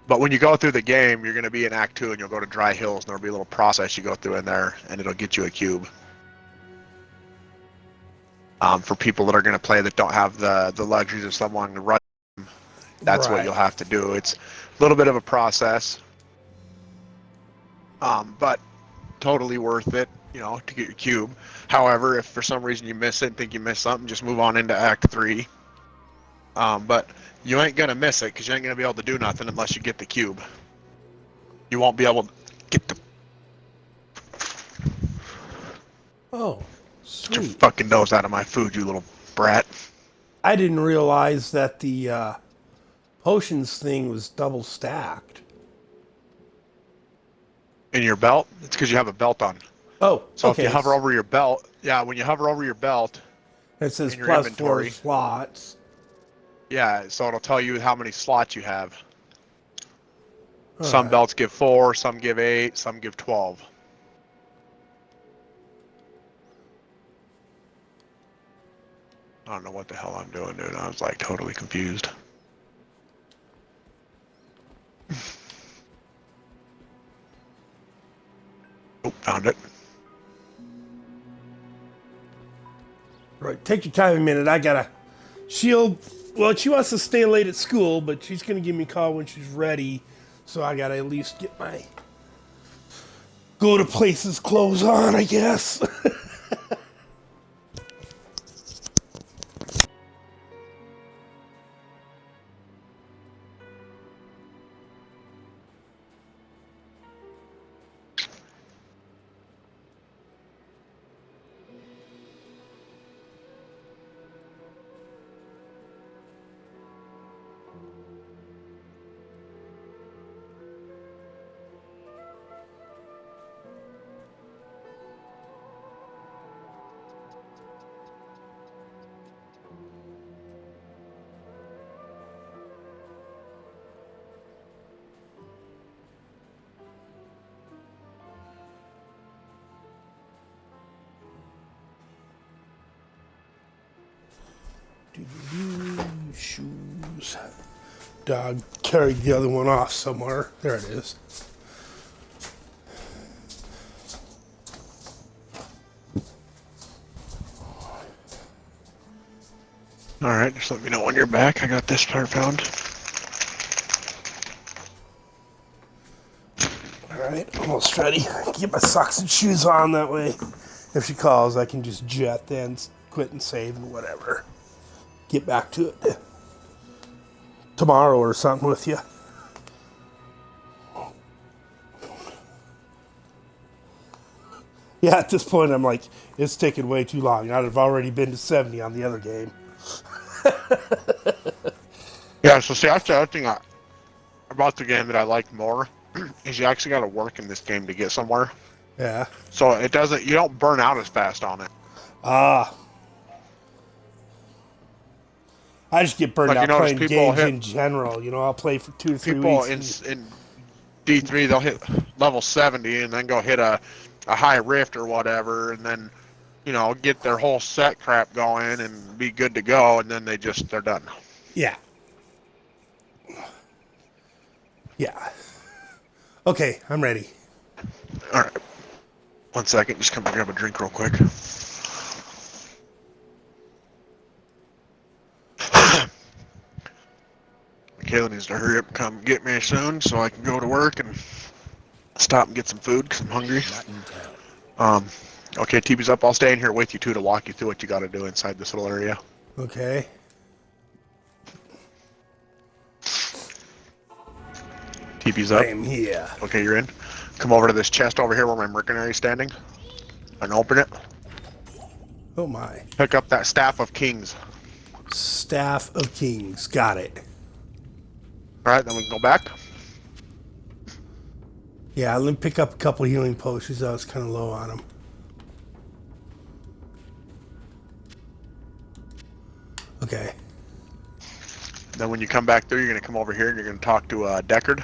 But when you go through the game, you're gonna be in Act 2 and you'll go to Dry Hills, and there'll be a little process you go through in there, and it'll get you a cube. For people that are gonna play that don't have the luxuries of someone to run, that's what you'll have to do. It's a little bit of a process, but totally worth it, you know, to get your cube. However, if for some reason you miss it and think you missed something, just move on into Act 3. But you ain't gonna miss it because you ain't gonna be able to do nothing unless you get the cube. You won't be able to get the. Oh, Get your sweet. fucking nose out of my food, you little brat. I didn't realize that the potions thing was double stacked. In your belt? It's because you have a belt on. Oh, So okay. if you hover over your belt, yeah, when you hover over your belt, It says in your plus inventory, 4 slots. yeah, so it'll tell you how many slots you have. All Some right. belts give 4, some give 8, some give 12. I don't know what the hell I'm doing, dude. I was like totally confused. Oh, found it. Right, take your time a minute. I gotta. She'll. Well, she wants to stay late at school, but she's gonna give me a call when she's ready. So I gotta at least get my go to places clothes on, I guess. Shoes. Dog carried the other one off somewhere. There it is. Alright, just let me know when you're back. I got this part found. Alright, almost ready. Get my socks and shoes on that way. If she calls, I can just jet then, quit and save and whatever. Get back to it tomorrow or something with you. Yeah, at this point, I'm like, it's taking way too long. I'd have already been to 70 on the other game. Yeah, so see, that's the other thing about the game that I like more is you actually got to work in this game to get somewhere. Yeah. So it doesn't, you don't burn out as fast on it. Ah. I just get burned Like, you out notice playing people games hit- in general. You know, I'll play for 2 to 3 People weeks. in D3, they'll hit level 70 and then go hit a high rift or whatever, and then, you know, get their whole set crap going and be good to go, and then they're done. Yeah. Yeah. Okay, I'm ready. All right. 1 second, just come and grab a drink real quick. Michaela needs to hurry up and come get me soon so I can go to work and stop and get some food because I'm hungry. Not in town. Okay, TV's up. I'll stay in here with you too to walk you through what you got to do inside this little area. Okay. TV's up. I am here. Okay, you're in. Come over to this chest over here where my mercenary's standing and open it. Oh my. Pick up that Staff of Kings. Staff of Kings. Got it. Alright, then we can go back. Yeah, let me pick up a couple healing potions. I was kind of low on them. Okay. Then when you come back through, you're going to come over here and you're going to talk to Deckard.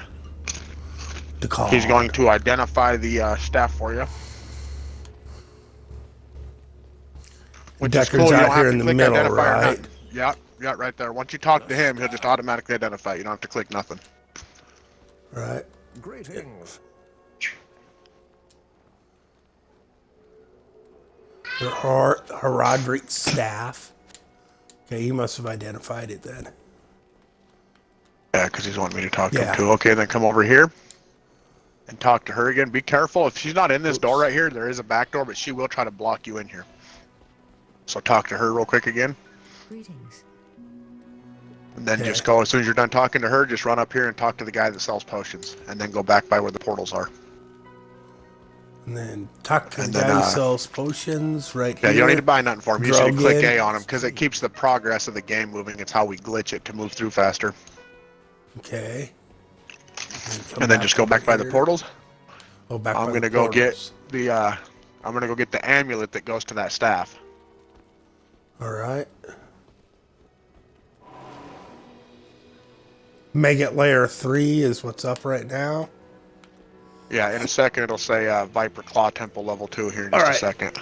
the card. He's going to identify the staff for you. Which is Decker's cool. You out don't have here to in the click middle, identify or right? nothing. Yeah, right there. Once you talk to him, he'll just automatically identify. You don't have to click nothing. Right. Greetings. Herodric's staff. Okay, he must have identified it then. Yeah, because he's wanting me to talk to Yeah. him too. Okay, then come over here and talk to her again. Be careful. If she's not in this door right here, there is a back door, but she will try to block you in here. So talk to her real quick again. Greetings. And then Okay. just go, as soon as you're done talking to her, just run up here and talk to the guy that sells potions. And then go back by where the portals are. And then talk to And the then, guy who sells potions right Yeah, here. you don't need to buy nothing for him. You just need to click Drug in. A on him because it keeps the progress of the game moving. It's how we glitch it to move through faster. Okay. And then just go back by the here. portals. Oh, back I'm by gonna the go get portals. the I'm gonna go get the amulet that goes to that staff. All right. Maggot Layer 3 is what's up right now. Yeah, in a second it'll say Viper Claw Temple level 2 here in just All right. a second.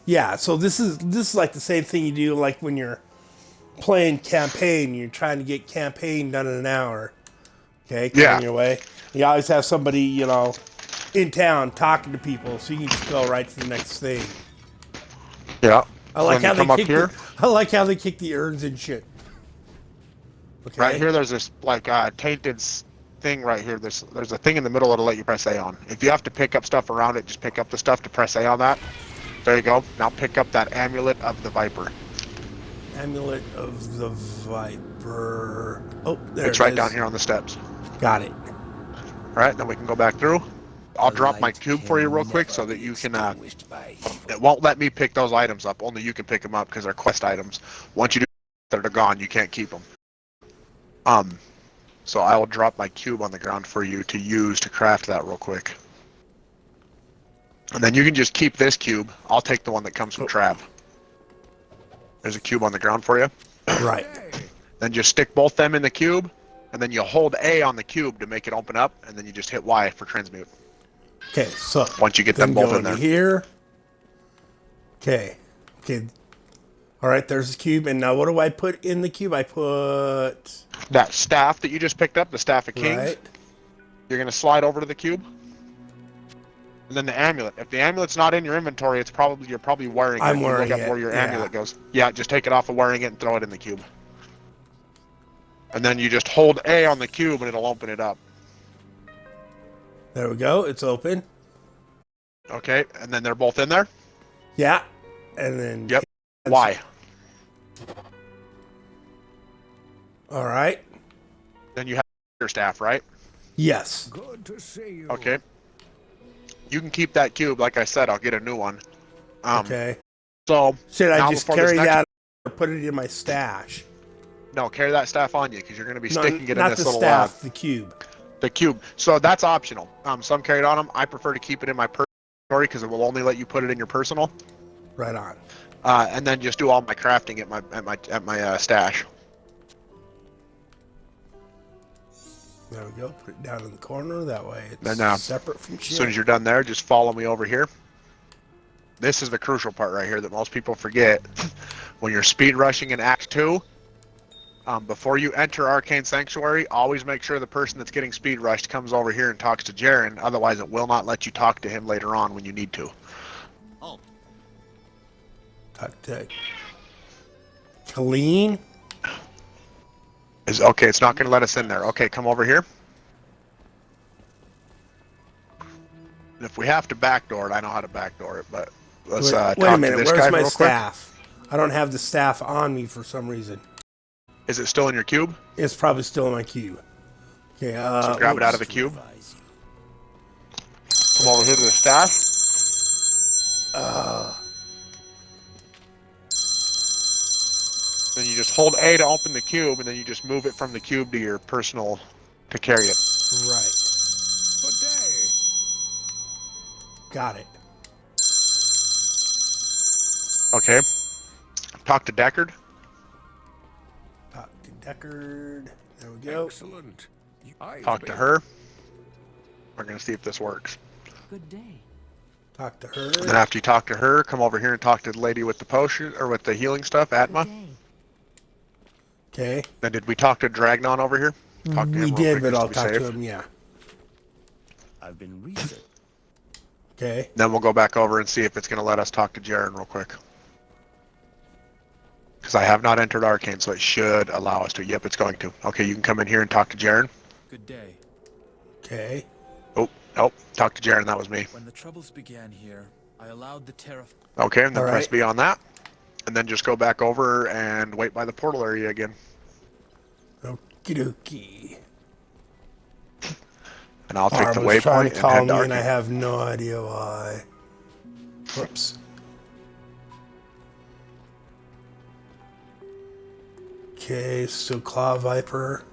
Yeah, so this is like the same thing you do like when you're playing campaign. You're trying to get campaign done in an hour. Okay, Yeah. on your way. You always have somebody, you know, in town talking to people, so you can just go right to the next thing. Yeah. I like So how then you they come up kick here. I like how they kick the urns and shit. Okay. Right here there's this like tainted thing right here. There's a thing in the middle that'll let you press A on. If you have to pick up stuff around it, just pick up the stuff to press A on that. There you go. Now pick up that Amulet of the Viper. Amulet of the Viper. Oh, there It's it right is. down here on the steps. Got it. Right, then we can go back through. I'll The drop my light cube for you real can quick never so that be you can extinguished by evil. it won't let me pick those items up. Only you can pick them up because they're quest items. Once you do, they're gone. You can't keep them. So I will drop my cube on the ground for you to use to craft that real quick. And then you can just keep this cube. I'll take the one that comes from Trav. There's a cube on the ground for you. Right. Then just stick both them in the cube, and then you hold A on the cube to make it open up, and then you just hit Y for transmute. Okay, so Once you get then them both go in there. into here. Okay. Okay. All right, there's the cube, and now what do I put in the cube? I put That staff that you just picked up, the Staff of Kings, right. you're going to slide over to the cube. And then the amulet. If the amulet's not in your inventory, you're probably wearing it. I'm You wearing look up it, where your yeah. amulet goes. Yeah, just take it off of wearing it and throw it in the cube. And then you just hold A on the cube and it'll open it up. There we go. It's open. Okay, and then they're both in there? Yeah. And then Yep. Y. All right. Then you have your staff, right? Yes. Good to see you. Okay. You can keep that cube. Like I said, I'll get a new one. Okay. So, Should I now just before this carry next- that or put it in my stash? No, carry that staff on you because you're going to be No, sticking it in not this the little staff, the cube. the cube. So that's optional. Some carry it on them. I prefer to keep it in my personal because it will only let you put it in your personal. Right on. And then just do all my crafting at my stash. There we go. Put it down in the corner. That way it's Then, separate from shit. As soon as you're done there, just follow me over here. This is the crucial part right here that most people forget. When you're speed rushing in Act 2, before you enter Arcane Sanctuary, always make sure the person that's getting speed rushed comes over here and talks to Jaren. Otherwise, it will not let you talk to him later on when you need to. Talk to Colleen. Okay, it's not going to let us in there. Okay, come over here. And if we have to backdoor it, I know how to backdoor it, but let's Wait talk a minute. to this Where's guy my real quick. staff? I don't have the staff on me for some reason. Is it still in your cube? It's probably still in my cube. Okay. So grab it out of the cube. Come over here to the stash. Then you just hold A to open the cube, and then you just move it from the cube to your personal to carry it. Right. Good day. Got it. Okay. Talk to Deckard. Talk to Deckard. There we go. Excellent. I've Talk to been- her. We're gonna see if this works. Good day. Talk to And then her. after you talk to her, come over here and talk to the lady with the potion or with the healing stuff, Good Atma. day. Okay. Then did we talk to Dragnon over here? Talk to We him real did, quick but just I'll to be talk safe. to him. Yeah. I've been researched. Okay. Then we'll go back over and see if it's gonna let us talk to Jaren real quick. Because I have not entered Arcane, so it should allow us to. Yep, it's going to. Okay, you can come in here and talk to Jaren. Good day. Okay. Oh, nope. Talk to Jaren. That was me. When the troubles began here, I allowed the terror. Okay, and then All press right. B on that. And then just go back over and wait by the portal area again. Okie dokie. And I'll take the Arm was trying waypoint to and call head me, to and I Arcane. have no idea why. Whoops. Okay, still Claw Viper.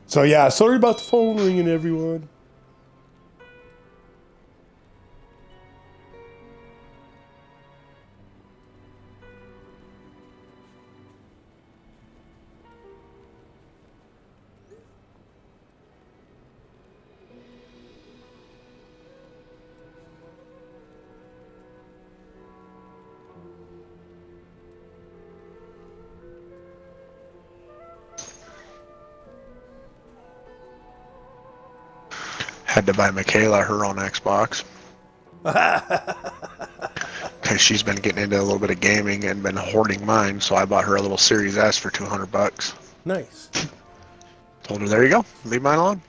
So yeah, sorry about the phone ringing, everyone. Had to buy Michaela her own Xbox. Because she's been getting into a little bit of gaming and been hoarding mine, so I bought her a little Series S for $200. Nice. Told her, there you go, leave mine alone.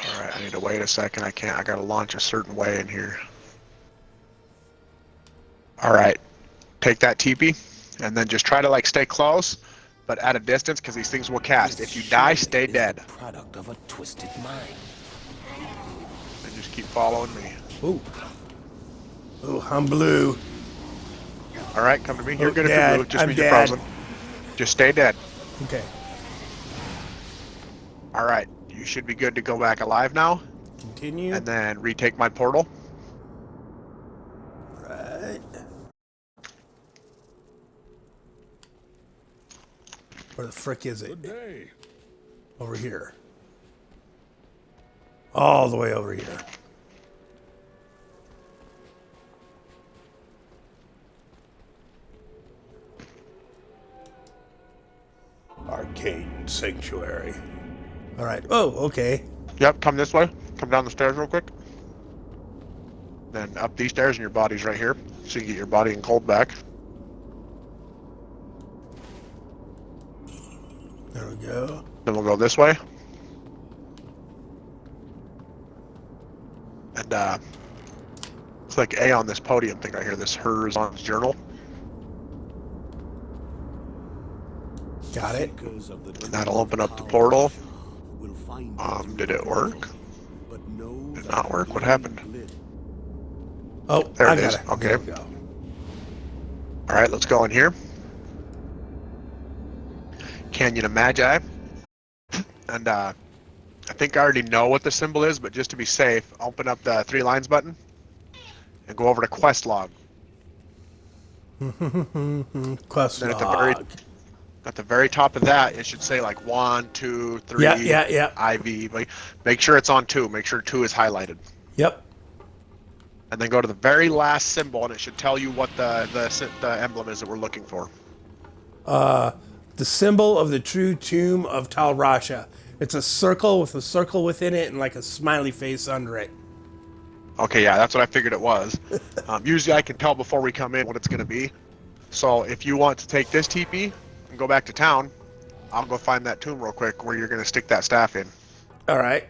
Alright, I need to wait a second. I gotta launch a certain way in here. Alright, take that teepee, and then just try to like stay close, but at a distance, because these things will cast. If you die, stay dead. The product of a twisted mind. And just keep following me. Ooh. Ooh, I'm blue. Alright, come to me. You're Oh, good if Dad, you're blue. Just I'm means you're dead. frozen. Just stay dead. Okay. Alright, you should be good to go back alive now, Continue. and then retake my portal. Right. Where the frick is it? Good day. Over here. All the way over here. Arcane Sanctuary. All right. Oh, okay. Yep, come this way. Come down the stairs real quick. Then up these stairs, and your body's right here. So you get your body and cold back. There we go. Then we'll go this way. And click A on this podium thing right here, this Horizon's journal. Got it. And that'll open up the portal. Did it work? Did not work? What happened? Oh, There I it got is. it. Okay. There we go. Alright, let's go in here. Canyon of Magi. And I think I already know what the symbol is, but just to be safe, open up the 3 lines button and go over to quest log. Quest Then log. at the very top of that, it should say like 1, 2, 3, Yeah. IV. Make sure it's on 2. Make sure 2 is highlighted. Yep. And then go to the very last symbol, and it should tell you what the emblem is that we're looking for. The symbol of the true tomb of Talrasha. It's a circle with a circle within it and like a smiley face under it. Okay, yeah, that's what I figured it was. Usually I can tell before we come in what it's going to be. So if you want to take this TP and go back to town, I'll go find that tomb real quick where you're going to stick that staff in. All right.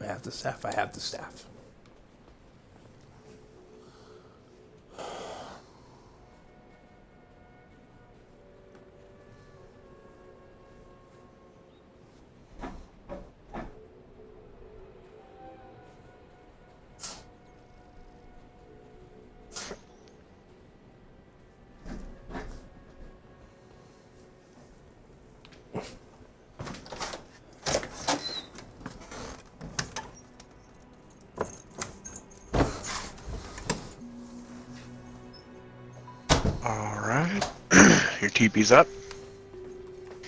I have the staff. I have the staff. TP's up.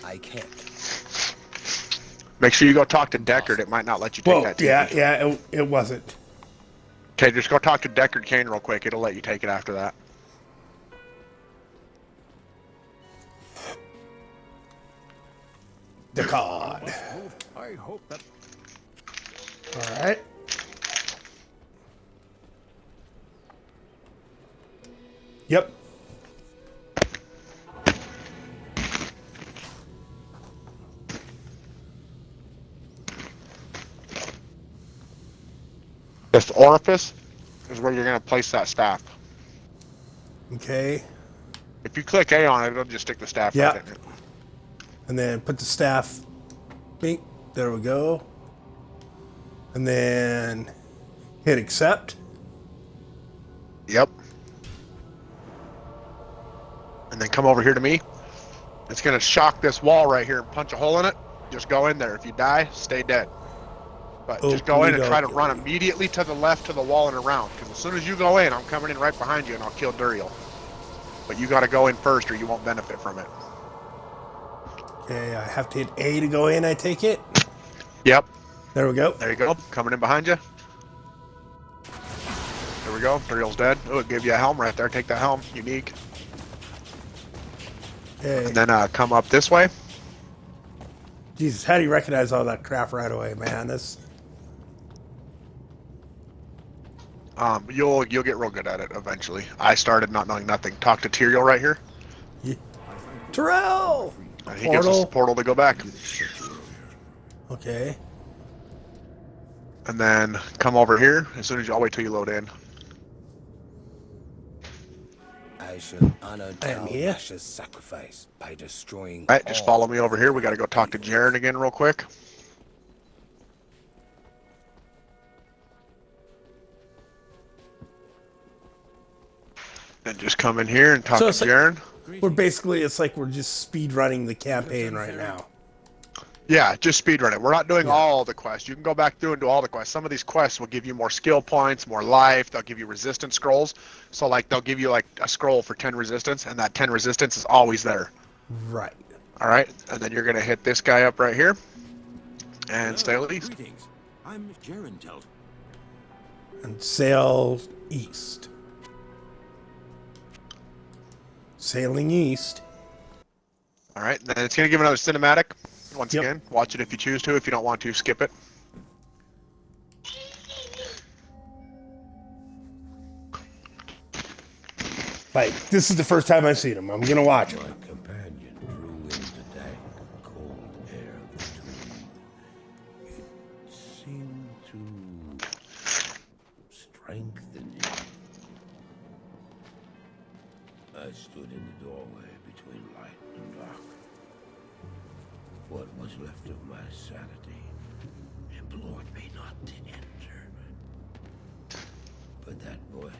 I can't. Make sure you go talk to Deckard. It might not let you take Whoa, that TP. yeah, it wasn't. Okay, just go talk to Deckard Kane real quick. It'll let you take it after that. The card. I hope that All right. Yep. This orifice is where you're going to place that staff. Okay. If you click A on it, it'll just stick the staff Yeah. right in it. And then put the staff. Bink. There we go. And then hit accept. Yep. And then come over here to me. It's going to shock this wall right here and punch a hole in it. Just go in there. If you die, stay dead. But just go in and try to run immediately to the left to the wall and around. Because as soon as you go in, I'm coming in right behind you and I'll kill Duriel. But you got to go in first or you won't benefit from it. Okay, I have to hit A to go in, I take it. Yep. There we go. There you go. Coming in behind you. There we go. Duriel's dead. Oh, it gave you a helm right there. Take that helm. Unique. Okay. And then come up this way. Jesus, how do you recognize all that crap right away, man? This. You'll get real good at it eventually. I started not knowing nothing. Talk to Tyrael right here. Yeah. Terrell! And he gives us the portal to go back. Okay. And then come over here as soon as you. I'll wait till you load in. I shall honor I am here. Talrasha's sacrifice by destroying. All right, just follow me over here. We got to go talk to Jaren again real quick. And just come in here and talk to Jaren. We're basically, it's like we're just speed running the campaign right now. Yeah, just speedrun it. We're not doing all the quests. You can go back through and do all the quests. Some of these quests will give you more skill points, more life. They'll give you resistance scrolls. So, like, they'll give you, like, a scroll for 10 resistance, and that 10 resistance is always there. Right. All right? And then you're going to hit this guy up right here. And sail east. Greetings. I'm Jaren. And sail east. Sailing east. All right, and then it's going to give another cinematic. Once again, watch it if you choose to. If you don't want to, skip it. Like, this is the first time I've seen him. I'm going to watch him. My companion drew in the dank, cold air of the tomb. It seemed to strengthen him. I stood in the doorway between light and dark. What was left of my sanity implored me not to enter. But that voice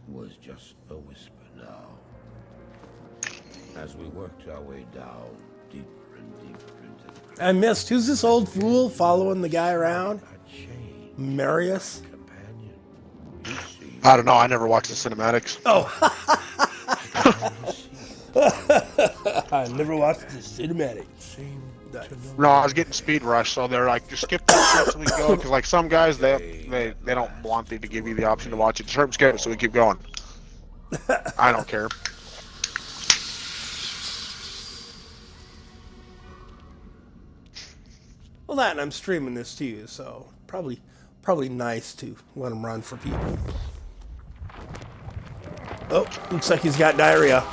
was just a whisper now. As we worked our way down, deeper and deeper into the crypt, I missed. Who's this old fool following the guy around? Marius? companion, you see, I don't know. I never watched the cinematics. Oh. I never watched the cinematic. No, I was getting speed rush, so they're like, just skip that shit so we can go. Because, like, some guys, they don't want you to give you the option to watch it. Just hurt skip it so we keep going. I don't care. Well, that, and I'm streaming this to you, so probably nice to let him run for people. Oh, looks like he's got diarrhea.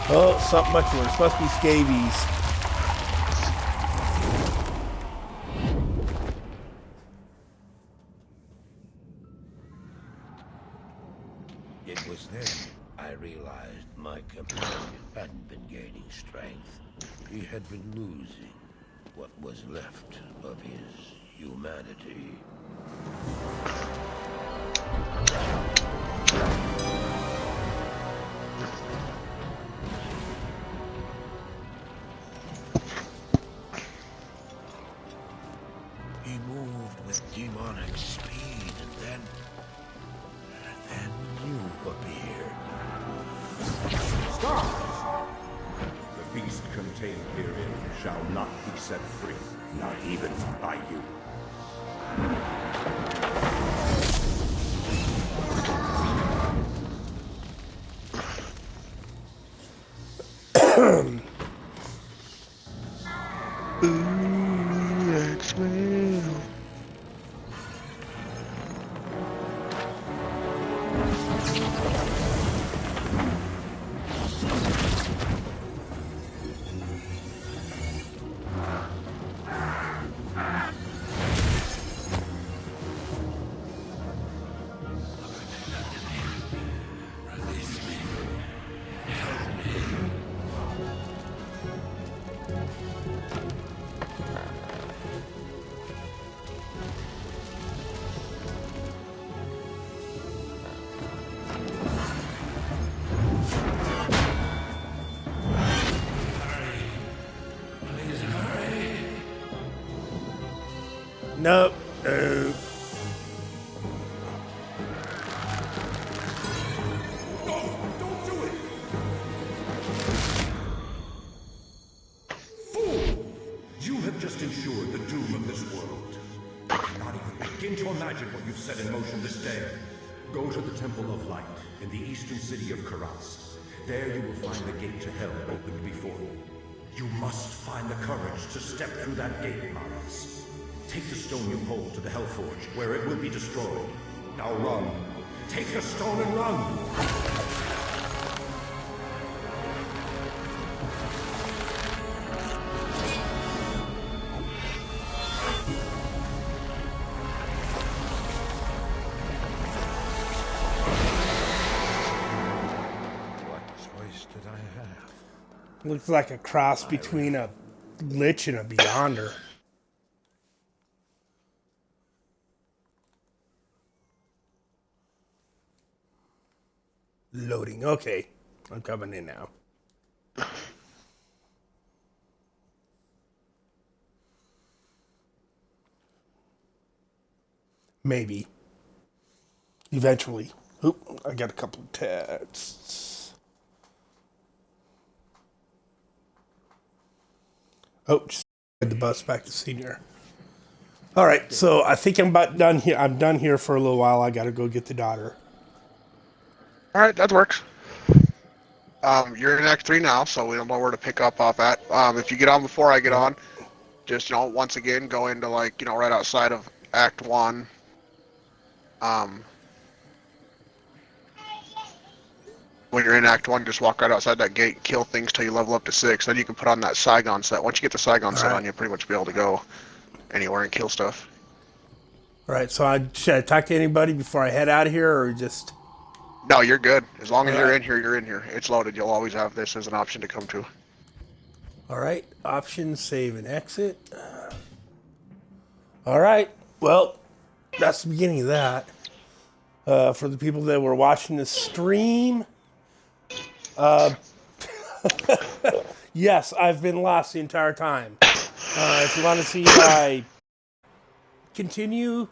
Oh, something much worse. Must be scabies. it was then I realized my companion hadn't been gaining strength. He had been losing what was left of his humanity. He moved with demonic speed, and then you appeared. contained herein shall not be set free, not even by you. Nope. Don't do it! Fool! You have just ensured the doom of this world. I cannot even begin to imagine what you've set in motion this day. Go to the Temple of Light in the eastern city of Karas. There you will find the gate to hell opened before you. You must find the courage to step through that gate, Maris. Take the stone you hold to the Hellforge, where it will be destroyed. Now run. Take the stone and run! What choice did I have? Looks like a cross between a Lich and a Beyonder. Loading. Okay. I'm coming in now. Maybe. Eventually. Oop, I got a couple of texts. Oh, just ride the bus back to senior. All right, so I think I'm about done here. I'm done here for a little while. I got to go get the daughter. All right, that works. You're in Act 3 now, so we don't know where to pick up off at. If you get on before I get on, just, once again, go into, right outside of Act 1. When you're in Act 1, just walk right outside that gate, kill things till you level up to 6. Then you can put on that Saigon set. Once you get the Saigon set on, you'll pretty much be able to go anywhere and kill stuff. All right, so should I talk to anybody before I head out of here, or just... No, you're good. As long as you're in here, you're in here. It's loaded. You'll always have this as an option to come to. All right, options, save and exit. All right, well, that's the beginning of that. For the people that were watching the stream, yes, I've been lost the entire time. If you want to see I continue,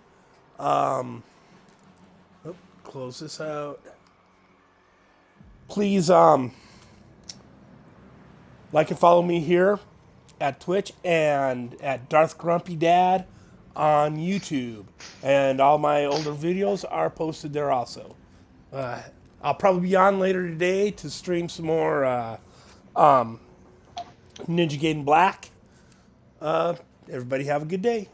close this out. Please, like and follow me here at Twitch and at Darth Grumpy Dad on YouTube. And all my older videos are posted there also. I'll probably be on later today to stream some more Ninja Gaiden Black. Everybody have a good day.